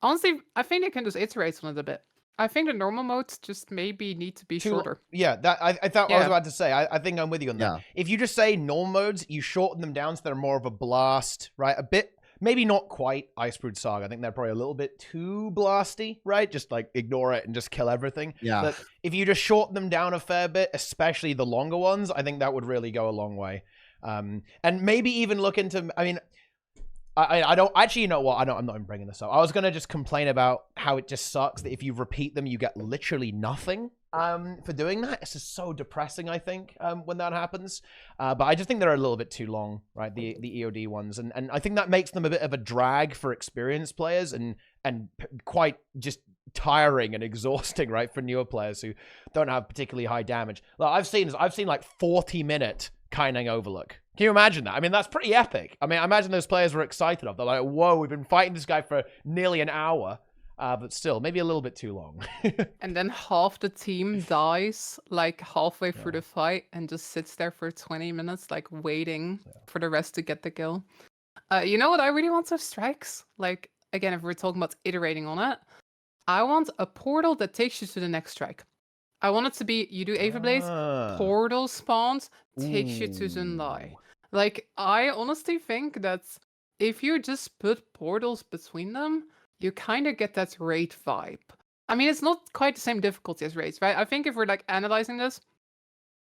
Honestly, I think they can just iterate on it a bit. I think the normal modes just maybe need to be shorter. Yeah, that I thought I was about to say. I think I'm with you on that. Yeah. If you just say normal modes, you shorten them down so they're more of a blast, right? A bit, maybe not quite Ice Brood Saga. I think they're probably a little bit too blasty, right? Just like ignore it and just kill everything. Yeah. But if you just shorten them down a fair bit, especially the longer ones, I think that would really go a long way. And maybe even look into, I mean, I don't actually, you know what? I'm not even bringing this up. I was gonna just complain about how it just sucks that if you repeat them, you get literally nothing for doing that. It's just so depressing, I think, when that happens. But I just think they're a little bit too long, right? The EOD ones, and I think that makes them a bit of a drag for experienced players and quite just tiring and exhausting, right, for newer players who don't have particularly high damage. Like I've seen like 40-minute kinding overlook. Can you imagine that? I mean, that's pretty epic. I mean, I imagine those players were excited of. They're like, whoa, we've been fighting this guy for nearly an hour. But still, maybe a little bit too long. And then half the team dies like halfway through the fight and just sits there for 20 minutes, like waiting for the rest to get the kill. You know what I really want to have strikes? Like, again, if we're talking about iterating on it, I want a portal that takes you to the next strike. I want it to be, you do Ava Blades, portal spawns, takes you to Zundai. Like, I honestly think that if you just put portals between them, you kind of get that raid vibe. I mean, it's not quite the same difficulty as raids, right? I think if we're like analyzing this,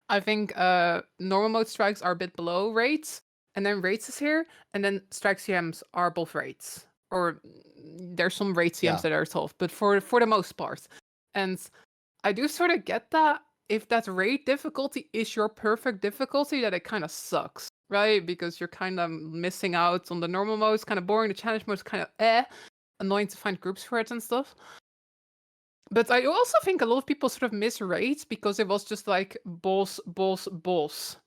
I think normal mode strikes are a bit below raids, and then raids is here, and then strike CMs are above raids. Or there's some raid CMs that are tough, but for the most part. And I do sort of get that if that raid difficulty is your perfect difficulty, that it kind of sucks, right? Because you're kind of missing out on the normal modes, kind of boring. The challenge mode's kind of annoying to find groups for it and stuff. But I also think a lot of people sort of miss raids because it was just like boss,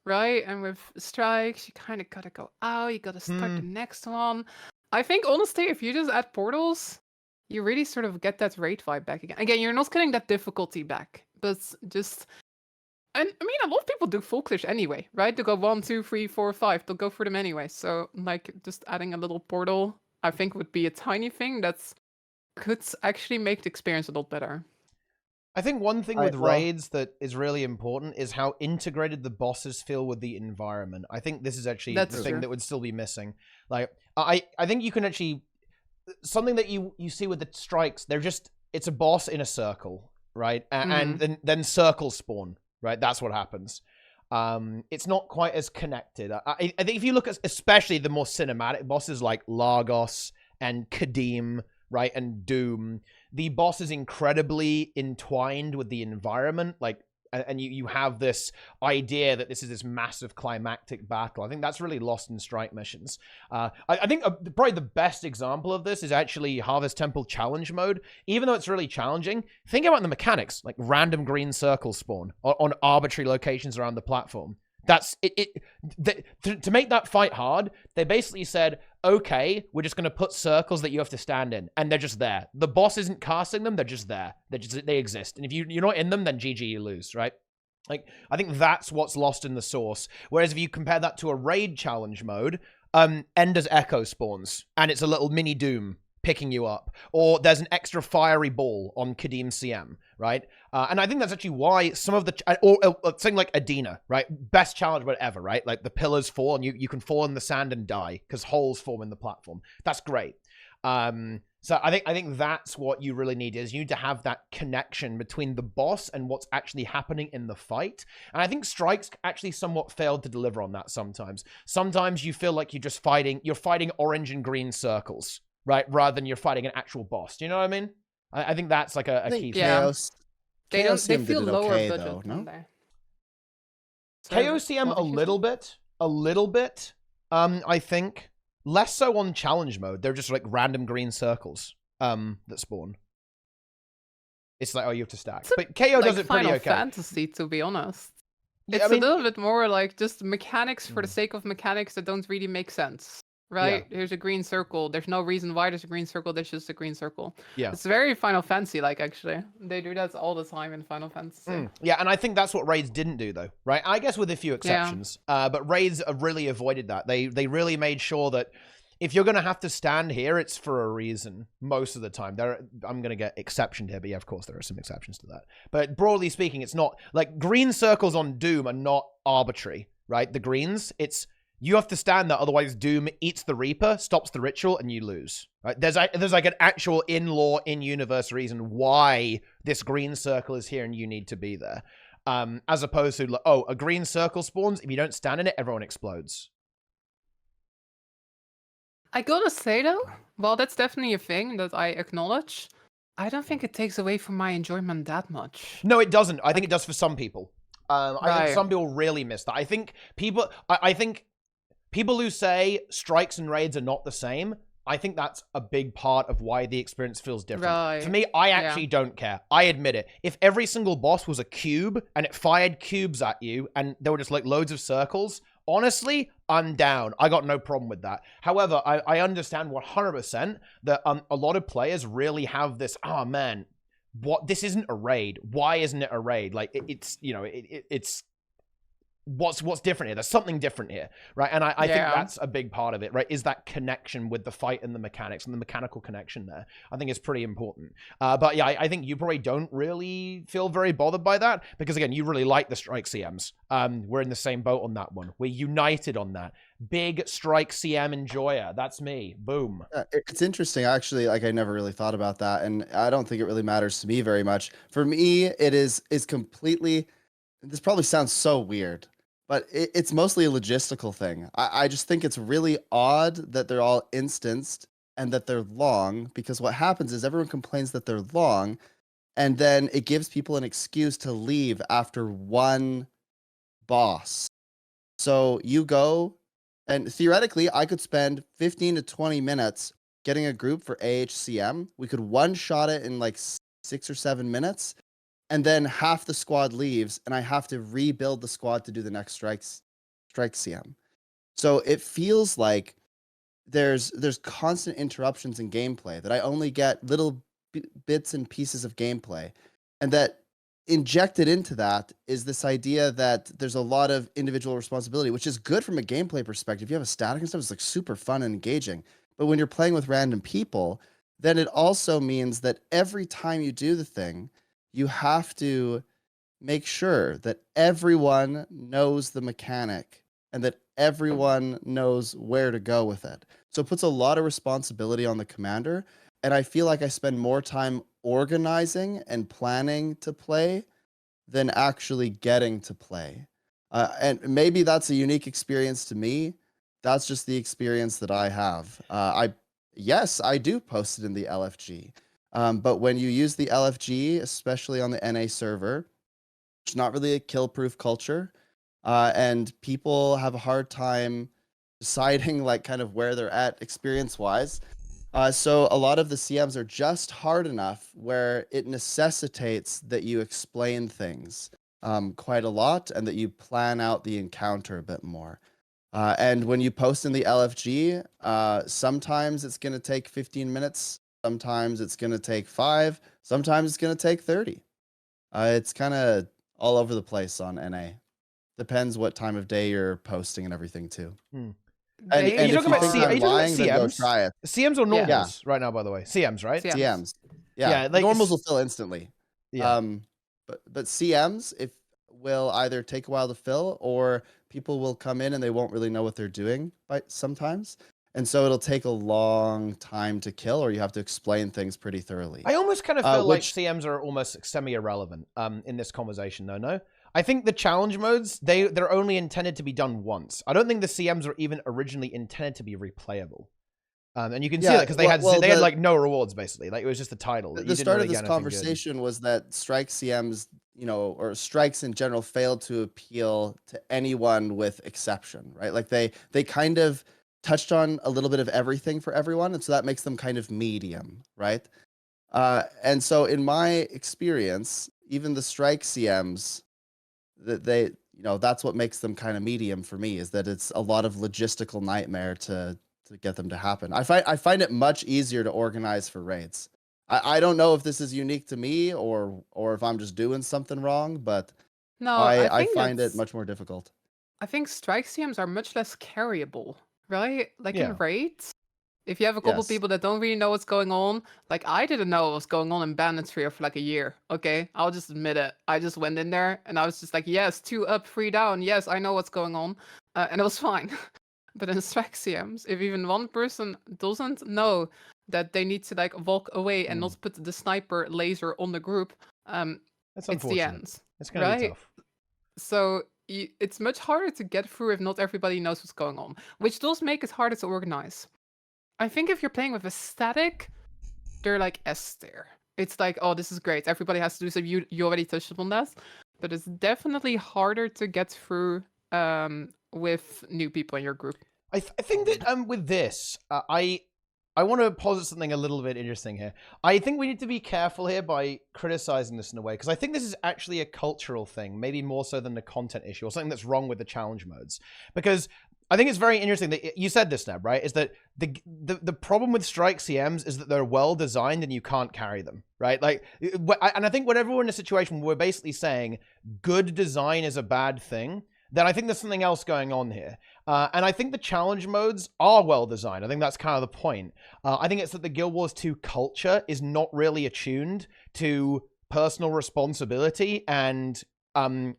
right? And with strikes, you kind of gotta go out, you gotta start the next one. I think honestly, if you just add portals, you really sort of get that raid vibe back again. Again, you're not getting that difficulty back, but just... And I mean, a lot of people do full clears anyway, right? They go 1, 2, 3, 4, 5. They'll go for them anyway. So, like, just adding a little portal, I think would be a tiny thing that could actually make the experience a lot better. I think one thing with raids that is really important is how integrated the bosses feel with the environment. I think this is actually the thing that would still be missing. Like, I think you can actually... Something that you see with the strikes, it's a boss in a circle, right? And then circles spawn, right? That's what happens. It's not quite as connected. I think if you look at especially the more cinematic bosses like Lagos and Kadim, right, and Doom, the boss is incredibly entwined with the environment, like, and you have this idea that this is this massive climactic battle. I think that's really lost in strike missions. I think probably the best example of this is actually Harvest Temple Challenge Mode. Even though it's really challenging, think about the mechanics, like random green circles spawn on arbitrary locations around the platform. That's to make that fight hard, they basically said, okay, we're just going to put circles that you have to stand in, and they're just there. The boss isn't casting them, they're just there. They exist. And if you're not in them, then GG, you lose, right? Like, I think that's what's lost in the source. Whereas if you compare that to a raid challenge mode, Ender's Echo spawns, and it's a little mini Doom picking you up, or there's an extra fiery ball on Kadim CM, right? And I think that's actually why some of the, or something like Adina, right? Best challenge mode ever, right? Like the pillars fall and you can fall in the sand and die because holes form in the platform. That's great. So I think that's what you really need, is you need to have that connection between the boss and what's actually happening in the fight. And I think strikes actually somewhat failed to deliver on that sometimes. Sometimes you feel like you're fighting orange and green circles, right? Rather than you're fighting an actual boss. Do you know what I mean? I think that's like a key thing. Chaos They feel lower okay, budget though, no? there. KOCM a little bit. I think less so on challenge mode. They're just like random green circles, that spawn. It's like, oh, you have to stack. But KO does it pretty Final okay. Fantasy, to be honest. Yeah, It's I mean, a little bit more like just mechanics for the sake of mechanics that don't really make sense. Right? Here's a green circle. There's no reason why there's a green circle. There's just a green circle. yeah. It's very Final Fantasy-like, actually. They do that all the time in Final Fantasy. Yeah, and I think that's what raids didn't do, though, right? I guess with a few exceptions. But raids really avoided that. They really made sure that if you're going to have to stand here, it's for a reason most of the time. I'm going to get exceptioned here, but yeah, of course, there are some exceptions to that. But broadly speaking, it's not like green circles on Doom are not arbitrary, right? The greens, it's you have to stand there, otherwise Doom eats the Reaper, stops the ritual, and you lose. Right? There's like an actual in-law, in-universe reason why this green circle is here and you need to be there. As opposed to, oh, a green circle spawns, if you don't stand in it, everyone explodes. I gotta say, though, while that's definitely a thing that I acknowledge, I don't think it takes away from my enjoyment that much. No, it doesn't. I think it does for some people. I think Right. some people really miss that. I think people who say strikes and raids are not the same, I think that's a big part of why the experience feels different. Right. For me, I actually don't care. I admit it. If every single boss was a cube and it fired cubes at you and there were just like loads of circles, honestly, I'm down. I got no problem with that. However, I understand 100% that a lot of players really have this, oh man, this isn't a raid. Why isn't it a raid? Like it's, you know, it's what's different here? There's something different here, right? And I think that's a big part of it, right? Is that connection with the fight and the mechanics and the mechanical connection there. I think it's pretty important. But yeah, I think you probably don't really feel very bothered by that because again, you really like the strike CMs. We're in the same boat on that one. We're united on that. Big strike CM enjoyer. That's me. Boom. It's interesting, actually. Like I never really thought about that, and I don't think it really matters to me very much. For me, it is completely. This probably sounds so weird, but it's mostly a logistical thing. I just think it's really odd that they're all instanced and that they're long, because what happens is everyone complains that they're long, and then it gives people an excuse to leave after one boss. So you go, and theoretically, I could spend 15 to 20 minutes getting a group for AHCM. We could one-shot it in like 6 or 7 minutes. And then half the squad leaves, and I have to rebuild the squad to do the next strike CM. So it feels like there's constant interruptions in gameplay, that I only get little bits and pieces of gameplay, and that injected into that is this idea that there's a lot of individual responsibility, which is good from a gameplay perspective. You have a static and stuff, it's like super fun and engaging. But when you're playing with random people, then it also means that every time you do the thing, you have to make sure that everyone knows the mechanic and that everyone knows where to go with it. So it puts a lot of responsibility on the commander. And I feel like I spend more time organizing and planning to play than actually getting to play. And maybe that's a unique experience to me. That's just the experience that I have. Yes, I do post it in the LFG. But when you use the LFG, especially on the NA server, it's not really a kill-proof culture, and people have a hard time deciding like kind of where they're at experience-wise. So a lot of the CMs are just hard enough where it necessitates that you explain things quite a lot and that you plan out the encounter a bit more. And when you post in the LFG, sometimes it's going to take 15 minutes. Sometimes it's going to take 5. Sometimes it's going to take 30. It's kind of all over the place on NA. Depends what time of day you're posting and everything too. And you're if talking you about think I'm lying, then go CMs? try it. CMs or normals right now, by the way? CMs, right? CMs. Yeah, Yeah, like normals will fill instantly. Yeah. But CMs will either take a while to fill, or people will come in and they won't really know what they're doing sometimes. And so it'll take a long time to kill, or you have to explain things pretty thoroughly. I almost kind of feel like CMs are almost semi-irrelevant in this conversation, though, no? I think the challenge modes, they're only intended to be done once. I don't think the CMs were even originally intended to be replayable. And you can see that because they had like no rewards, basically. Like it was just the title. The start of this conversation was that strike CMs, or strikes in general, failed to appeal to anyone with exception, right? Like they kind of touched on a little bit of everything for everyone, and so that makes them kind of medium, right? And so in my experience, even the strike CMs, that they, that's what makes them kind of medium for me, is that it's a lot of logistical nightmare to get them to happen. I find it much easier to organize for raids. I don't know if this is unique to me or if I'm just doing something wrong, but No, I find it much more difficult. I think strike CMs are much less carryable, right? Like Yeah. in raids, if you have a couple Yes. people that don't really know what's going on, like I didn't know what was going on in Bandit Sphere for like a year. Okay, I'll just admit it. I just went in there and I was just like, yes, 2 up, 3 down. Yes, I know what's going on, and it was fine. But in strike CMs, if even one person doesn't know that they need to like walk away and not put the sniper laser on the group, That's it's the unfortunate. end, It's going to be right? tough. So it's much harder to get through if not everybody knows what's going on, which does make it harder to organize. I think if you're playing with a static, they're like S tier. It's like, oh, this is great. Everybody has to do so. You already touched upon that, but it's definitely harder to get through with new people in your group. I think that with this, I want to posit something a little bit interesting here. I think we need to be careful here by criticizing this in a way, because I think this is actually a cultural thing, maybe more so than a content issue or something that's wrong with the challenge modes. Because I think it's very interesting that you said this, Sneb, right? Is that the problem with strike CMs is that they're well designed and you can't carry them, right? Like, and I think whenever we're in a situation where we're basically saying good design is a bad thing, then I think there's something else going on here. And I think the challenge modes are well designed. I think that's kind of the point. I think it's that the Guild Wars 2 culture is not really attuned to personal responsibility and, oh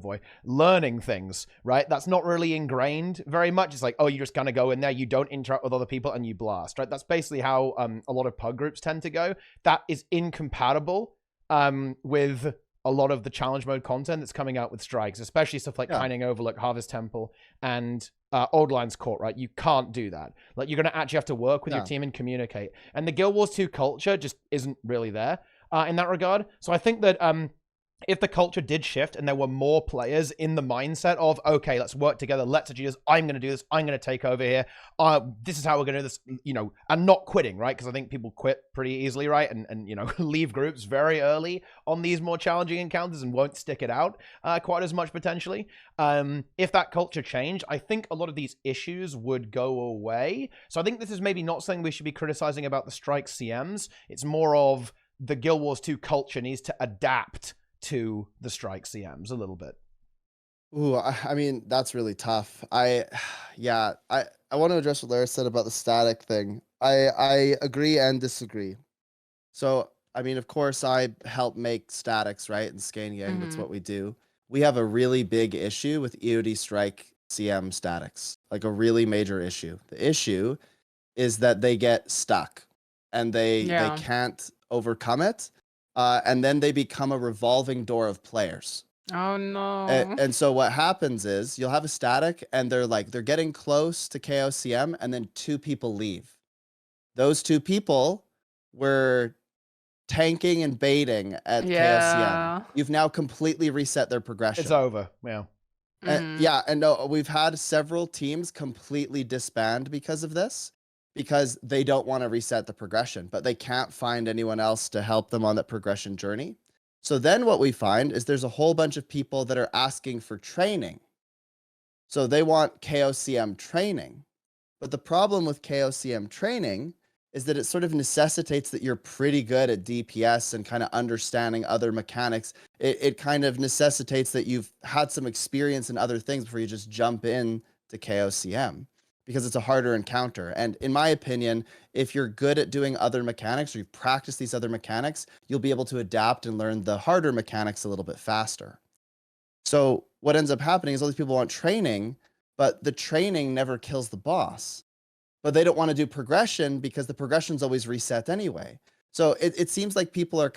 boy, learning things, right? That's not really ingrained very much. It's like, oh, you just kind of go in there, you don't interact with other people, and you blast, right? That's basically how a lot of pug groups tend to go. That is incompatible with a lot of the challenge mode content that's coming out with strikes, especially stuff like Pining Overlook, Harvest Temple, and Old Lines Court, right? You can't do that. Like, you're going to actually have to work with your team and communicate. And the Guild Wars 2 culture just isn't really there in that regard. So I think that if the culture did shift and there were more players in the mindset of, okay, let's work together, let's actually just, I'm going to do this, I'm going to take over here, this is how we're going to do this, and not quitting, right? Because I think people quit pretty easily, right? And leave groups very early on these more challenging encounters and won't stick it out quite as much potentially. If that culture changed, I think a lot of these issues would go away. So I think this is maybe not something we should be criticizing about the strike CMs. It's more of the Guild Wars 2 culture needs to adapt to the strike CMs a little bit. Ooh, I mean, that's really tough. I want to address what Lara said about the static thing. I agree and disagree. So, I mean, of course, I help make statics, right? In Scan Gang, that's what we do. We have a really big issue with EOD strike CM statics, like a really major issue. The issue is that they get stuck and they can't overcome it. And then they become a revolving door of players. Oh no. And so what happens is you'll have a static and they're getting close to KOCM and then 2 people leave. Those 2 people were tanking and baiting at KOCM. You've now completely reset their progression. It's over. Yeah. And no, we've had several teams completely disband because of this. Because they don't want to reset the progression, but they can't find anyone else to help them on that progression journey. So then what we find is there's a whole bunch of people that are asking for training. So they want KOCM training. But the problem with KOCM training is that it sort of necessitates that you're pretty good at DPS and kind of understanding other mechanics. It kind of necessitates that you've had some experience in other things before you just jump in to KOCM. Because it's a harder encounter. And in my opinion, if you're good at doing other mechanics or you've practiced these other mechanics, you'll be able to adapt and learn the harder mechanics a little bit faster. So what ends up happening is all these people want training, but the training never kills the boss. But they don't want to do progression because the progression's always reset anyway. So it seems like people are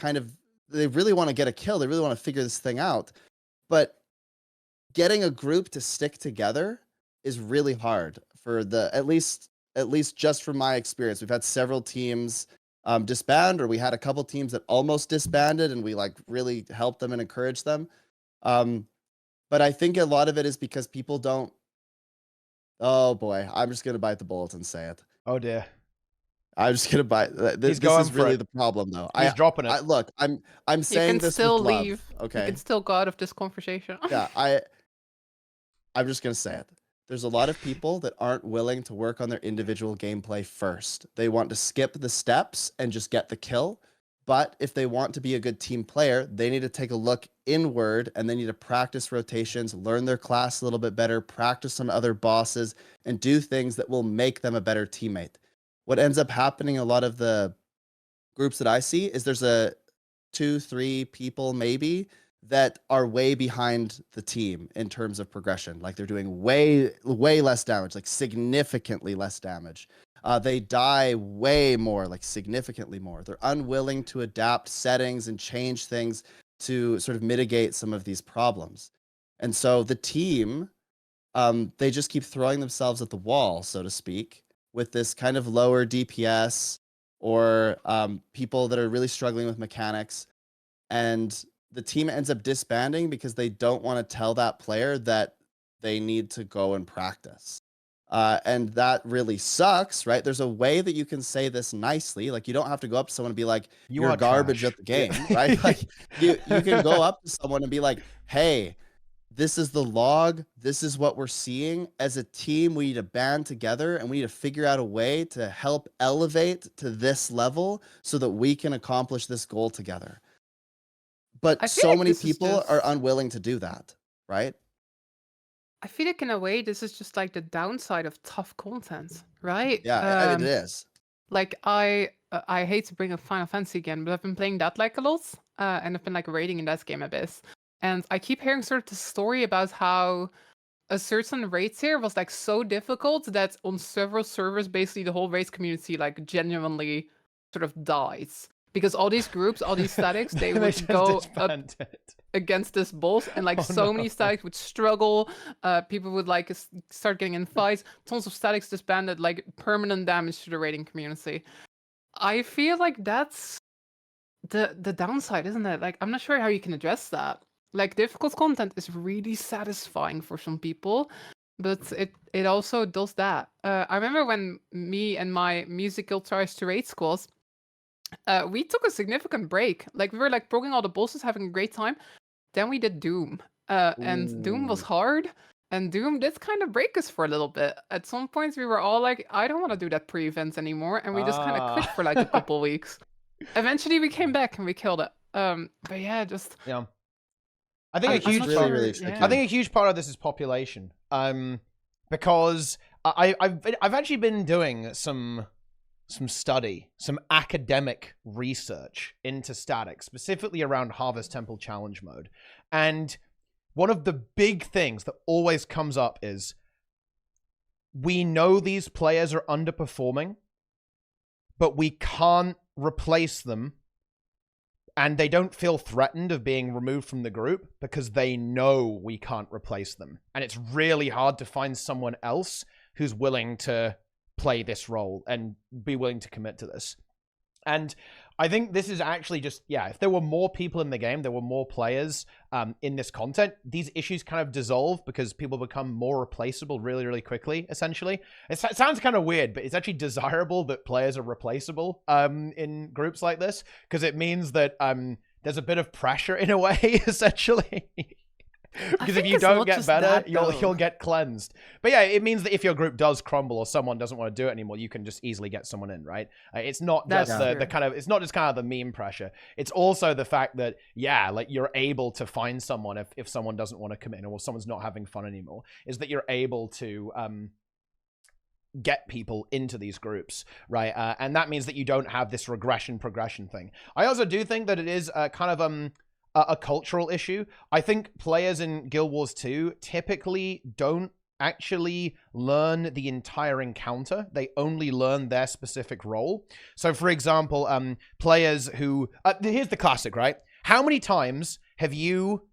they really want to get a kill. They really want to figure this thing out. But getting a group to stick together is really hard. For at least just from my experience, we've had several teams disband, or we had a couple teams that almost disbanded, and we really helped them and encouraged them. But I think a lot of it is because people don't Oh boy, I'm just gonna bite the bullet and say it. Oh dear. I'm just gonna bite. This going is for really it. the problem, though. He's dropping it. Look, I'm You saying can this still with love. leave. Okay. You can still go out of this conversation. Yeah, I'm just gonna say it. There's a lot of people that aren't willing to work on their individual gameplay first. They want to skip the steps and just get the kill. But if they want to be a good team player, they need to take a look inward and they need to practice rotations, learn their class a little bit better, practice on other bosses, and do things that will make them a better teammate. What ends up happening in a lot of the groups that I see is there's a 2-3 people maybe that are way behind the team in terms of progression. Like they're doing way less damage, like significantly less damage. They die way more, like significantly more. They're unwilling to adapt settings and change things to sort of mitigate some of these problems. And so the team, they just keep throwing themselves at the wall, so to speak, with this kind of lower DPS or people that are really struggling with mechanics. And the team ends up disbanding because they don't want to tell that player that they need to go and practice. And that really sucks, right? There's a way that you can say this nicely. Like, you don't have to go up to someone and be like, you're garbage trash. at the game, right? Like, you can go up to someone and be like, hey, this is the log. This is what we're seeing. As a team, we need to band together and we need to figure out a way to help elevate to this level so that we can accomplish this goal together. But so many people are unwilling to do that, right? I feel like in a way, this is just like the downside of tough content, right? Yeah, it is. Like I hate to bring up Final Fantasy again, but I've been playing that like a lot, and I've been like raiding in that game a bit. And I keep hearing sort of the story about how a certain raid tier was like so difficult that on several servers, basically the whole raid community like genuinely sort of dies. Because all these groups, all these statics, they would go up against this boss, and like many statics would struggle. People would like start getting in fights. Tons of statics disbanded, like permanent damage to the raiding community. I feel like that's the downside, isn't it? Like, I'm not sure how you can address that. Like, difficult content is really satisfying for some people, but it also does that. I remember when me and my musical tries to raid squads, we took a significant break. Like, we were like progging all the bosses, having a great time. Then we did Doom, and Doom was hard. And Doom did kind of break us for a little bit. At some points, we were all like, I don't want to do that pre-event anymore. And we just kind of quit for like a couple weeks. Eventually, we came back and we killed it. But yeah, just... Yeah. I think a huge part of this is population. Because I've actually been doing some study, some academic research into static, specifically around Harvest Temple Challenge mode. And one of the big things that always comes up is we know these players are underperforming, but we can't replace them. And they don't feel threatened of being removed from the group because they know we can't replace them. And it's really hard to find someone else who's willing to play this role and be willing to commit to this. And I think this is actually just, yeah, if there were more people in the game, there were more players in this content, these issues kind of dissolve because people become more replaceable really, really quickly, essentially. It sounds kind of weird, but it's actually desirable that players are replaceable in groups like this because it means that there's a bit of pressure in a way, essentially. Because if you don't get better, you'll get cleansed. But yeah, it means that if your group does crumble or someone doesn't want to do it anymore, you can just easily get someone in, right? It's not just the kind of, it's not just kind of the meme pressure. It's also the fact that, yeah, like you're able to find someone if someone doesn't want to come in or someone's not having fun anymore, is that you're able to get people into these groups, right? And that means that you don't have this progression thing. I also do think that it is kind of a cultural issue. I think players in Guild Wars 2 typically don't actually learn the entire encounter. They only learn their specific role. So, for example, players who... here's the classic, right? How many times have you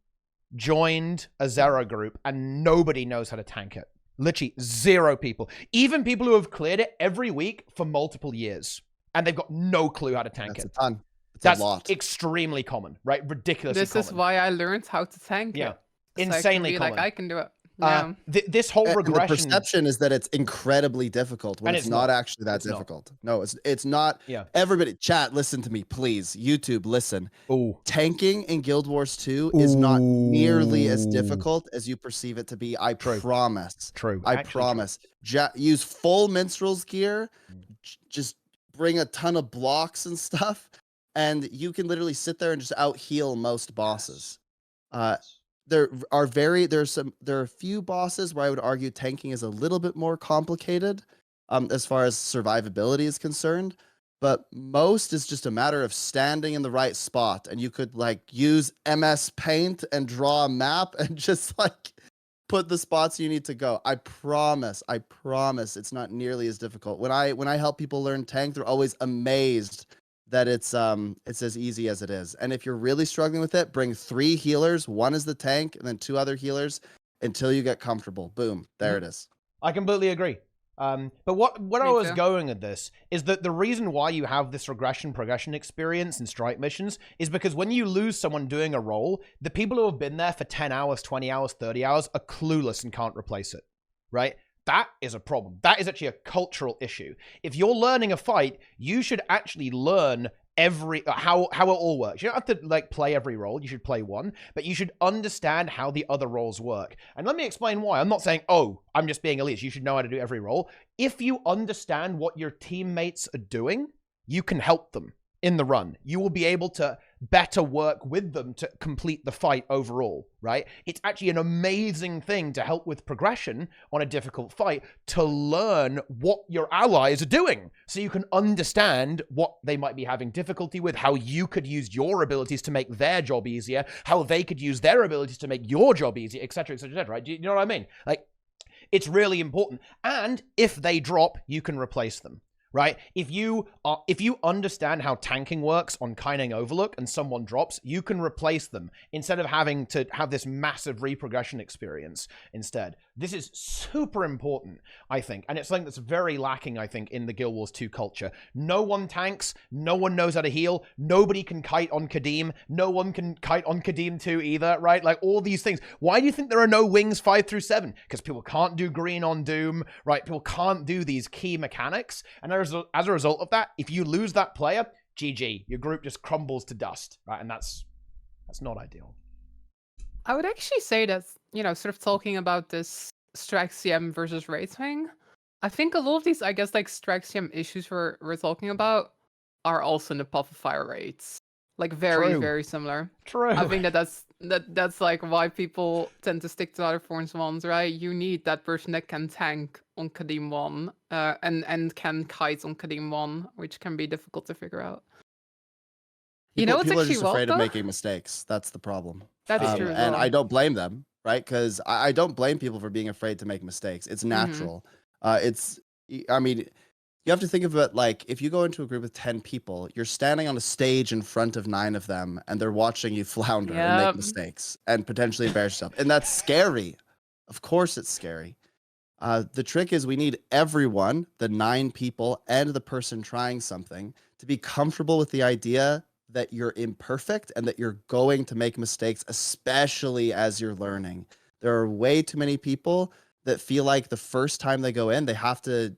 joined a Zero group and nobody knows how to tank it? Literally 0 people. Even people who have cleared it every week for multiple years. And they've got no clue how to tank it. That's a ton. That's extremely common, right? Ridiculously common. This is why I learned how to tank it. Insanely common. Like, I can do it. Yeah. This whole And the regression. perception is that it's incredibly difficult when And it's it's not not. actually that It's not. difficult. No, it's not. Yeah. Everybody, chat, listen to me, please. YouTube, listen. Ooh. Tanking in Guild Wars 2 is not nearly as difficult as you perceive it to be. I True. promise. True. I Actually promise. Use full minstrel's gear. Just bring a ton of blocks and stuff, and you can literally sit there and just out heal most bosses. There are a few bosses where I would argue tanking is a little bit more complicated, as far as survivability is concerned. But most is just a matter of standing in the right spot, and you could like use MS Paint and draw a map and just like put the spots you need to go. I promise it's not nearly as difficult. When I help people learn tank, they're always amazed that it's as easy as it is. And if you're really struggling with it, bring 3 healers, 1 is the tank, and then 2 other healers until you get comfortable. Boom, there it is. I completely agree. But what I Me was too. going at this is that the reason why you have this progression experience in strike missions is because when you lose someone doing a role, the people who have been there for 10 hours, 20 hours, 30 hours are clueless and can't replace it, right? That is a problem. That is actually a cultural issue. If you're learning a fight, you should actually learn how it all works. You don't have to like play every role. You should play one, but you should understand how the other roles work. And let me explain why. I'm not saying, oh, I'm just being elite. You should know how to do every role. If you understand what your teammates are doing, you can help them in the run. You will be able to better work with them to complete the fight overall, right? It's actually an amazing thing to help with progression on a difficult fight, to learn what your allies are doing so you can understand what they might be having difficulty with, how you could use your abilities to make their job easier, how they could use their abilities to make your job easier, etc., etc., etc., right? Do you know what I mean? Like, it's really important. And if they drop, you can replace them. Right? If you understand how tanking works on Kaining Overlook and someone drops, you can replace them instead of having to have this massive reprogression experience instead. This is super important, I think. And it's something that's very lacking, I think, in the Guild Wars 2 culture. No one tanks. No one knows how to heal. Nobody can kite on Kadim. No one can kite on Kadim 2 either, right? Like all these things. Why do you think there are no wings 5 through 7? Because people can't do green on Doom, right? People can't do these key mechanics. And as a result of that, if you lose that player, GG. Your group just crumbles to dust, right? And that's not ideal. I would actually say that, sort of talking about this Straxium versus Raidwing, I think a lot of these, I guess, like Straxium issues we're talking about are also in the Puff of Fire raids. Like very, True. very similar. True. I think that's like why people tend to stick to other Thorns ones, right? You need that person that can tank on Kadim 1 and can kite on Kadim 1, which can be difficult to figure out. People what's are actually just afraid of though? making mistakes. That's the problem. That is true as And well. I don't blame them, right? Because I don't blame people for being afraid to make mistakes. It's natural. I mean, you have to think of it like if you go into a group of 10 people, you're standing on a stage in front of 9 of them, and they're watching you flounder and make mistakes and potentially embarrass yourself. And that's scary. Of course it's scary. The trick is we need everyone, the 9 people and the person trying something, to be comfortable with the idea that you're imperfect and that you're going to make mistakes, especially as you're learning. There are way too many people that feel like the first time they go in, they have to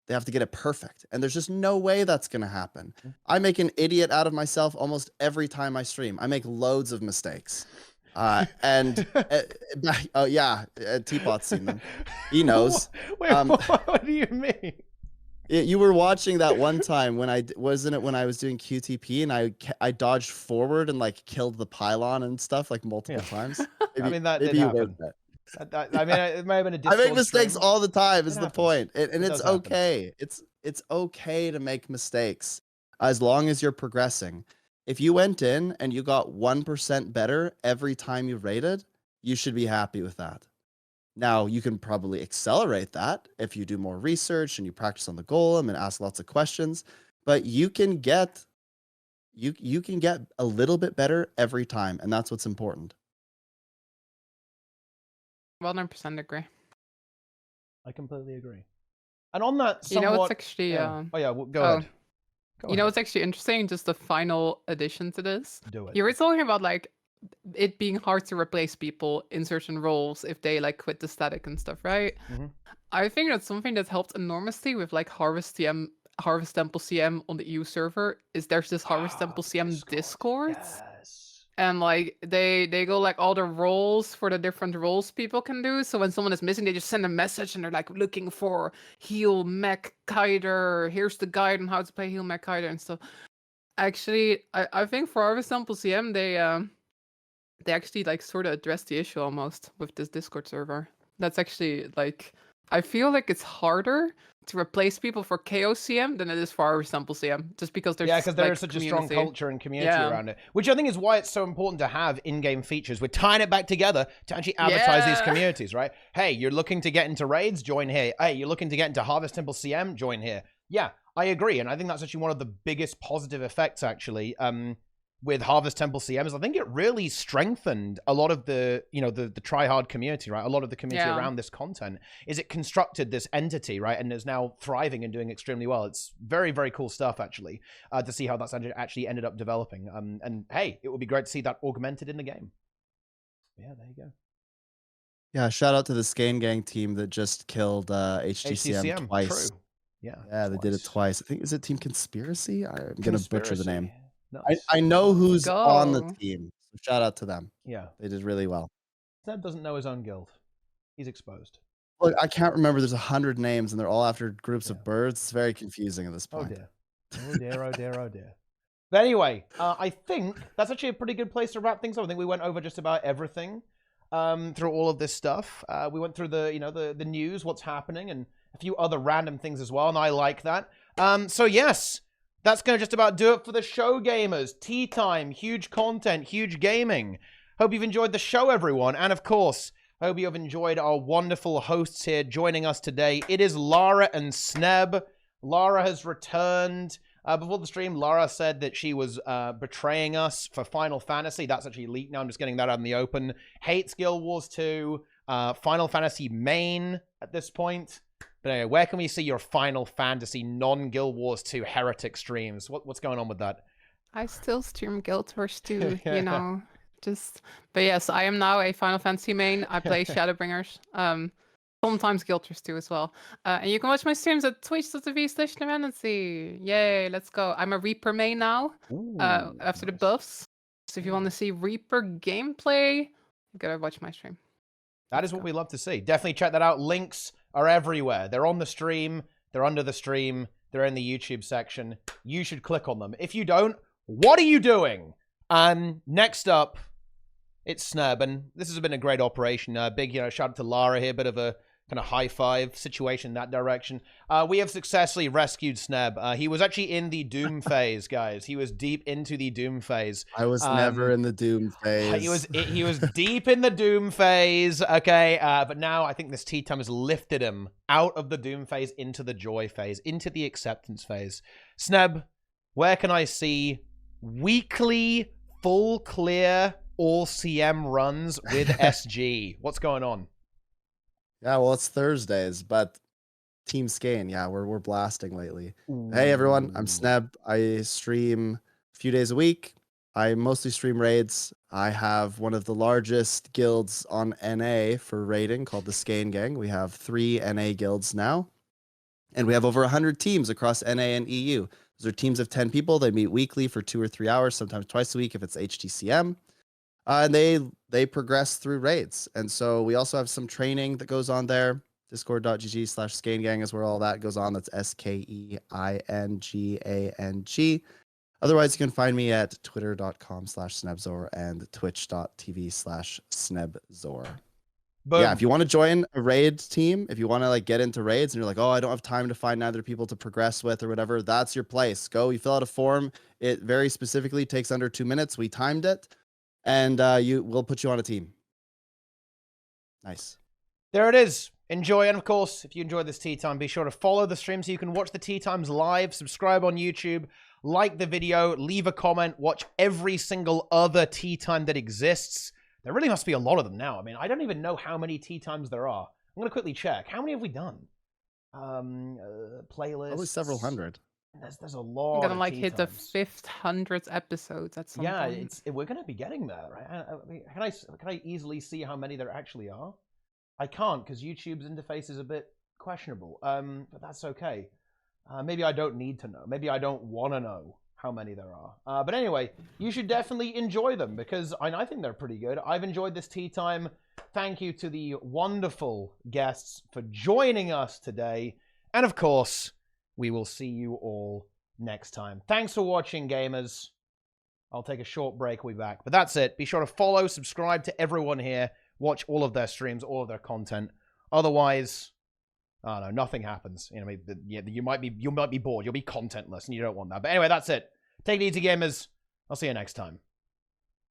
get it perfect. And there's just no way that's going to happen. I make an idiot out of myself almost every time I stream. I make loads of mistakes. Oh yeah, Teapot's seen them. He knows. Wait, what do you mean? You were watching that one time when I was doing QTP and I dodged forward and like killed the pylon and stuff like multiple times. I mean that did happen. I mean, it may have been a Discord I make mistakes stream. all the time. Is the point, and It it's does okay. It's okay to make mistakes as long as you're progressing. If you went in and you got 1% better every time you raided, you should be happy with that. Now, you can probably accelerate that if you do more research and you practice on the golem and ask lots of questions, but you can get a little bit better every time, and that's what's important. 100% agree. I completely agree. And on that, it's actually go ahead. It's actually interesting, just the final addition to this. Do it. You were talking about like it being hard to replace people in certain roles if they like quit the static and stuff, right? Mhm. I think that's something that helped enormously with like Harvest Temple CM on the EU server. Is there's this Harvest Temple CM Discord, Yes. and like they go like all the roles for the different roles people can do. So when someone is missing, they just send a message and they're like looking for heal mech Kaider. Here's the guide on how to play heal mech Kaider and stuff. Actually, I think for Harvest Temple CM they actually like sort of addressed the issue almost with this Discord server. That's actually like I feel like it's harder to replace people for KOCM than it is for our sample CM, just because there's Yeah, because there like, is such a strong community. culture and community Yeah. around it, which I think is why it's so important to have in-game features. We're tying it back together to actually advertise these Yeah. communities, right? Hey, you're looking to get into raids? Join here. Hey, you're looking to get into Harvest Temple CM? Join here. Yeah, I agree, and I think that's actually one of the biggest positive effects, actually, with Harvest Temple CM is I think it really strengthened a lot of the, you know, the try-hard community, right? A lot of the community Yeah. around this content is it constructed this entity, right? And is now thriving and doing extremely well. It's very, very cool stuff, actually, to see how that's actually ended up developing. And hey, it would be great to see that augmented in the game. Yeah, there you go. Yeah, shout out to the Skane Gang team that just killed HTCM twice. True. Yeah. Yeah, they did it twice. I think, is it Team Conspiracy? I'm going to butcher the name. Nice. I know who's Go. on the team. So shout out to them. Yeah. They did really well. Sneb doesn't know his own guild. He's exposed. Look, I can't remember. There's 100 names, and they're all after groups of birds. It's very confusing at this Oh point. dear. Oh dear, oh dear, oh dear. But anyway, I think that's actually a pretty good place to wrap things up. I think we went over just about everything through all of this stuff. We went through the, you know, the news, what's happening, and a few other random things as well, and I like that. So yes, that's going to just about do it for the show, gamers. Tea time, huge content, huge gaming. Hope you've enjoyed the show, everyone. And of course, I hope you have enjoyed our wonderful hosts here joining us today. It is Lara and Sneb. Lara has returned. Before the stream, Lara said that she was betraying us for Final Fantasy. That's actually leaked now. I'm just getting that out in the open. Hates Guild Wars 2. Final Fantasy main at this point. But anyway, where can we see your Final Fantasy non-Guild Wars 2 heretic streams? What's going on with that? I still stream Guild Wars 2, you know. But yes, I am now a Final Fantasy main. I play Shadowbringers. Sometimes Guild Wars 2 as well. And you can watch my streams at twitch.tv/Nevenancy. Yay, let's go. I'm a Reaper main now, after the buffs. So if you want to see Reaper gameplay, you gotta watch my stream. That is what we love to see. Definitely check that out. Links are everywhere. They're on the stream. They're under the stream. They're in the YouTube section. You should click on them. If you don't, what are you doing? Next up, it's Sneb, and this has been a great operation. Big, you know, shout out to Lara here. Bit of a kind of high five situation in that direction. We have successfully rescued Sneb. He was actually in the Doom phase, guys. He was deep into the Doom phase. I was never in the Doom phase. He was deep in the Doom phase. Okay, but now I think this tea time has lifted him out of the Doom phase into the joy phase, into the acceptance phase. Sneb, where can I see weekly full clear all CM runs with SG? What's going on? Yeah, well, it's Thursdays, but Team Skane, yeah, we're blasting lately. Hey everyone, I'm Sneb. I stream a few days a week. I mostly stream raids. I have one of the largest guilds on NA for raiding called the Skane Gang. We have 3 NA guilds now, and we have over 100 teams across NA and EU. Those are teams of 10 people. They meet weekly for 2 or 3 hours, sometimes twice a week if it's HTCM. And they progress through raids. And so we also have some training that goes on there. Discord.gg/SkaneGang is where all that goes on. That's SKEINGANG. Otherwise, you can find me at twitter.com/Snebzor and twitch.tv/Snebzor. Boom. Yeah, if you want to join a raid team, if you want to like get into raids and you're like, oh, I don't have time to find other people to progress with or whatever, that's your place. Go, you fill out a form. It very specifically takes under 2 minutes. We timed it. And we'll put you on a team. Nice. There it is. Enjoy. And of course, if you enjoyed this tea time, be sure to follow the stream so you can watch the tea times live, subscribe on YouTube, like the video, leave a comment, watch every single other tea time that exists. There really must be a lot of them now. I mean, I don't even know how many tea times there are. I'm going to quickly check. How many have we done? Playlists. Probably several hundred. There's a I'm lot gonna of like hit the TeaTimes. 500th episodes at some point. We're gonna be getting there, right? I mean, can I easily see how many there actually are? I can't because YouTube's interface is a bit questionable. But that's okay. Maybe I don't need to know. Maybe I don't want to know how many there are. But anyway, you should definitely enjoy them because I think they're pretty good. I've enjoyed this TeaTime. Thank you to the wonderful guests for joining us today. And of course, we will see you all next time. Thanks for watching, gamers. I'll take a short break. We'll be back. But that's it. Be sure to follow, subscribe to everyone here. Watch all of their streams, all of their content. Otherwise, I don't know, nothing happens. You know, you might be bored. You'll be contentless, and you don't want that. But anyway, that's it. Take it easy, gamers. I'll see you next time.